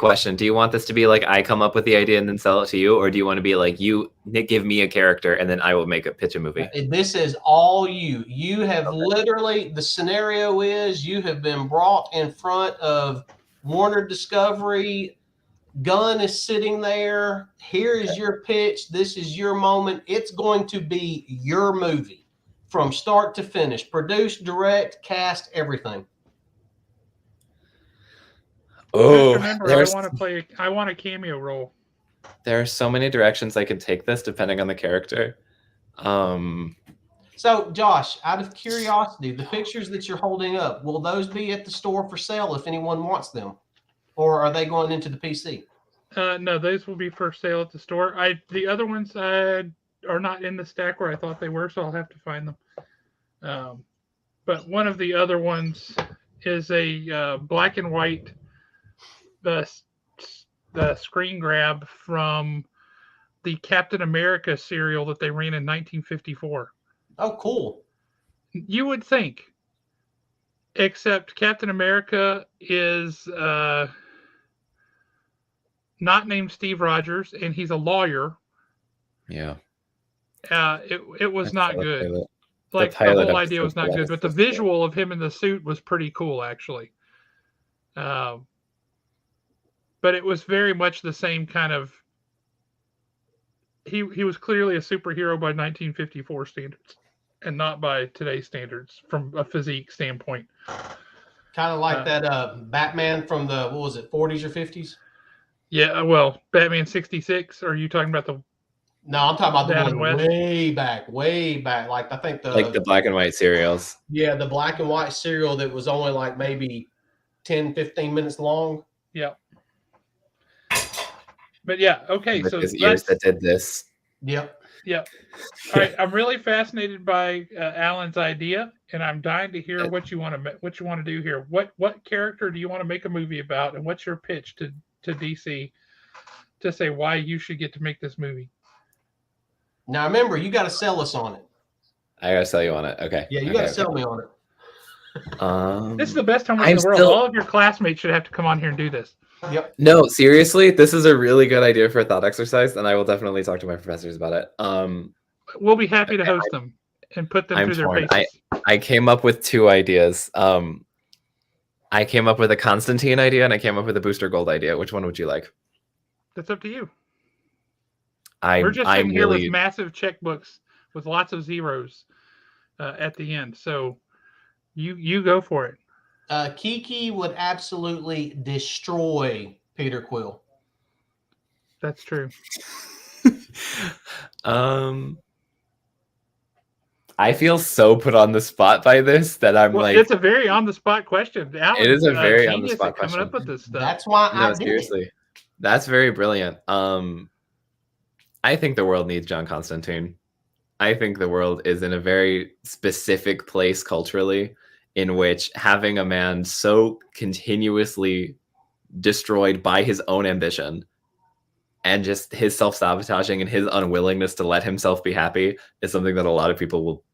question? Do you want this to be like I come up with the idea and then sell it to you, or do you want to be like you give me a character and then I will pitch a movie? This is all you. You have literally, the scenario is you have been brought in front of Warner Discovery. Gun is sitting there. Here is your pitch. This is your moment. It's going to be your movie from start to finish. Produce, direct, cast, everything. Oh, remember, I want a cameo role. There are so many directions I could take this depending on the character. So, Josh, out of curiosity, the pictures that you're holding up, will those be at the store for sale if anyone wants them? Or are they going into the PC? No, those will be for sale at the store. The other ones are not in the stack where I thought they were, so I'll have to find them. But one of the other ones is a black and white the screen grab from the Captain America serial that they ran in 1954. Oh, cool. You would think, except Captain America is not named Steve Rogers, and he's a lawyer. Yeah. It was not good. Like the whole idea was not good, but the visual of him in the suit was pretty cool, actually. But it was very much the same kind of. He was clearly a superhero by 1954 standards, and not by today's standards from a physique standpoint. Kind of like that Batman from the 40s or 50s? Yeah, well, Batman 66. Are you talking about the? No, I'm talking about the Adam one West? way back. Like I think the black and white serials. Yeah, the black and white serial that was only like maybe 10, 15 minutes long. Yeah. But yeah, okay. With so his ears that did this. Yep. All right, I'm really fascinated by Alan's idea, and I'm dying to hear what you want to do here. What character do you want to make a movie about, and what's your pitch to DC to say why you should get to make this movie? Now remember, you got to sell us on it. I got to sell you on it. Okay. Yeah, you got to sell me on it. This is the best homework in the world. All of your classmates should have to come on here and do this. Yep. No, seriously, this is a really good idea for a thought exercise, and I will definitely talk to my professors about it. We'll be happy to host them and put them through their paces. I came up with two ideas. I came up with a Constantine idea, and I came up with a Booster Gold idea. Which one would you like? That's up to you. We're just sitting here with massive checkbooks with lots of zeros at the end. So you go for it. Kiki would absolutely destroy Peter Quill. That's true. I feel so put on the spot by this that I'm it's a very on the spot question. Alan, it is a very on the spot question. Coming up with this stuff. That's why I did seriously. It. That's very brilliant. I think the world needs John Constantine. I think the world is in a very specific place culturally in which having a man so continuously destroyed by his own ambition and just his self-sabotaging and his unwillingness to let himself be happy is something that a lot of people will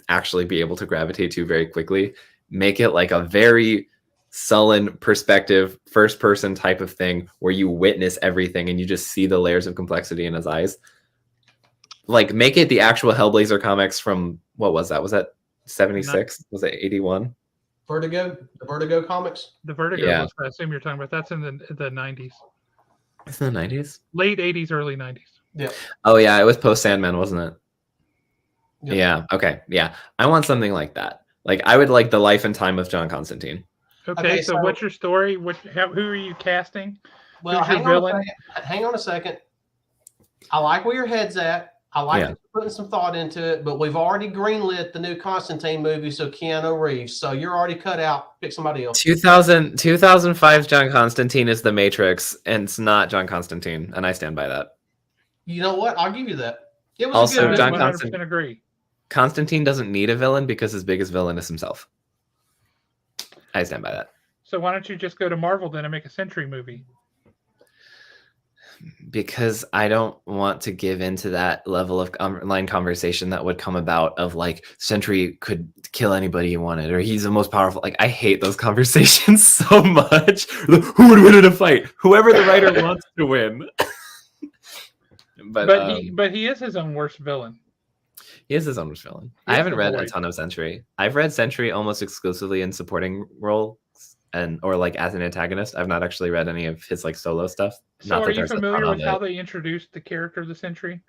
actually be able to gravitate to very quickly. Make it like a very sullen perspective, first person type of thing where you witness everything and you just see the layers of complexity in his eyes. Like, make it the actual Hellblazer comics from, what was that? Was that 76? Was it 81? Vertigo? The Vertigo comics? The Vertigo, Yeah. I assume you're talking about. That's in the 90s. It's in the 90s? Late 80s, early 90s. Yeah. Oh, yeah. It was post-Sandman, wasn't it? Yep. Yeah. Okay. Yeah. I want something like that. Like, I would like the life and time of John Constantine. Okay, so what's your story? Who are you casting? Well, Who's your villain? Hang on a second. I like where your head's at. I like that you're putting some thought into it, but we've already greenlit the new Constantine movie, so Keanu Reeves. So you're already cut out. Pick somebody else. 2005's John Constantine is The Matrix, and it's not John Constantine, and I stand by that. You know what? I'll give you that. It was Also, a good John movie. 100% agree. Constantine doesn't need a villain because his biggest villain is himself. I stand by that. So why don't you just go to Marvel then and make a Sentry movie? Because I don't want to give into that level of online conversation that would come about of like Sentry could kill anybody he wanted, or he's the most powerful. Like, I hate those conversations so much. Who would win in a fight? Whoever the writer wants to win. But he is his own worst villain. He is his own worst villain. I haven't read a ton of Sentry. I've read Sentry almost exclusively in supporting roles or like as an antagonist. I've not actually read any of his like solo stuff. So are you familiar with how they introduced the character of the Sentry?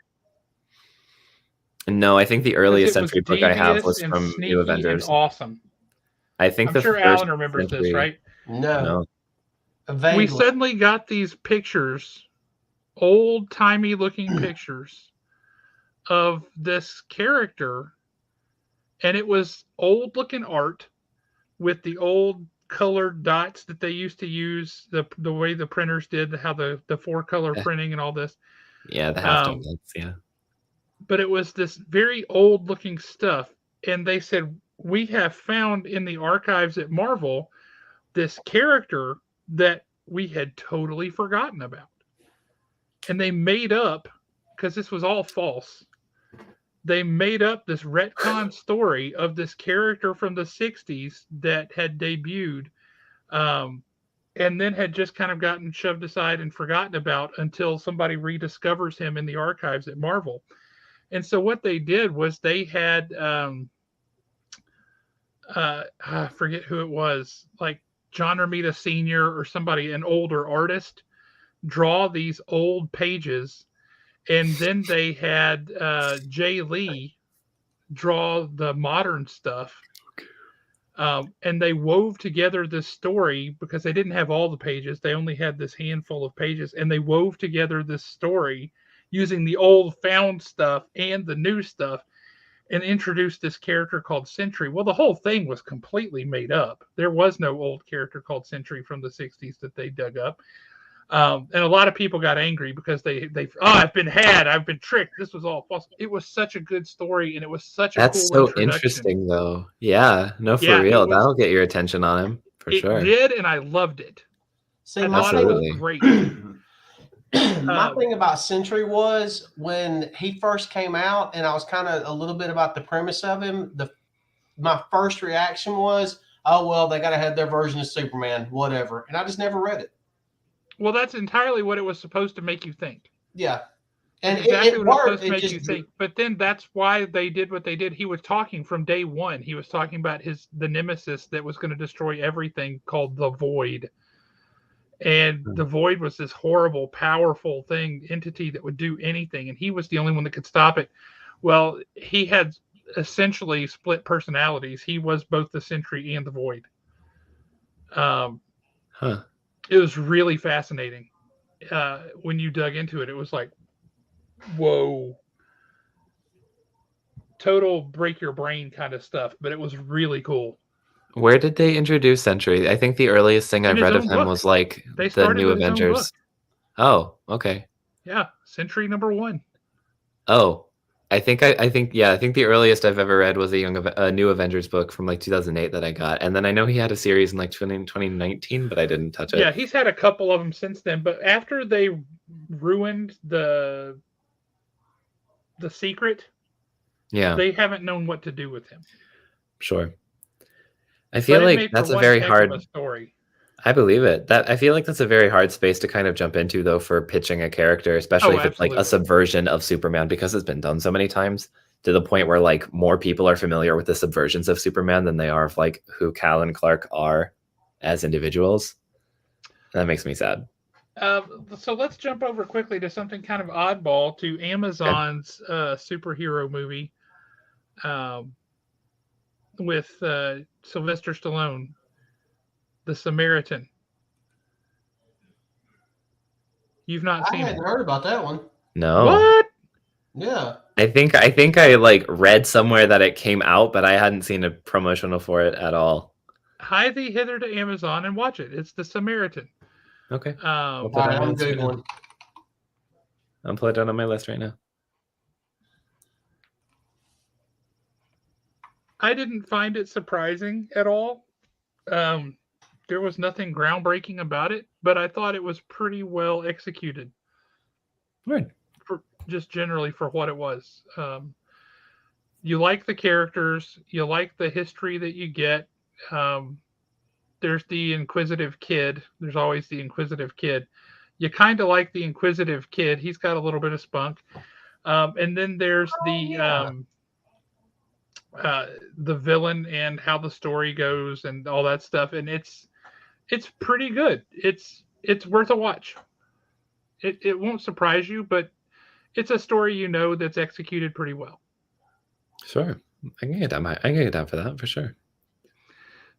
No, I think the earliest Sentry book I have was from New Avengers. Awesome. I think I'm sure Alan remembers this, right? No. We suddenly got these pictures, old-timey looking pictures of this character, and it was old-looking art with the old colored dots that they used to use, the way the printers did, how the 4-color printing and all this. Yeah, the half-tone dots, yeah. But it was this very old looking stuff, and they said, we have found in the archives at Marvel this character that we had totally forgotten about. And they made up, because this was all false, they made up this retcon story of this character from the 60s that had debuted and then had just kind of gotten shoved aside and forgotten about until somebody rediscovers him in the archives at Marvel. And so what they did was they had, I forget who it was, like John Romita Sr. or somebody, an older artist, draw these old pages. And then they had Jay Lee draw the modern stuff. And they wove together this story because they didn't have all the pages. They only had this handful of pages. And they wove together this story using the old found stuff and the new stuff and introduced this character called Sentry. Well, the whole thing was completely made up. There was no old character called Sentry from the 60s that they dug up. And a lot of people got angry because they I've been had, I've been tricked. This was all false. It was such a good story, and it was such a cool introduction. Interesting, though. Yeah, no, for real. That'll get your attention on him for sure. It did, and I loved it. See, my thing was great. My thing about Sentry was when he first came out, and I was kind of a little bit about the premise of him. My first reaction was, oh well, they got to have their version of Superman, whatever, and I just never read it. Well, that's entirely what it was supposed to make you think. Yeah. And exactly what it was supposed to make you think. But then that's why they did what they did. He was talking from day one. He was talking about the nemesis that was going to destroy everything, called the Void. And the Void was this horrible, powerful entity that would do anything. And he was the only one that could stop it. Well, he had essentially split personalities. He was both the Sentry and the Void. It was really fascinating. When you dug into it, it was like, whoa. Total break your brain kind of stuff, but it was really cool. Where did they introduce Sentry? I think the earliest thing I've read of him was like the New Avengers. Oh, okay. Yeah, Sentry #1. Oh, I think the earliest I've ever read was a New Avengers book from like 2008 that I got, and then I know he had a series in like 2019, but I didn't touch it. Yeah, he's had a couple of them since then. But after they ruined the Secret, Yeah. They haven't known what to do with him. Sure. I feel like that's a very hard story. I believe it. I feel like that's a very hard space to kind of jump into, though, for pitching a character, especially if it's like a subversion of Superman, because it's been done so many times to the point where like more people are familiar with the subversions of Superman than they are of like who Kal and Clark are as individuals. That makes me sad. So let's jump over quickly to something kind of oddball, to Amazon's superhero movie with Sylvester Stallone, The Samaritan. You've not seen it? I hadn't heard about that one. No. What? Yeah. I think I like read somewhere that it came out, but I hadn't seen a promotional for it at all. Hie thee hither to Amazon and watch it. It's The Samaritan. Okay. I'm Googling. I'm putting it on my list right now. I didn't find it surprising at all. There was nothing groundbreaking about it, but I thought it was pretty well executed. Right. Just generally for what it was. You like the characters, you like the history that you get. There's the inquisitive kid. There's always the inquisitive kid. You kind of like the inquisitive kid. He's got a little bit of spunk. And then there's the villain and how the story goes and all that stuff. And it's pretty good. It's worth a watch. It won't surprise you, but it's a story that's executed pretty well. Sure. I can get down for that for sure.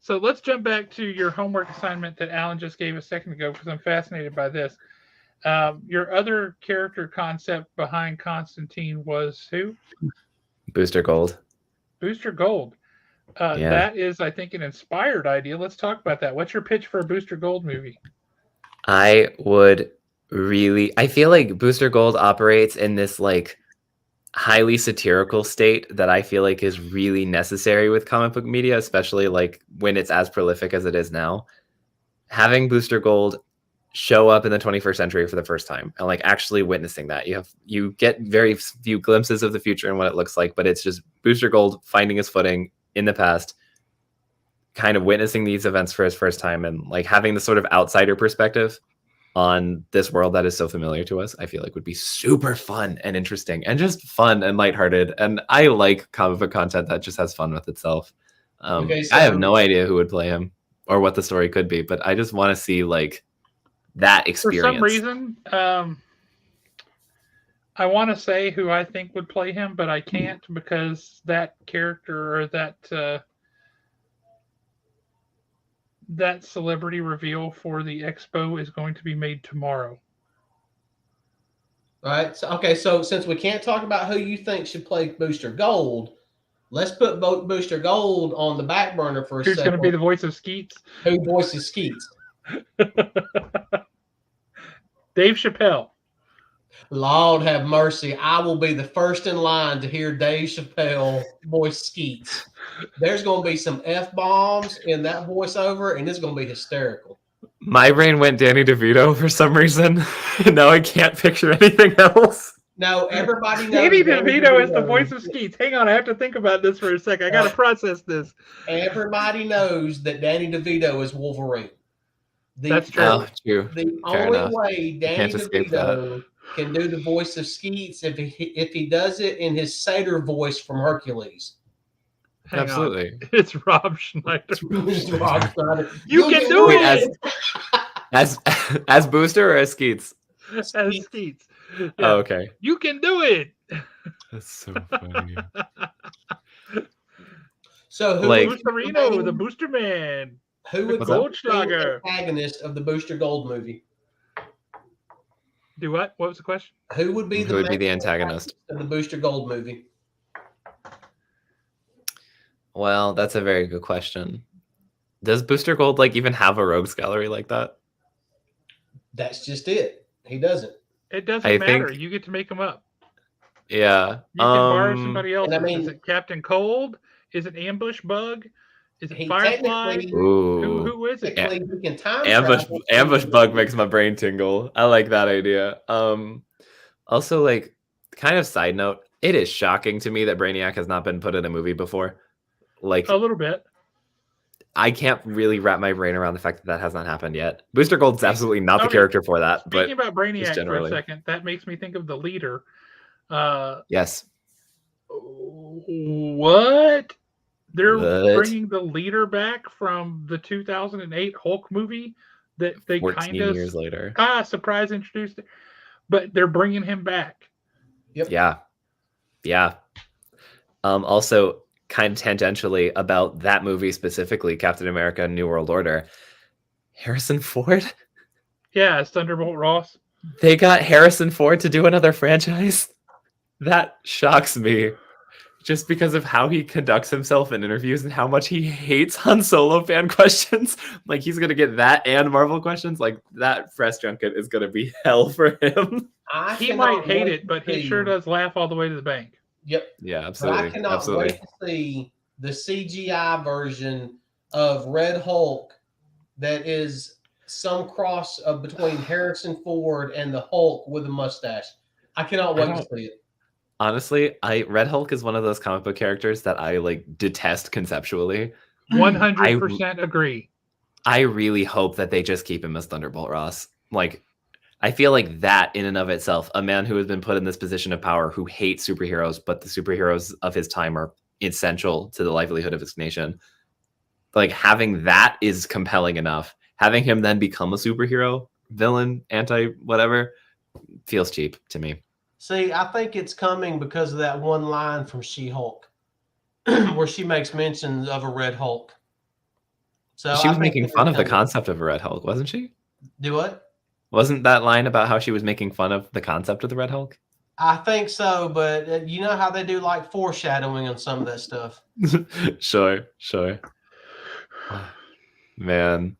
So let's jump back to your homework assignment that Alan just gave a second ago, because I'm fascinated by this. Your other character concept behind Constantine was who? Booster Gold. Booster Gold. That is, I think, an inspired idea. Let's talk about that. What's your pitch for a Booster Gold movie? I feel like Booster Gold operates in this like highly satirical state that I feel like is really necessary with comic book media, especially like when it's as prolific as it is now. Having Booster Gold show up in the 21st century for the first time and like actually witnessing that, you get very few glimpses of the future and what it looks like, but it's just Booster Gold finding his footing in the past, kind of witnessing these events for his first time, and like having the sort of outsider perspective on this world that is so familiar to us, I feel like would be super fun and interesting and just fun and lighthearted. And I like comic book content that just has fun with itself. I have no idea who would play him or what the story could be, but I just want to see like that experience. For some reason, I want to say who I think would play him, but I can't, because that character or that celebrity reveal for the expo is going to be made tomorrow. All right. So since we can't talk about who you think should play Booster Gold, let's put Booster Gold on the back burner for a second. Who's going to be the voice of Skeets? Who voices Skeets? Dave Chappelle. Lord have mercy. I will be the first in line to hear Dave Chappelle voice Skeets. There's going to be some F-bombs in that voiceover, and it's going to be hysterical. My brain went Danny DeVito for some reason. Now I can't picture anything else. No, everybody knows Danny DeVito is the voice of Skeets. Hang on, I have to think about this for a second. I got to process this. Everybody knows that Danny DeVito is Wolverine. That's true. True. The only way Danny DeVito can do the voice of Skeets if he does it in his satyr voice from Hercules. Absolutely. It's Rob Schneider. It's Rob Schneider. You can do it! As Booster or as Skeets? As Skeets. Yeah. Oh, okay. You can do it! That's so funny. So who like Boosterino, the Booster Man. Who would be the antagonist of the Booster Gold movie? Do what? What was the question? Who would be the antagonist of the Booster Gold movie? Well, that's a very good question. Does Booster Gold like even have a rogues gallery like that? That's just it. He doesn't. It doesn't matter. You get to make them up. Yeah. You can borrow somebody else. Is it Captain Cold? Is it Ambush Bug? Is it Firefly? Who is it? Ambush Bug makes my brain tingle. I like that idea. Also, like, kind of side note, It is shocking to me that Brainiac has not been put in a movie before. Like a little bit. I can't really wrap my brain around the fact that has not happened yet. Booster Gold's absolutely not the character for that. Speaking But about Brainiac generally, for a second, that makes me think of the leader. Yes. What? They're bringing the leader back from the 2008 Hulk movie that they 14 years later. Surprise introduced it. But they're bringing him back. Yep. Yeah. Also, kind of tangentially about that movie specifically, Captain America: New World Order. Harrison Ford? Yeah, it's Thunderbolt Ross. They got Harrison Ford to do another franchise? That shocks me. Just because of how he conducts himself in interviews and how much he hates Han Solo fan questions. Like, he's going to get that and Marvel questions. Like, that press junket is going to be hell for him. He might hate it, but he sure does laugh all the way to the bank. Yep. Yeah, absolutely. But I cannot wait to see the CGI version of Red Hulk that is some cross of between Harrison Ford and the Hulk with a mustache. I cannot wait to see it. Honestly, Red Hulk is one of those comic book characters that I like detest conceptually. 100% agree. I really hope that they just keep him as Thunderbolt Ross. Like, I feel like that in and of itself, a man who has been put in this position of power, who hates superheroes, but the superheroes of his time are essential to the livelihood of his nation. Like, having that is compelling enough. Having him then become a superhero, villain, anti-whatever, feels cheap to me. See, I think it's coming because of that one line from She-Hulk where she makes mention of a Red Hulk. So she was making fun of the concept of a Red Hulk, wasn't she? Do what? Wasn't that line about how she was making fun of the concept of the Red Hulk? I think so, but you know how they do like foreshadowing on some of that stuff. Sure. Man,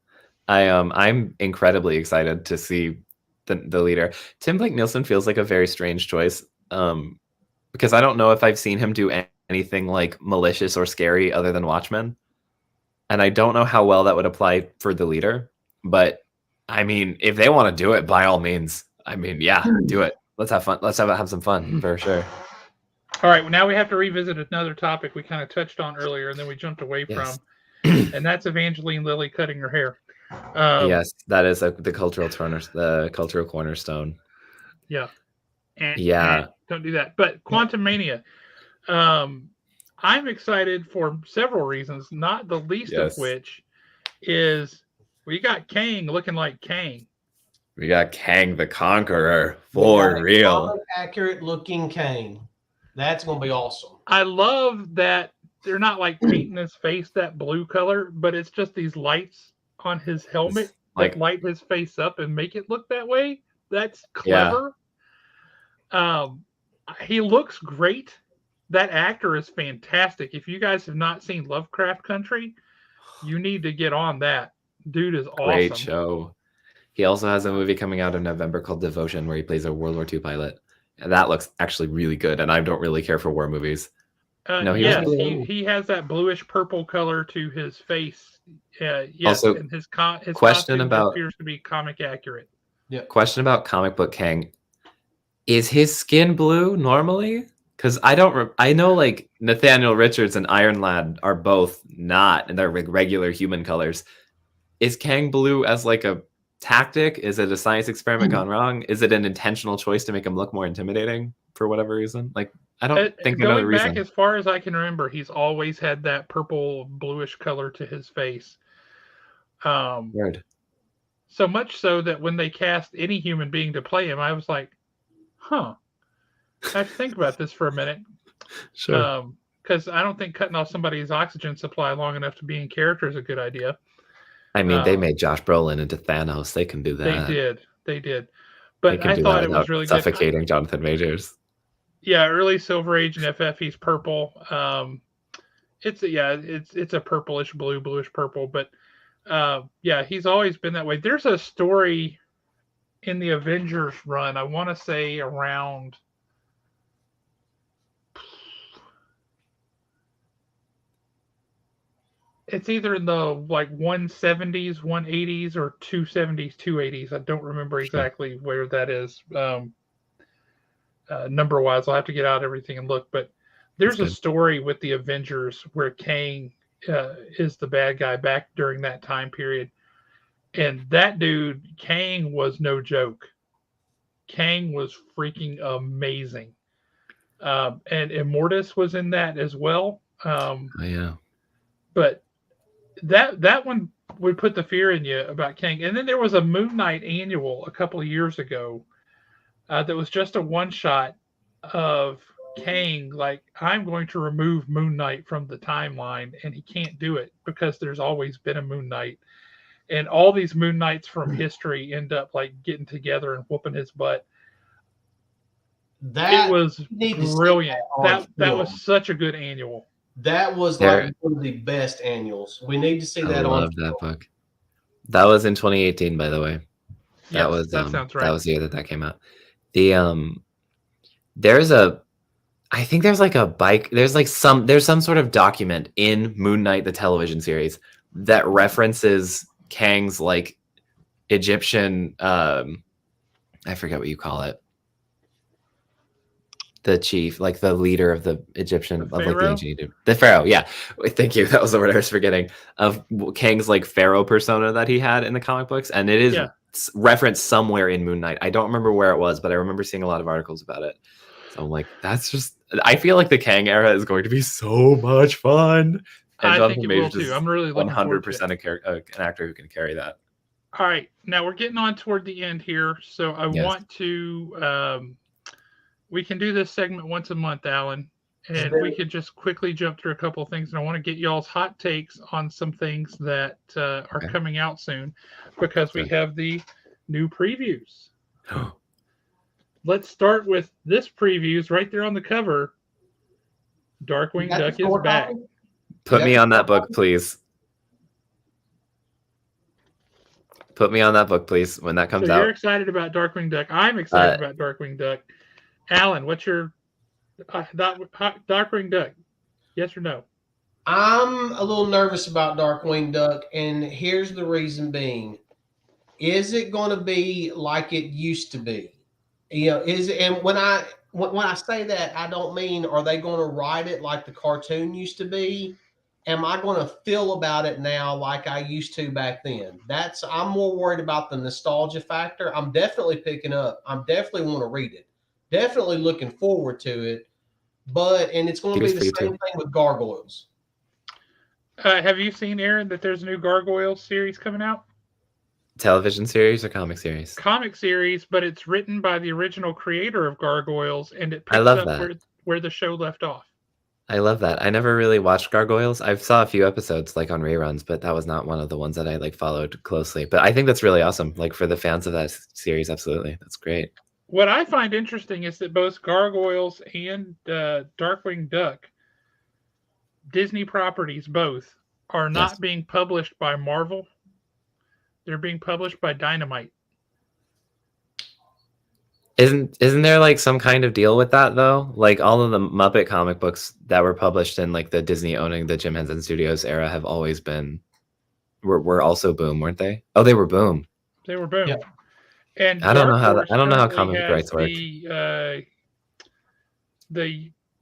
I'm incredibly excited to see the leader. Tim Blake Nelson feels like a very strange choice, because I don't know if I've seen him do anything like malicious or scary other than Watchmen, and I don't know how well that would apply for the leader. But I mean, if they want to do it, by all means. I mean, yeah, do it. Let's have fun. Let's have some fun for sure. All right, well, now we have to revisit another topic we kind of touched on earlier, and then we jumped away from, and that's Evangeline Lilly cutting her hair. Yes, that is the cultural cornerstone. Yeah. Don't do that. But Quantum Mania, I'm excited for several reasons, not the least of which is we got Kang looking like Kang. We got Kang the Conqueror for real. Accurate looking Kang. That's going to be awesome. I love that they're not like painting his face that blue color, but it's just these lights on his helmet that light his face up and make it look that way. That's clever. Yeah. He looks great. That actor is fantastic. If you guys have not seen Lovecraft Country, you need to get on that. Dude is awesome. Great show. He also has a movie coming out in November called Devotion, where he plays a World War II pilot. And that looks actually really good. And I don't really care for war movies. He has that bluish purple color to his face. Also, and his question about appears to be comic accurate. Yeah. Question about comic book Kang: is his skin blue normally? Because I know like Nathaniel Richards and Iron Lad are both not, and they're regular human colors. Is Kang blue as like a tactic? Is it a science experiment gone wrong? Is it an intentional choice to make him look more intimidating for whatever reason? Like, I don't think I know the reason. Back as far as I can remember, he's always had that purple bluish color to his face. Weird. So much so that when they cast any human being to play him, I was like, I have to think about this for a minute. Sure. Because I don't think cutting off somebody's oxygen supply long enough to be in character is a good idea. I mean, they made Josh Brolin into Thanos. They can do that. They did. But I thought it was really suffocating good. Jonathan Majors. Yeah, early Silver Age and FF, he's purple. It's a purplish blue, bluish purple. But he's always been that way. There's a story in the Avengers run, I want to say around it's either in the like 170s, 180s, or 270s, 280s. I don't remember exactly where that is. number wise. I'll have to get out everything and look, but there's a story with the Avengers where Kang is the bad guy back during that time period. And that dude, Kang, was no joke. Kang was freaking amazing. And Immortus was in that as well. But that one would put the fear in you about Kang. And then there was a Moon Knight annual a couple of years ago that was just a one-shot of Kang, like, I'm going to remove Moon Knight from the timeline, and he can't do it because there's always been a Moon Knight. And all these Moon Knights from history end up like getting together and whooping his butt. It was brilliant. That was such a good annual. That was like one of the best annuals. We need to see that on. I love that book. That was in 2018, by the way. That sounds right. That was the year that came out. I think there's like a bike. There's some sort of document in Moon Knight, the television series, that references Kang's like Egyptian. I forget what you call it. The chief, like the leader of the Egyptian, of like the ancient Egypt, the pharaoh. Yeah, thank you. That was the word I was forgetting. Of Kang's like pharaoh persona that he had in the comic books, and it is referenced somewhere in Moon Knight. I don't remember where it was, but I remember seeing a lot of articles about it. So I'm like, that's just. I feel like the Kang era is going to be so much fun. And I think it will too. I'm really looking 100% an actor who can carry that. All right, now we're getting on toward the end here, so I want to. We can do this segment once a month, Alan, and we could just quickly jump through a couple of things. And I want to get y'all's hot takes on some things that are coming out soon, because we have the new previews. Let's start with this previews right there on the cover. Darkwing Duck is back. Put me on that book, please. Put me on that book, please, when that comes out. You're excited about Darkwing Duck. I'm excited about Darkwing Duck. Alan, what's your Darkwing Duck? Yes or no? I'm a little nervous about Darkwing Duck, and here's the reason being. Is it going to be like it used to be? And when I say that, I don't mean are they going to write it like the cartoon used to be? Am I going to feel about it now like I used to back then? I'm more worried about the nostalgia factor. I'm definitely picking up. I definitely want to read it. Definitely looking forward to it. And it's going to be the same thing with Gargoyles. Have you seen, Aaron, that there's a new Gargoyles series coming out? Television series or comic series? Comic series, but it's written by the original creator of Gargoyles, and it picks up where the show left off. I love that. I never really watched Gargoyles. I saw a few episodes like on reruns, but that was not one of the ones that I like followed closely. But I think that's really awesome. Like for the fans of that series, absolutely. That's great. What I find interesting is that both Gargoyles and Darkwing Duck, Disney properties both, are not being published by Marvel. They're being published by Dynamite. Isn't there like some kind of deal with that though? Like all of the Muppet comic books that were published in like the Disney owning the Jim Henson Studios era have always been were also Boom, weren't they? Oh, they were Boom. They were Boom. Yeah. And I don't know how comic rights work.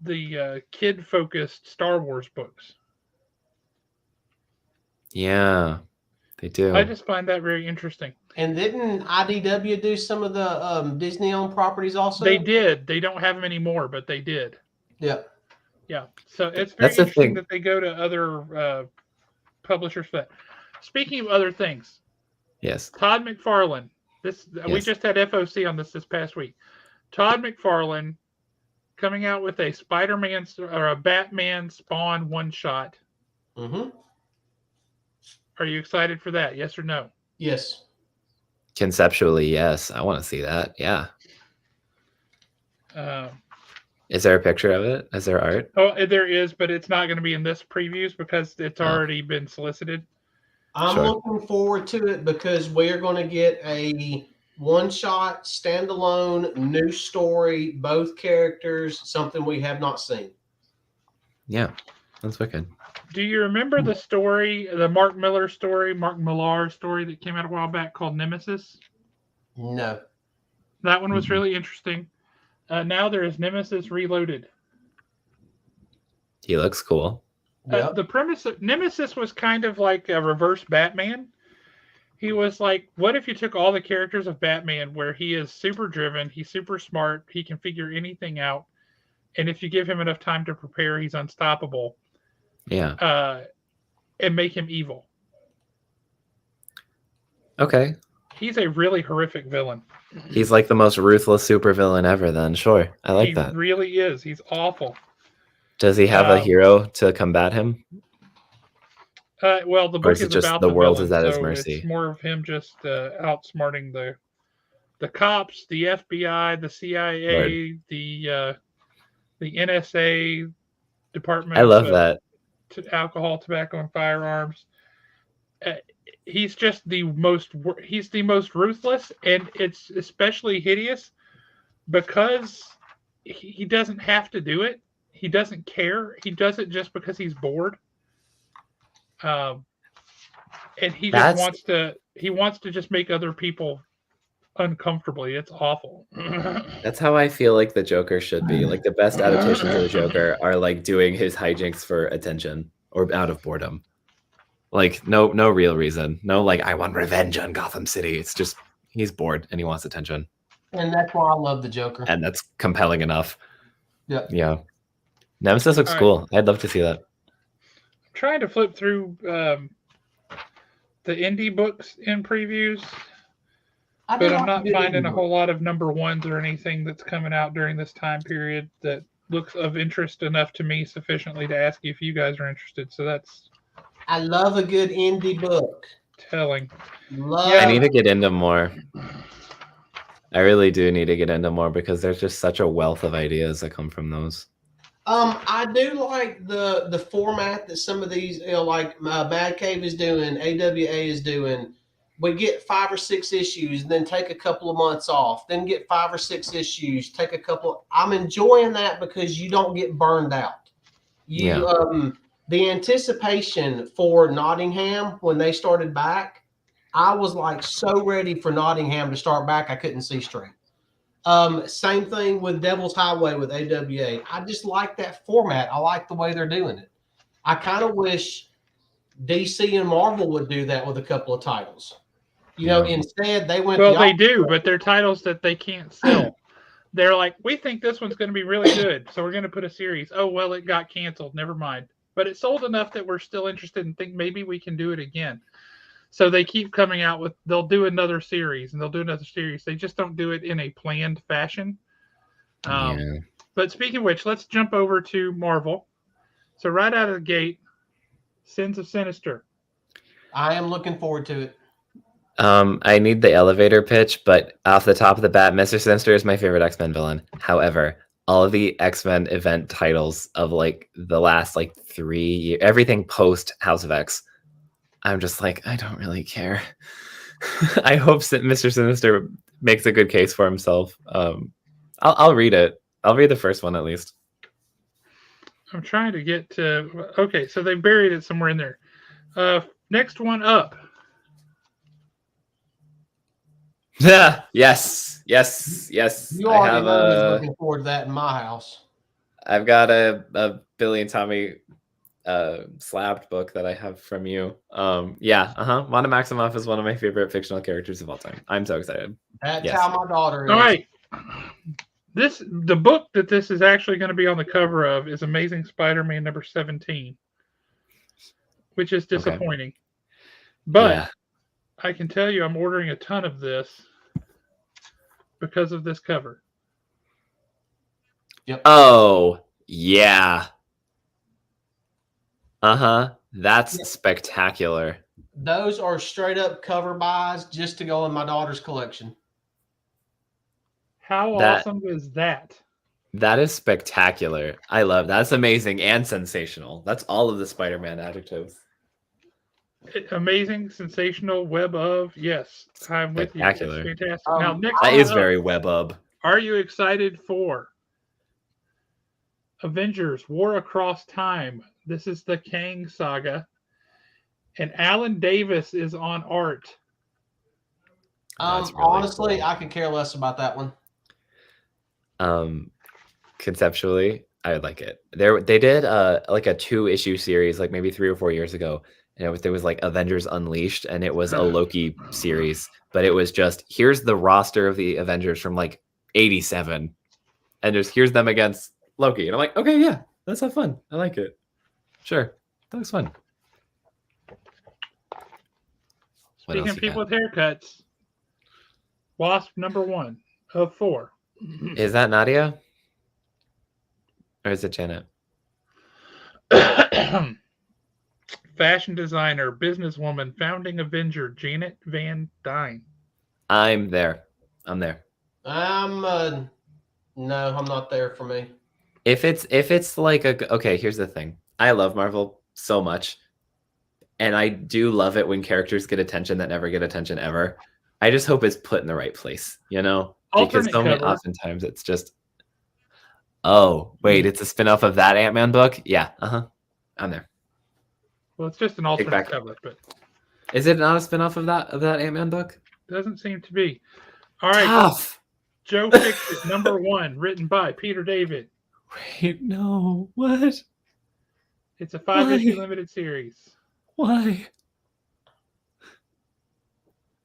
The kid-focused Star Wars books. Yeah, they do. I just find that very interesting. And didn't IDW do some of the Disney-owned properties also? They did. They don't have them anymore, but they did. Yeah. Yeah. So it's very interesting that they go to other publishers for that. Speaking of other things. Yes. Todd McFarlane. We just had FOC on this past week. Todd McFarlane coming out with a Spider-Man or a Batman Spawn one-shot. Mm-hmm. Are you excited for that? Yes or no? Yes. Conceptually, yes. I want to see that. Yeah. Is there a picture of it? Is there art? Oh, there is, but it's not going to be in this previews because it's already been solicited. I'm looking forward to it because we're going to get a one-shot, standalone, new story, both characters, something we have not seen. Yeah, that's wicked. Do you remember the story, the Mark Millar story that came out a while back called Nemesis? No. That one was really interesting. Now there is Nemesis Reloaded. He looks cool. Yep. The premise of Nemesis was kind of like a reverse Batman. He was like, what if you took all the characters of Batman where he is super driven, he's super smart, he can figure anything out, and if you give him enough time to prepare, he's unstoppable. Yeah. And make him evil. Okay. He's a really horrific villain. He's like the most ruthless supervillain ever then. Sure. I like that. He really is. He's awful. Does he have a hero to combat him? Well, the book is just about the world villain, is at his so mercy? It's more of him just outsmarting the cops, the FBI, the CIA, the NSA, Department I love of that. Alcohol, Tobacco, and Firearms. He's just the most ruthless, and it's especially hideous because he doesn't have to do it. He doesn't care. He does it just because he's bored. And he just wants to just make other people uncomfortably. It's awful. That's how I feel like the Joker should be. Like the best adaptations of the Joker are like doing his hijinks for attention or out of boredom. Like no real reason. No, like I want revenge on Gotham City. It's just he's bored and he wants attention. And that's why I love the Joker. And that's compelling enough. Yeah. Yeah. Nemesis looks cool. I'd love to see that. I'm trying to flip through the indie books in previews, but I'm not finding a whole lot of number ones or anything that's coming out during this time period that looks of interest enough to me sufficiently to ask you if you guys are interested. So that's. I love a good indie book. Telling. I need to get into more. I really do need to get into more because there's just such a wealth of ideas that come from those. I do like the format that some of these, like Bad Cave is doing, AWA is doing. We get 5 or 6 issues, then take a couple of months off, then get 5 or 6 issues, take a couple. I'm enjoying that because you don't get burned out. The anticipation for Nottingham when they started back, I was like so ready for Nottingham to start back. I couldn't see straight. Same thing with Devil's Highway with AWA. I just like that format. I like the way they're doing it. I kind of wish DC and Marvel would do that with a couple of titles. Instead they went. Well, they do, but they're titles that they can't sell. They're like, we think this one's going to be really good, so we're going to put a series. Oh, well, it got canceled. Never mind. But it sold enough that we're still interested and think maybe we can do it again. So they keep coming out with, they'll do another series and they'll do another series. They just don't do it in a planned fashion. But speaking of which, let's jump over to Marvel. So right out of the gate, Sins of Sinister. I am looking forward to it. I need the elevator pitch, but off the top of the bat, Mr. Sinister is my favorite X-Men villain. However, all of the X-Men event titles of like the last like 3 years, everything post House of X, I'm just like, I don't really care. I hope that Mr. Sinister makes a good case for himself. I'll read it. I'll read the first one at least. I'm trying to get to. Okay, so they buried it somewhere in there. Next one up. Yeah. Yes. You already know who's looking forward to that in my house. I've got a Billy and Tommy slabbed book that I have from you. Wanda Maximoff is one of my favorite fictional characters of all time. I'm so excited. That's how my daughter is. All right. The book that this is actually going to be on the cover of is Amazing Spider-Man number 17, which is disappointing. Okay. But I can tell you I'm ordering a ton of this because of this cover. Yep. Oh, yeah. That's spectacular. Those are straight up cover buys just to go in my daughter's collection. How awesome is that? That is spectacular. I love that. That's amazing and sensational. That's all of the Spider-Man adjectives. Amazing, sensational, web of. Yes, I'm with you. It's fantastic. Now, next that is very web of. Are you excited for Avengers War Across Time? This is the Kang saga. And Alan Davis is on art. Really honestly, cool. I could care less about that one. Conceptually, I would like it. They did like a 2-issue series, like maybe 3 or 4 years ago, and there was like Avengers Unleashed, and it was a Loki series, but it was just here's the roster of the Avengers from like 87, and just here's them against Loki, and I'm like, okay, yeah, let's have fun. I like it. Sure, that was fun. Speaking of people with haircuts, Wasp #1 of 4. Is that Nadia? Or is it Janet? Fashion designer, businesswoman, founding Avenger, Janet Van Dyne. I'm there. I'm there. No, I'm not there for me. If it's like okay, here's the thing. I love Marvel so much, and I do love it when characters get attention that never get attention ever. I just hope it's put in the right place, you know? Because so many oftentimes it's just, oh, wait, it's a spin-off of that Ant-Man book? Yeah, I'm there. Well, it's just an alternate cover, but is it not a spin-off of that Ant-Man book? Doesn't seem to be. All right. Tough. Joe Fixit, #1, written by Peter David. Wait, no. What? It's a 5-issue limited series. Why?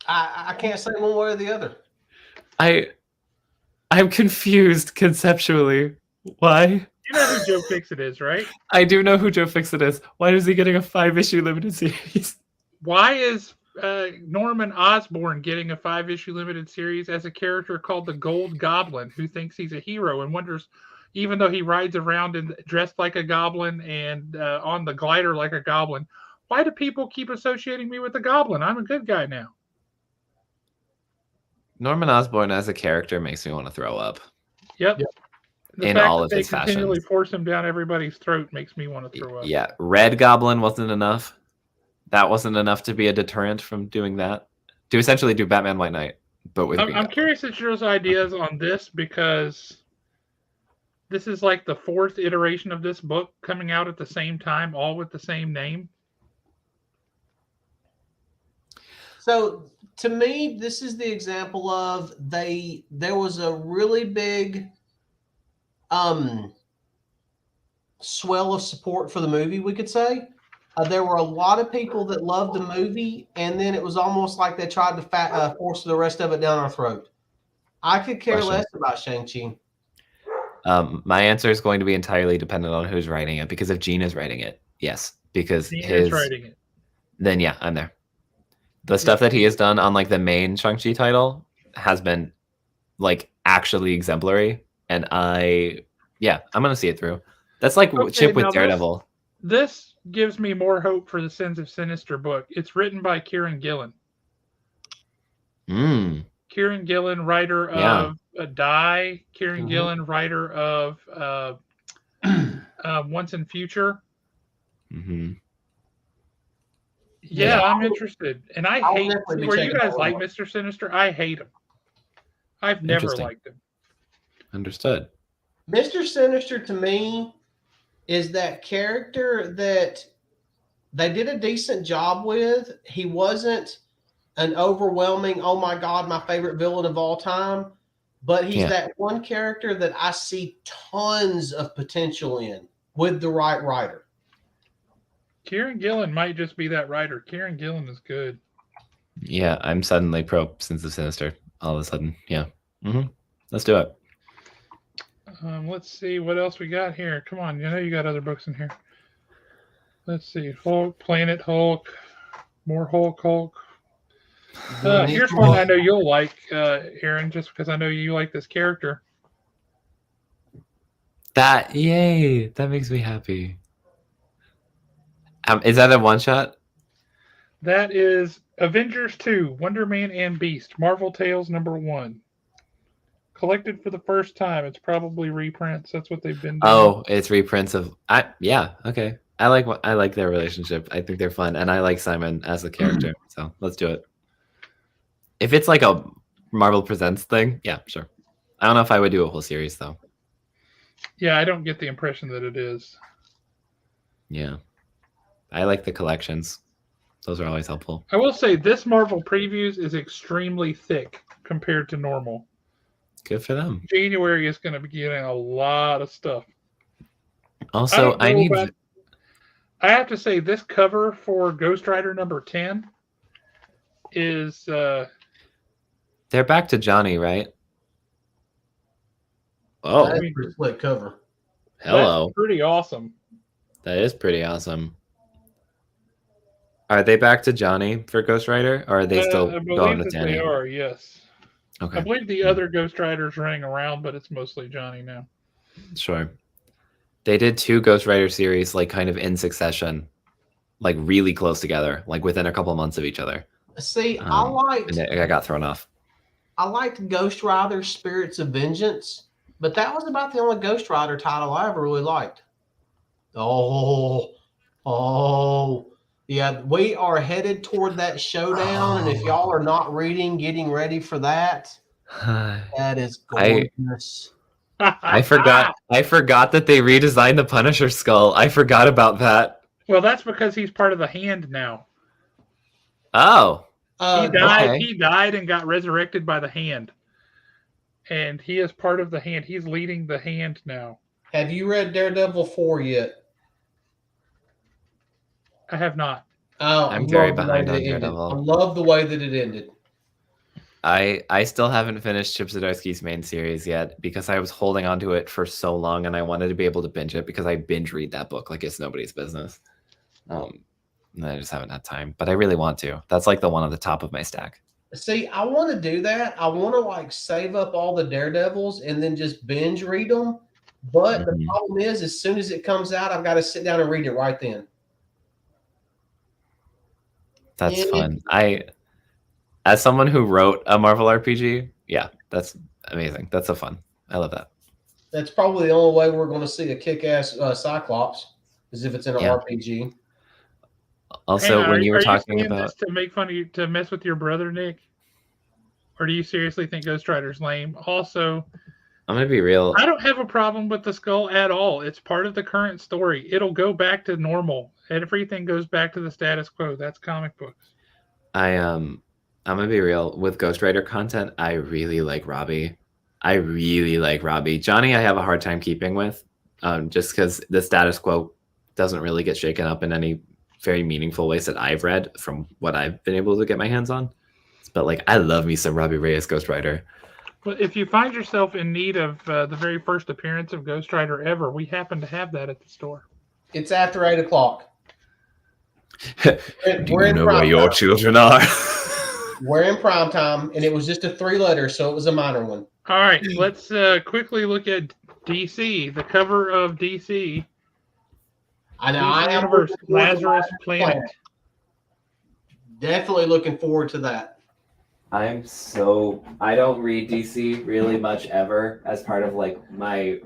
I can't say one way or the other. I'm confused conceptually. Why? You know who Joe Fixit is, right? I do know who Joe Fixit is. Why is he getting a 5-issue limited series? Why is Norman Osborn getting a 5-issue limited series as a character called the Gold Goblin, who thinks he's a hero and wonders, even though he rides around and dressed like a goblin and on the glider like a goblin, why do people keep associating me with the goblin? I'm a good guy now. Norman Osborn as a character makes me want to throw up. Yep. In all of his fashions. They continually force him down everybody's throat makes me want to throw up. Yeah, Red Goblin wasn't enough. That wasn't enough to be a deterrent from doing that. To essentially do Batman White Knight, but with I'm curious at your ideas on this, because this is like the 4th iteration of this book coming out at the same time, all with the same name. So to me, this is the example of there was a really big swell of support for the movie, we could say. There were a lot of people that loved the movie, and then it was almost like they tried to force the rest of it down our throat. I could care less about Shang-Chi. My answer is going to be entirely dependent on who's writing it, because if Gene is writing it, yes. Because Gene is writing it. Then yeah, I'm there. The stuff that he has done on like the main Shang-Chi title has been like actually exemplary, and I'm gonna see it through. That's like Chip with Daredevil. This gives me more hope for the Sins of Sinister book. It's written by Kieran Gillen. Kieran Gillen, writer of Die. Kieran Gillen, writer of Once and Future. Yeah, I'm interested. And I hate where you guys like Mr. Sinister. I hate him. I've never liked him. Understood. Mr. Sinister to me is that character that they did a decent job with. He wasn't an overwhelming, oh my God, my favorite villain of all time. But he's that one character that I see tons of potential in with the right writer. Kieran Gillen might just be that writer. Kieran Gillen is good. Yeah, I'm suddenly pro Sins of Sinister. All of a sudden, yeah. Let's do it. Let's see what else we got here. Come on, you know you got other books in here. Let's see. Hulk, Planet Hulk, more Hulk. Here's one I know you'll like, Aaron, just because I know you like this character. Yay! That makes me happy. Is that a one-shot? That is Avengers 2, Wonder Man and Beast, Marvel Tales #1. Collected for the first time. It's probably reprints. That's what they've been doing. Oh, it's reprints of... okay. I like their relationship. I think they're fun, and I like Simon as a character, so let's do it. If it's like a Marvel Presents thing, yeah, sure. I don't know if I would do a whole series, though. Yeah, I don't get the impression that it is. Yeah. I like the collections. Those are always helpful. I will say this Marvel Previews is extremely thick compared to normal. Good for them. January is going to be getting a lot of stuff. Also, I have to say this cover for Ghost Rider number 10 is they're back to Johnny, right? Oh, that's a pretty slick cover. Hello. That's pretty awesome. That is pretty awesome. Are they back to Johnny for Ghost Rider, or are they still going with Danny? They are, yes. Okay. I believe the other Ghost Riders running around, but it's mostly Johnny now. Sure. They did 2 Ghost Rider series, like kind of in succession, like really close together, like within a couple months of each other. See, I got thrown off. I liked Ghost Rider Spirits of Vengeance, but that was about the only Ghost Rider title I ever really liked. Oh, yeah, we are headed toward that showdown, and if y'all are not getting ready for that, that is gorgeous. I forgot that they redesigned the Punisher skull. I forgot about that. Well, that's because he's part of the Hand now. Oh. He died. Okay. He died and got resurrected by the Hand. And he is part of the Hand. He's leading the Hand now. Have you read Daredevil 4 yet? I have not. Oh, I'm very behind on Daredevil. I love the way that it ended. I still haven't finished Chip Zdarsky's main series yet because I was holding on to it for so long and I wanted to be able to binge it because I binge read that book like it's nobody's business. And I just haven't had time, but I really want to. That's like the one on the top of my stack. See, I want to do that. I want to like save up all the Daredevils and then just binge read them. But the problem is, as soon as it comes out, I've got to sit down and read it right then. That's fun. As someone who wrote a Marvel RPG, yeah, that's amazing. That's so fun. I love that. That's probably the only way we're going to see a kick-ass Cyclops, is if it's in an RPG. Also, when you were talking about this to make fun of you, to mess with your brother, Nick, or do you seriously think Ghost Rider's lame? Also, I'm gonna be real. I don't have a problem with the skull at all. It's part of the current story. It'll go back to normal. Everything goes back to the status quo. That's comic books. I'm gonna be real with Ghost Rider content. I really like Robbie. Johnny, I have a hard time keeping with, just because the status quo doesn't really get shaken up in any very meaningful ways that I've read from what I've been able to get my hands on. But like, I love me some Robbie Reyes Ghost Rider. Well, if you find yourself in need of the very first appearance of Ghost Rider ever, we happen to have that at the store. It's after 8 o'clock. Do you know where your children are? We're in prime time, and it was just a 3-letter, so it was a minor one. All right, let's quickly look at DC. The cover of DC. I know. I am Lazarus Planet. Definitely looking forward to that. I don't read DC really much ever as part of like my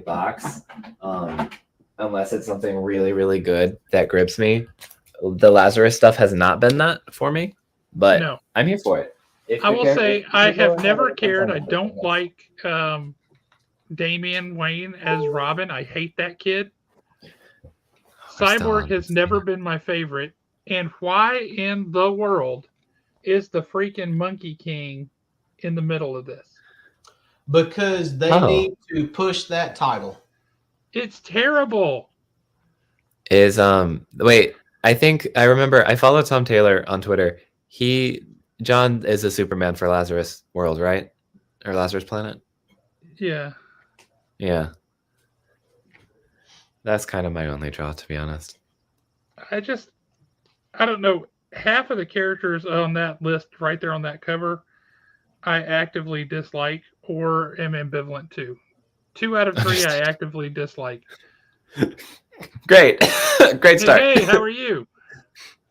box, unless it's something really, really good that grips me. The Lazarus stuff has not been that for me, but no. I'm here for it. I will say I have never cared. I don't like Damian Wayne as Robin. I hate that kid. Cyborg has never been my favorite. And why in the world is the freaking Monkey King in the middle of this? Because they need to push that title. It's terrible. Wait, I think I remember I follow Tom Taylor on Twitter. John is a Superman for Lazarus World, right? Or Lazarus Planet? Yeah. Yeah. That's kind of my only draw, to be honest. I don't know. Half of the characters on that list right there on that cover, I actively dislike or am ambivalent to. 2 out of 3 I actively dislike. Great. Great start. Hey, how are you?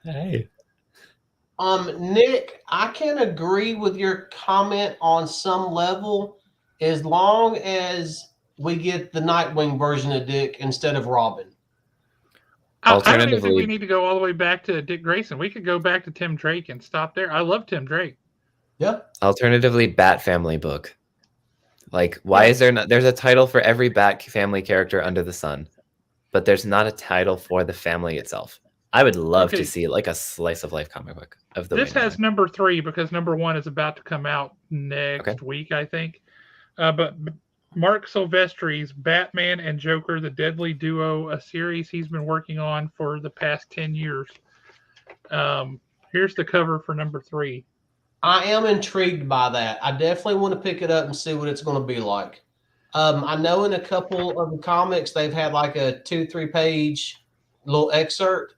Hey. Nick, I can agree with your comment on some level as long as we get the Nightwing version of Dick instead of Robin. I don't even think we need to go all the way back to Dick Grayson. We could go back to Tim Drake and stop there. I love Tim Drake. Yeah. Alternatively, Bat Family book. Like, why is there not? There's a title for every Bat Family character under the sun, but there's not a title for the family itself. I would love to see like a slice of life comic book of the. This has number 3 because number 1 is about to come out next week, I think. But Mark Silvestri's Batman and Joker, the Deadly Duo, a series he's been working on for the past 10 years. Here's the cover for number 3. I am intrigued by that. I definitely want to pick it up and see what it's going to be like. I know in a couple of the comics they've had like a 2-3 page little excerpt,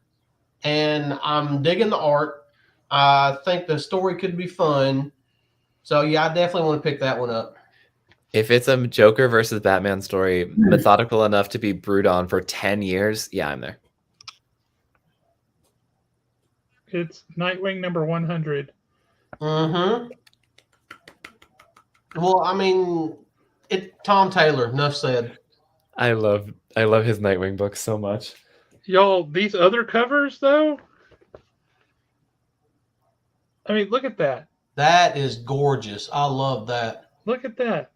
and I'm digging the art. I think the story could be fun. So yeah, I definitely want to pick that one up. If it's a Joker versus Batman story, methodical enough to be brewed on for 10 years, yeah, I'm there. It's Nightwing number 100. Mm-hmm. Well, I mean, Tom Taylor, enough said. I love his Nightwing books so much. Y'all, these other covers though, I mean, look at that. That is gorgeous. I love that. Look at that.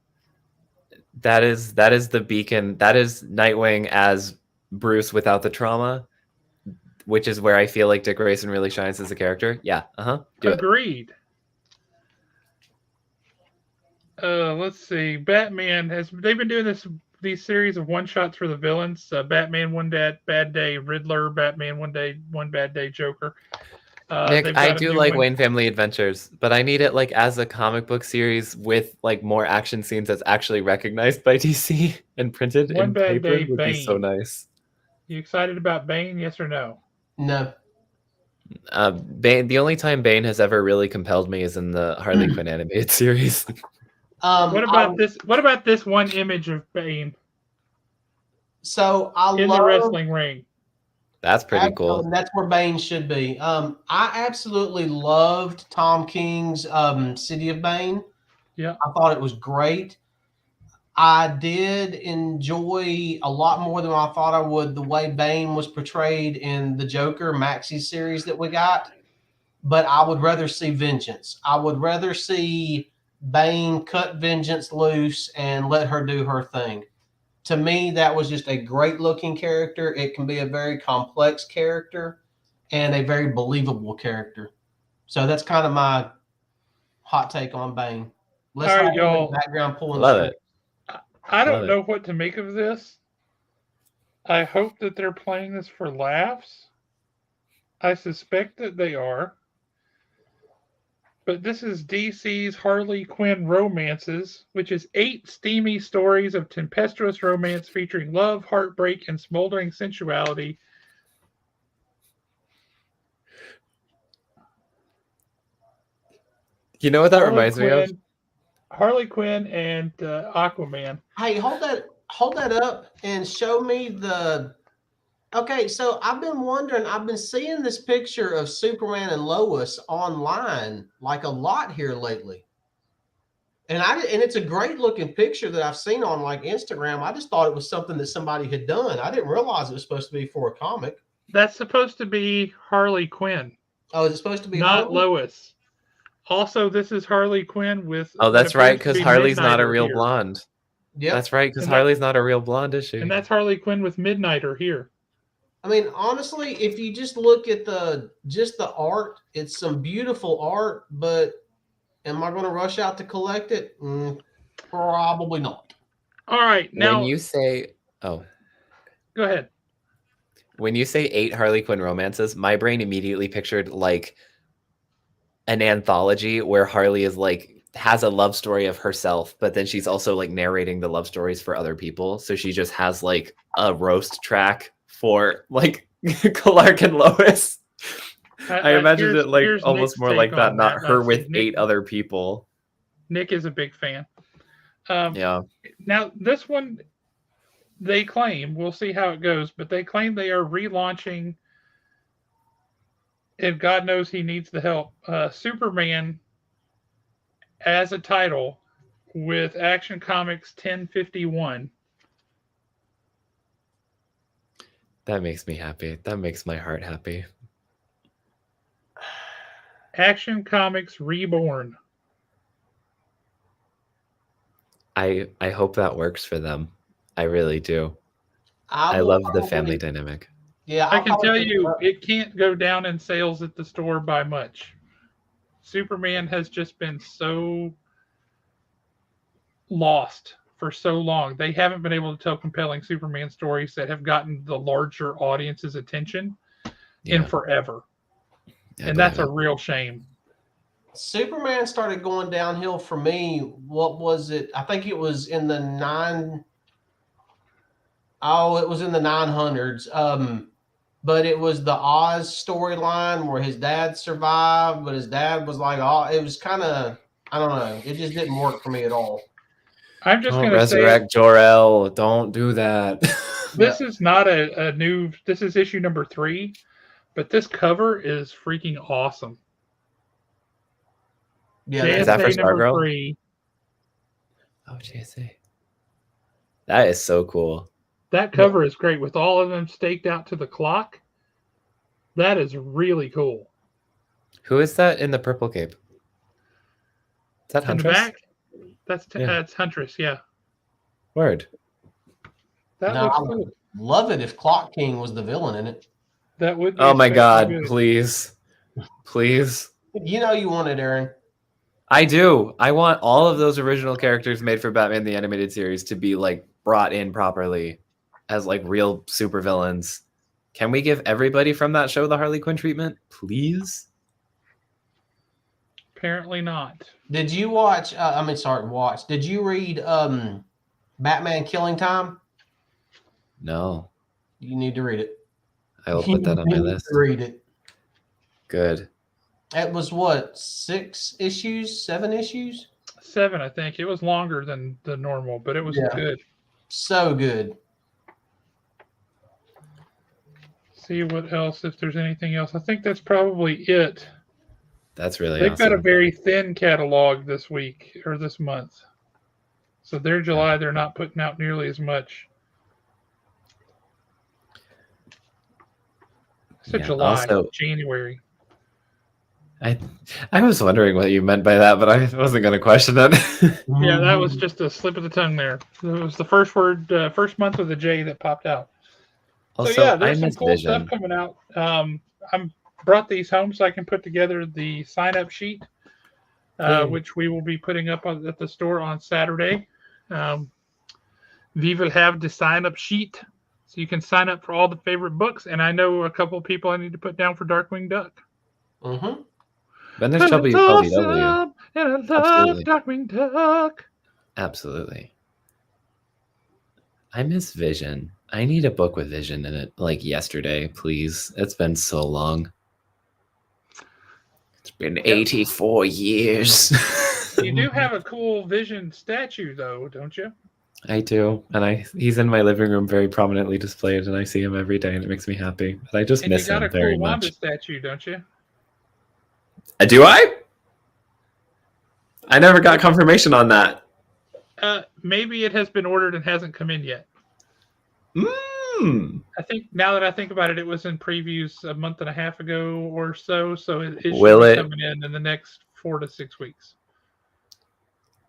That is the beacon. That is Nightwing as Bruce without the trauma, which is where I feel like Dick Grayson really shines as a character. Yeah. Agreed. Let's see. Batman they've been doing these series of one shots for the villains. Batman One Bad Day, Riddler, Batman One Bad Day, Joker. Nick, I do like Wayne Family Adventures, but I need it like as a comic book series with like more action scenes that's actually recognized by DC and printed One in Bad paper Day, would be so Bane. nice. You excited about Bane? Yes or no? No. Bane. The only time Bane has ever really compelled me is in the Harley Quinn animated series. What about this? What about this one image of Bane? So in the wrestling ring. That's pretty cool. That's where Bane should be. I absolutely loved Tom King's City of Bane. Yeah, I thought it was great. I did enjoy a lot more than I thought I would the way Bane was portrayed in the Joker Maxi series that we got. But I would rather see vengeance. I would rather see Bane cut vengeance loose and let her do her thing. To me, that was just a great looking character. It can be a very complex character and a very believable character. So that's kind of my hot take on Bane. Let's all right, y'all. Background pulling. Love it. I don't know what to make of this. I hope that they're playing this for laughs. I suspect that they are. But this is DC's Harley Quinn Romances, which is 8 steamy stories of tempestuous romance featuring love, heartbreak, and smoldering sensuality. You know what that reminds me of? Harley Quinn and Aquaman. Hey, hold that up and show me the... Okay, so I've been wondering, I've been seeing this picture of Superman and Lois online like a lot here lately. And it's a great looking picture that I've seen on like Instagram. I just thought it was something that somebody had done. I didn't realize it was supposed to be for a comic. That's supposed to be Harley Quinn. Oh, is it supposed to be not Harley? Lois? Also, this is Harley Quinn with... Oh, that's right, because Harley's not a real blonde. Yeah, that's right, because Harley's not a real blonde, is she? And that's Harley Quinn with Midnighter here. I mean, honestly, if you just look at the art, it's some beautiful art, but am I going to rush out to collect it? Probably not. All right, now... When you say... Oh. Go ahead. When you say 8 Harley Quinn romances, my brain immediately pictured, like, an anthology where Harley is, like, has a love story of herself, but then she's also, like, narrating the love stories for other people. So she just has, like, a roast track for like Clark and Lois. I imagined it like almost more like that, not her with 8 other people. Nick is a big fan. Yeah. Now this one, they claim, we'll see how it goes, but they claim they are relaunching, and God knows he needs the help, Superman as a title with Action Comics 1051. That makes me happy. That makes my heart happy. Action Comics Reborn. I hope that works for them. I really do. I love the family dynamic. Yeah, I can tell you, it can't go down in sales at the store by much. Superman has just been so lost for so long. They haven't been able to tell compelling Superman stories that have gotten the larger audience's attention in forever. And that's a real shame. Superman started going downhill for me. What was it? I think it was in the it was in the 900s. But it was the Oz storyline where his dad survived, but his dad was like, it was kind of, I don't know. It just didn't work for me at all. I'm just going to say, resurrect Jor-El. Don't do that. This is not a new. This is issue number 3, but this cover is freaking awesome. Yeah, is that for Stargirl? 3. Oh, JSA. That is so cool. That cover is great with all of them staked out to the clock. That is really cool. Who is that in the purple cape? Is that Huntress? In the back? That's Huntress, yeah. Word. That looks cool. Love it if Clock King was the villain in it. That would be Oh my God, please. Please. You know you want it, Aaron. I do. I want all of those original characters made for Batman the Animated Series to be like brought in properly as like real supervillains. Can we give everybody from that show the Harley Quinn treatment, please? Apparently not. Did you watch? Did you read Batman Killing Time? No. You need to read it. I will put that on my list. Read it. Good. It was what, 6 issues, 7 issues? 7, I think. It was longer than the normal, but it was good. So good. See what else, if there's anything else. I think that's probably it. That's really They've awesome. got a very thin catalog this week or this month. So their July, they're not putting out nearly as much. So July, January. I was wondering what you meant by that, but I wasn't going to question it. Yeah, that was just a slip of the tongue there. It was the first word, first month with a J that popped out. Also, so yeah, there's some cool stuff coming out. I'm brought these home so I can put together the sign-up sheet, which we will be putting up at the store on Saturday. We will have the sign-up sheet, so you can sign up for all the favorite books. And I know a couple of people I need to put down for Darkwing Duck. Mm-hmm. Then there's LBW. Awesome, and I love Darkwing Duck. Absolutely. I miss Vision. I need a book with Vision in it, like yesterday, please. It's been so long. It's been 84 years. You do have a cool Vision statue, though, don't you? I do, and he's in my living room very prominently displayed, and I see him every day, and it makes me happy. But I just miss him very much. You got a cool Wanda statue, don't you? Do I? I never got confirmation on that. Maybe it has been ordered and hasn't come in yet. I think now that I think about it, it was in previews a month and a half ago or so. So it should be coming in the next 4 to 6 weeks.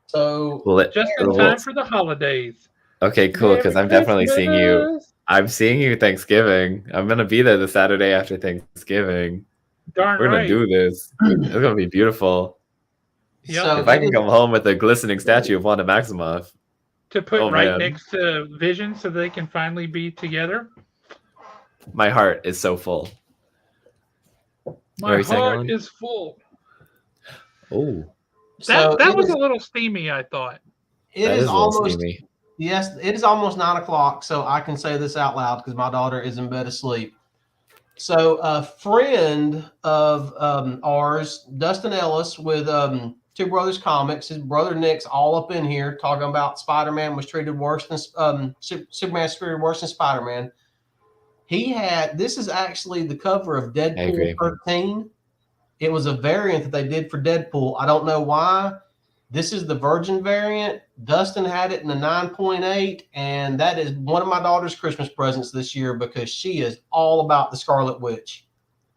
So just in time for the holidays. Okay, cool. Because I'm definitely seeing you. I'm seeing you Thanksgiving. I'm gonna be there the Saturday after Thanksgiving. Darn We're gonna do this. It's gonna be beautiful. Yep. So if I can come home with a glistening statue of Wanda Maximoff to put next to Vision, so they can finally be together. My heart is so full. My heart is full. Oh, that was a little steamy, I thought. It is almost steamy. Yes, it is almost 9 o'clock, so I can say this out loud because my daughter is in bed asleep. So a friend of ours, Dustin Ellis, with Two Brothers Comics, his brother Nick's all up in here talking about Spider-Man was treated worse than Superman's treated worse than Spider-Man. This is actually the cover of Deadpool 13. It was a variant that they did for Deadpool. I don't know why. This is the Virgin variant. Dustin had it in the 9.8, and that is one of my daughter's Christmas presents this year because she is all about the Scarlet Witch.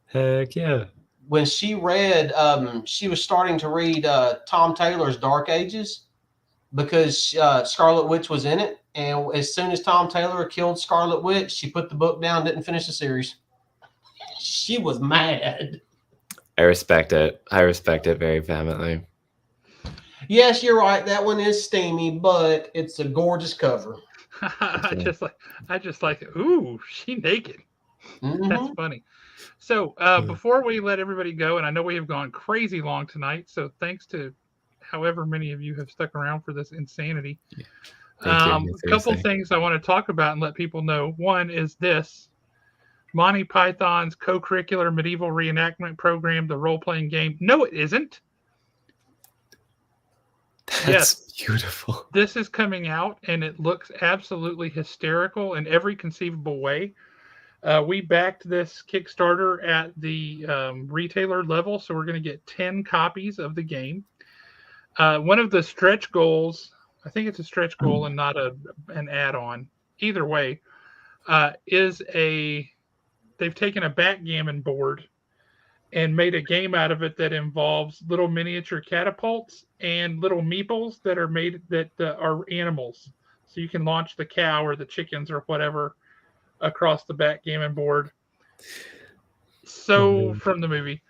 Heck yeah. When she read, she was starting to read Tom Taylor's Dark Ages because Scarlet Witch was in it. And as soon as Tom Taylor killed Scarlet Witch, she put the book down, didn't finish the series. She was mad. I respect it. I respect it very vehemently. Yes, you're right. That one is steamy, but it's a gorgeous cover. I just like it. Ooh, she naked. That's Mm-hmm. funny. So before we let everybody go, and I know we have gone crazy long tonight, so thanks to however many of you have stuck around for this insanity. Thank you. A couple things I want to talk about and let people know. One is this Monty Python's co-curricular medieval reenactment program, the role-playing game. No, it isn't. That's beautiful. This is coming out, and it looks absolutely hysterical in every conceivable way. We backed this Kickstarter at the retailer level, so we're going to get 10 copies of the game. One of the stretch goals, I think it's a stretch goal and not an add-on. Either way, they've taken a backgammon board and made a game out of it that involves little miniature catapults and little meeples that are made that are animals. So you can launch the cow or the chickens or whatever across the backgammon board. So from the movie,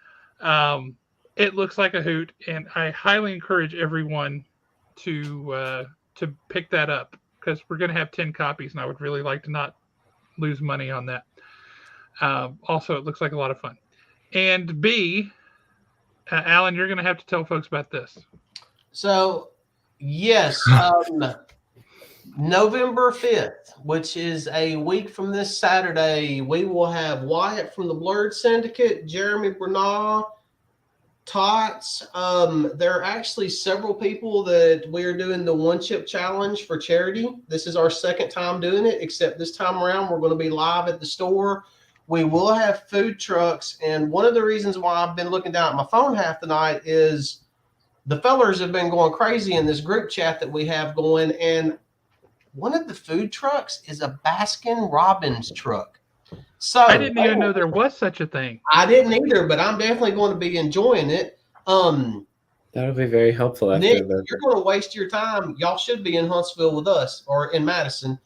it looks like a hoot, and I highly encourage everyone to pick that up because we're going to have 10 copies, and I would really like to not lose money on that. Also, it looks like a lot of fun. And B, Alan, you're going to have to tell folks about this. So, yes, November 5th, which is a week from this Saturday, we will have Wyatt from the Blurred Syndicate, Jeremy Bernard, Tots. There are actually several people that we are doing the One Chip Challenge for charity. This is our second time doing it, except this time around we're going to be live at the store. We will have food trucks, and one of the reasons why I've been looking down at my phone half the night is the fellers have been going crazy in this group chat that we have going, and one of the food trucks is a Baskin Robbins truck. So I didn't even know there was such a thing. I didn't either, but I'm definitely going to be enjoying it. That'll be very helpful. After Nick, that. you're going to waste your time. Y'all should be in Huntsville with us or in Madison.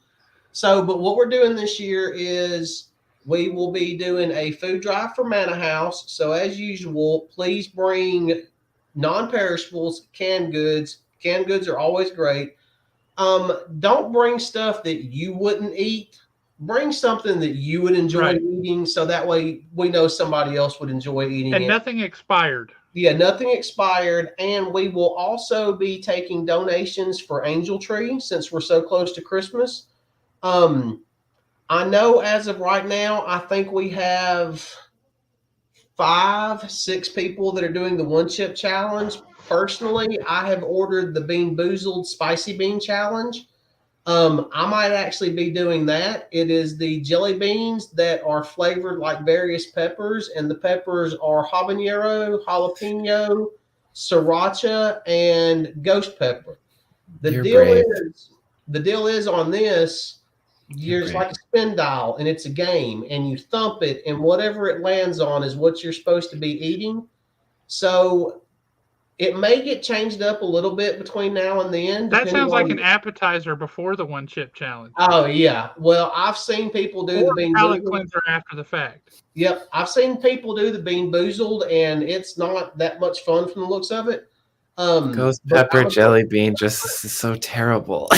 So, but what we're doing this year is we will be doing a food drive for Manor House. So as usual, please bring non-perishables, canned goods. Canned goods are always great. Don't bring stuff that you wouldn't eat. Bring something that you would enjoy eating, so that way we know somebody else would enjoy eating and it. Nothing expired. Yeah, nothing expired. And we will also be taking donations for Angel Tree since we're so close to Christmas. I know as of right now, I think we have 5-6 people that are doing the One Chip Challenge. Personally, I have ordered the Bean Boozled Spicy Bean Challenge. I might actually be doing that. It is the jelly beans that are flavored like various peppers, and the peppers are habanero, jalapeno, sriracha, and ghost pepper. The deal is on this, there's like a spin dial, and it's a game, and you thump it, and whatever it lands on is what you're supposed to be eating. So it may get changed up a little bit between now and then. That sounds like an appetizer before the One Chip Challenge. Oh, yeah. Well, I've seen people do the Bean Boozled cleanser after the fact. Yep. I've seen people do the Bean Boozled, and it's not that much fun from the looks of it. Ghost pepper jelly bean just is so terrible.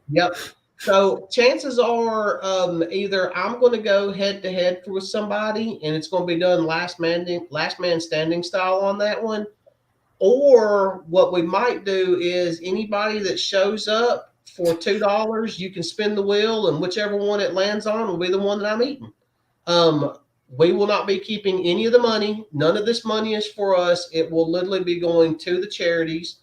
Yep. So chances are either I'm going to go head-to-head with somebody, and it's going to be done last man standing style on that one. Or what we might do is anybody that shows up for $2, you can spin the wheel, and whichever one it lands on will be the one that I'm eating. We will not be keeping any of the money. None of this money is for us. It will literally be going to the charities.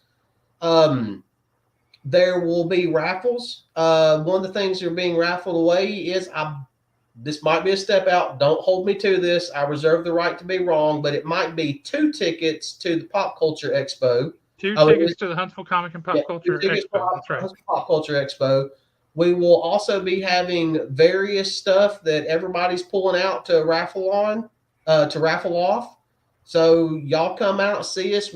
There will be raffles. One of the things that are being raffled away is this might be a step out. Don't hold me to this. I reserve the right to be wrong, but it might be 2 tickets to the Pop Culture Expo. 2 tickets to the Huntsville Comic and Pop Culture Expo. That's right. Pop Culture Expo. We will also be having various stuff that everybody's pulling out to raffle off. So y'all come out, see us.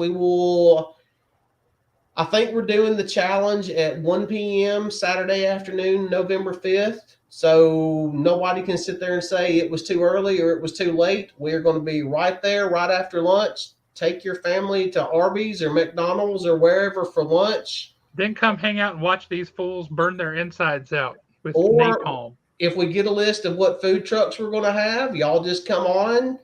I think we're doing the challenge at 1 p.m. Saturday afternoon, November 5th. So nobody can sit there and say it was too early or it was too late. We're going to be right there right after lunch. take your family to Arby's or McDonald's or wherever for lunch. Then come hang out and watch these fools burn their insides out with Or napalm. if we get a list of what food trucks we're going to have, y'all just come on,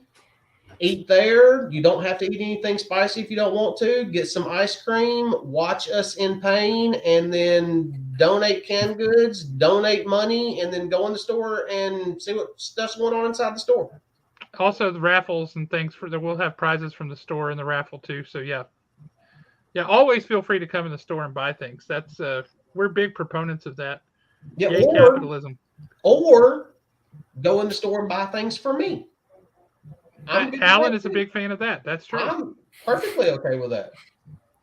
eat there. You don't have to eat anything spicy if you don't want to. Get some ice cream, watch us in pain, and then donate canned goods, donate money, and then go in the store and see what stuff's going on inside the store. Also, the raffles and things we'll have prizes from the store in the raffle too. So yeah, always feel free to come in the store and buy things. That's we're big proponents of that. Yeah, Yay, capitalism. Or go in the store and buy things for me. Alan is a big fan of that. That's true. I'm perfectly okay with that.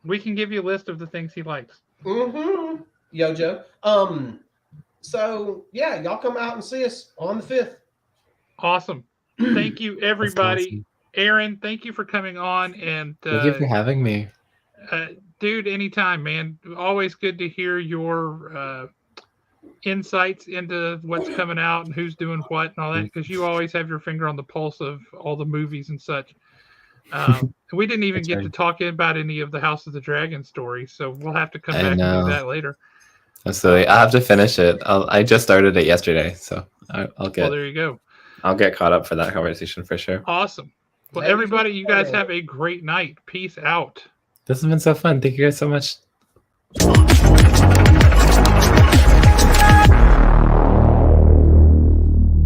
We can give you a list of the things he likes. Mm-hmm. Yo, Joe. So yeah, y'all come out and see us on the 5th. Awesome. Thank you, everybody. Awesome. Aaron, thank you for coming on. And thank you for having me. Dude, anytime, man. Always good to hear your insights into what's coming out and who's doing what and all that, because you always have your finger on the pulse of all the movies and such. We didn't even get to talk about any of the House of the Dragon stories, so we'll have to come back and do that later. Absolutely. I have to finish it. I just started it yesterday, so I'll get. Well, there you go. I'll get caught up for that conversation for sure. Awesome. Well, everybody, you guys have a great night. Peace out. This has been so fun. Thank you guys so much.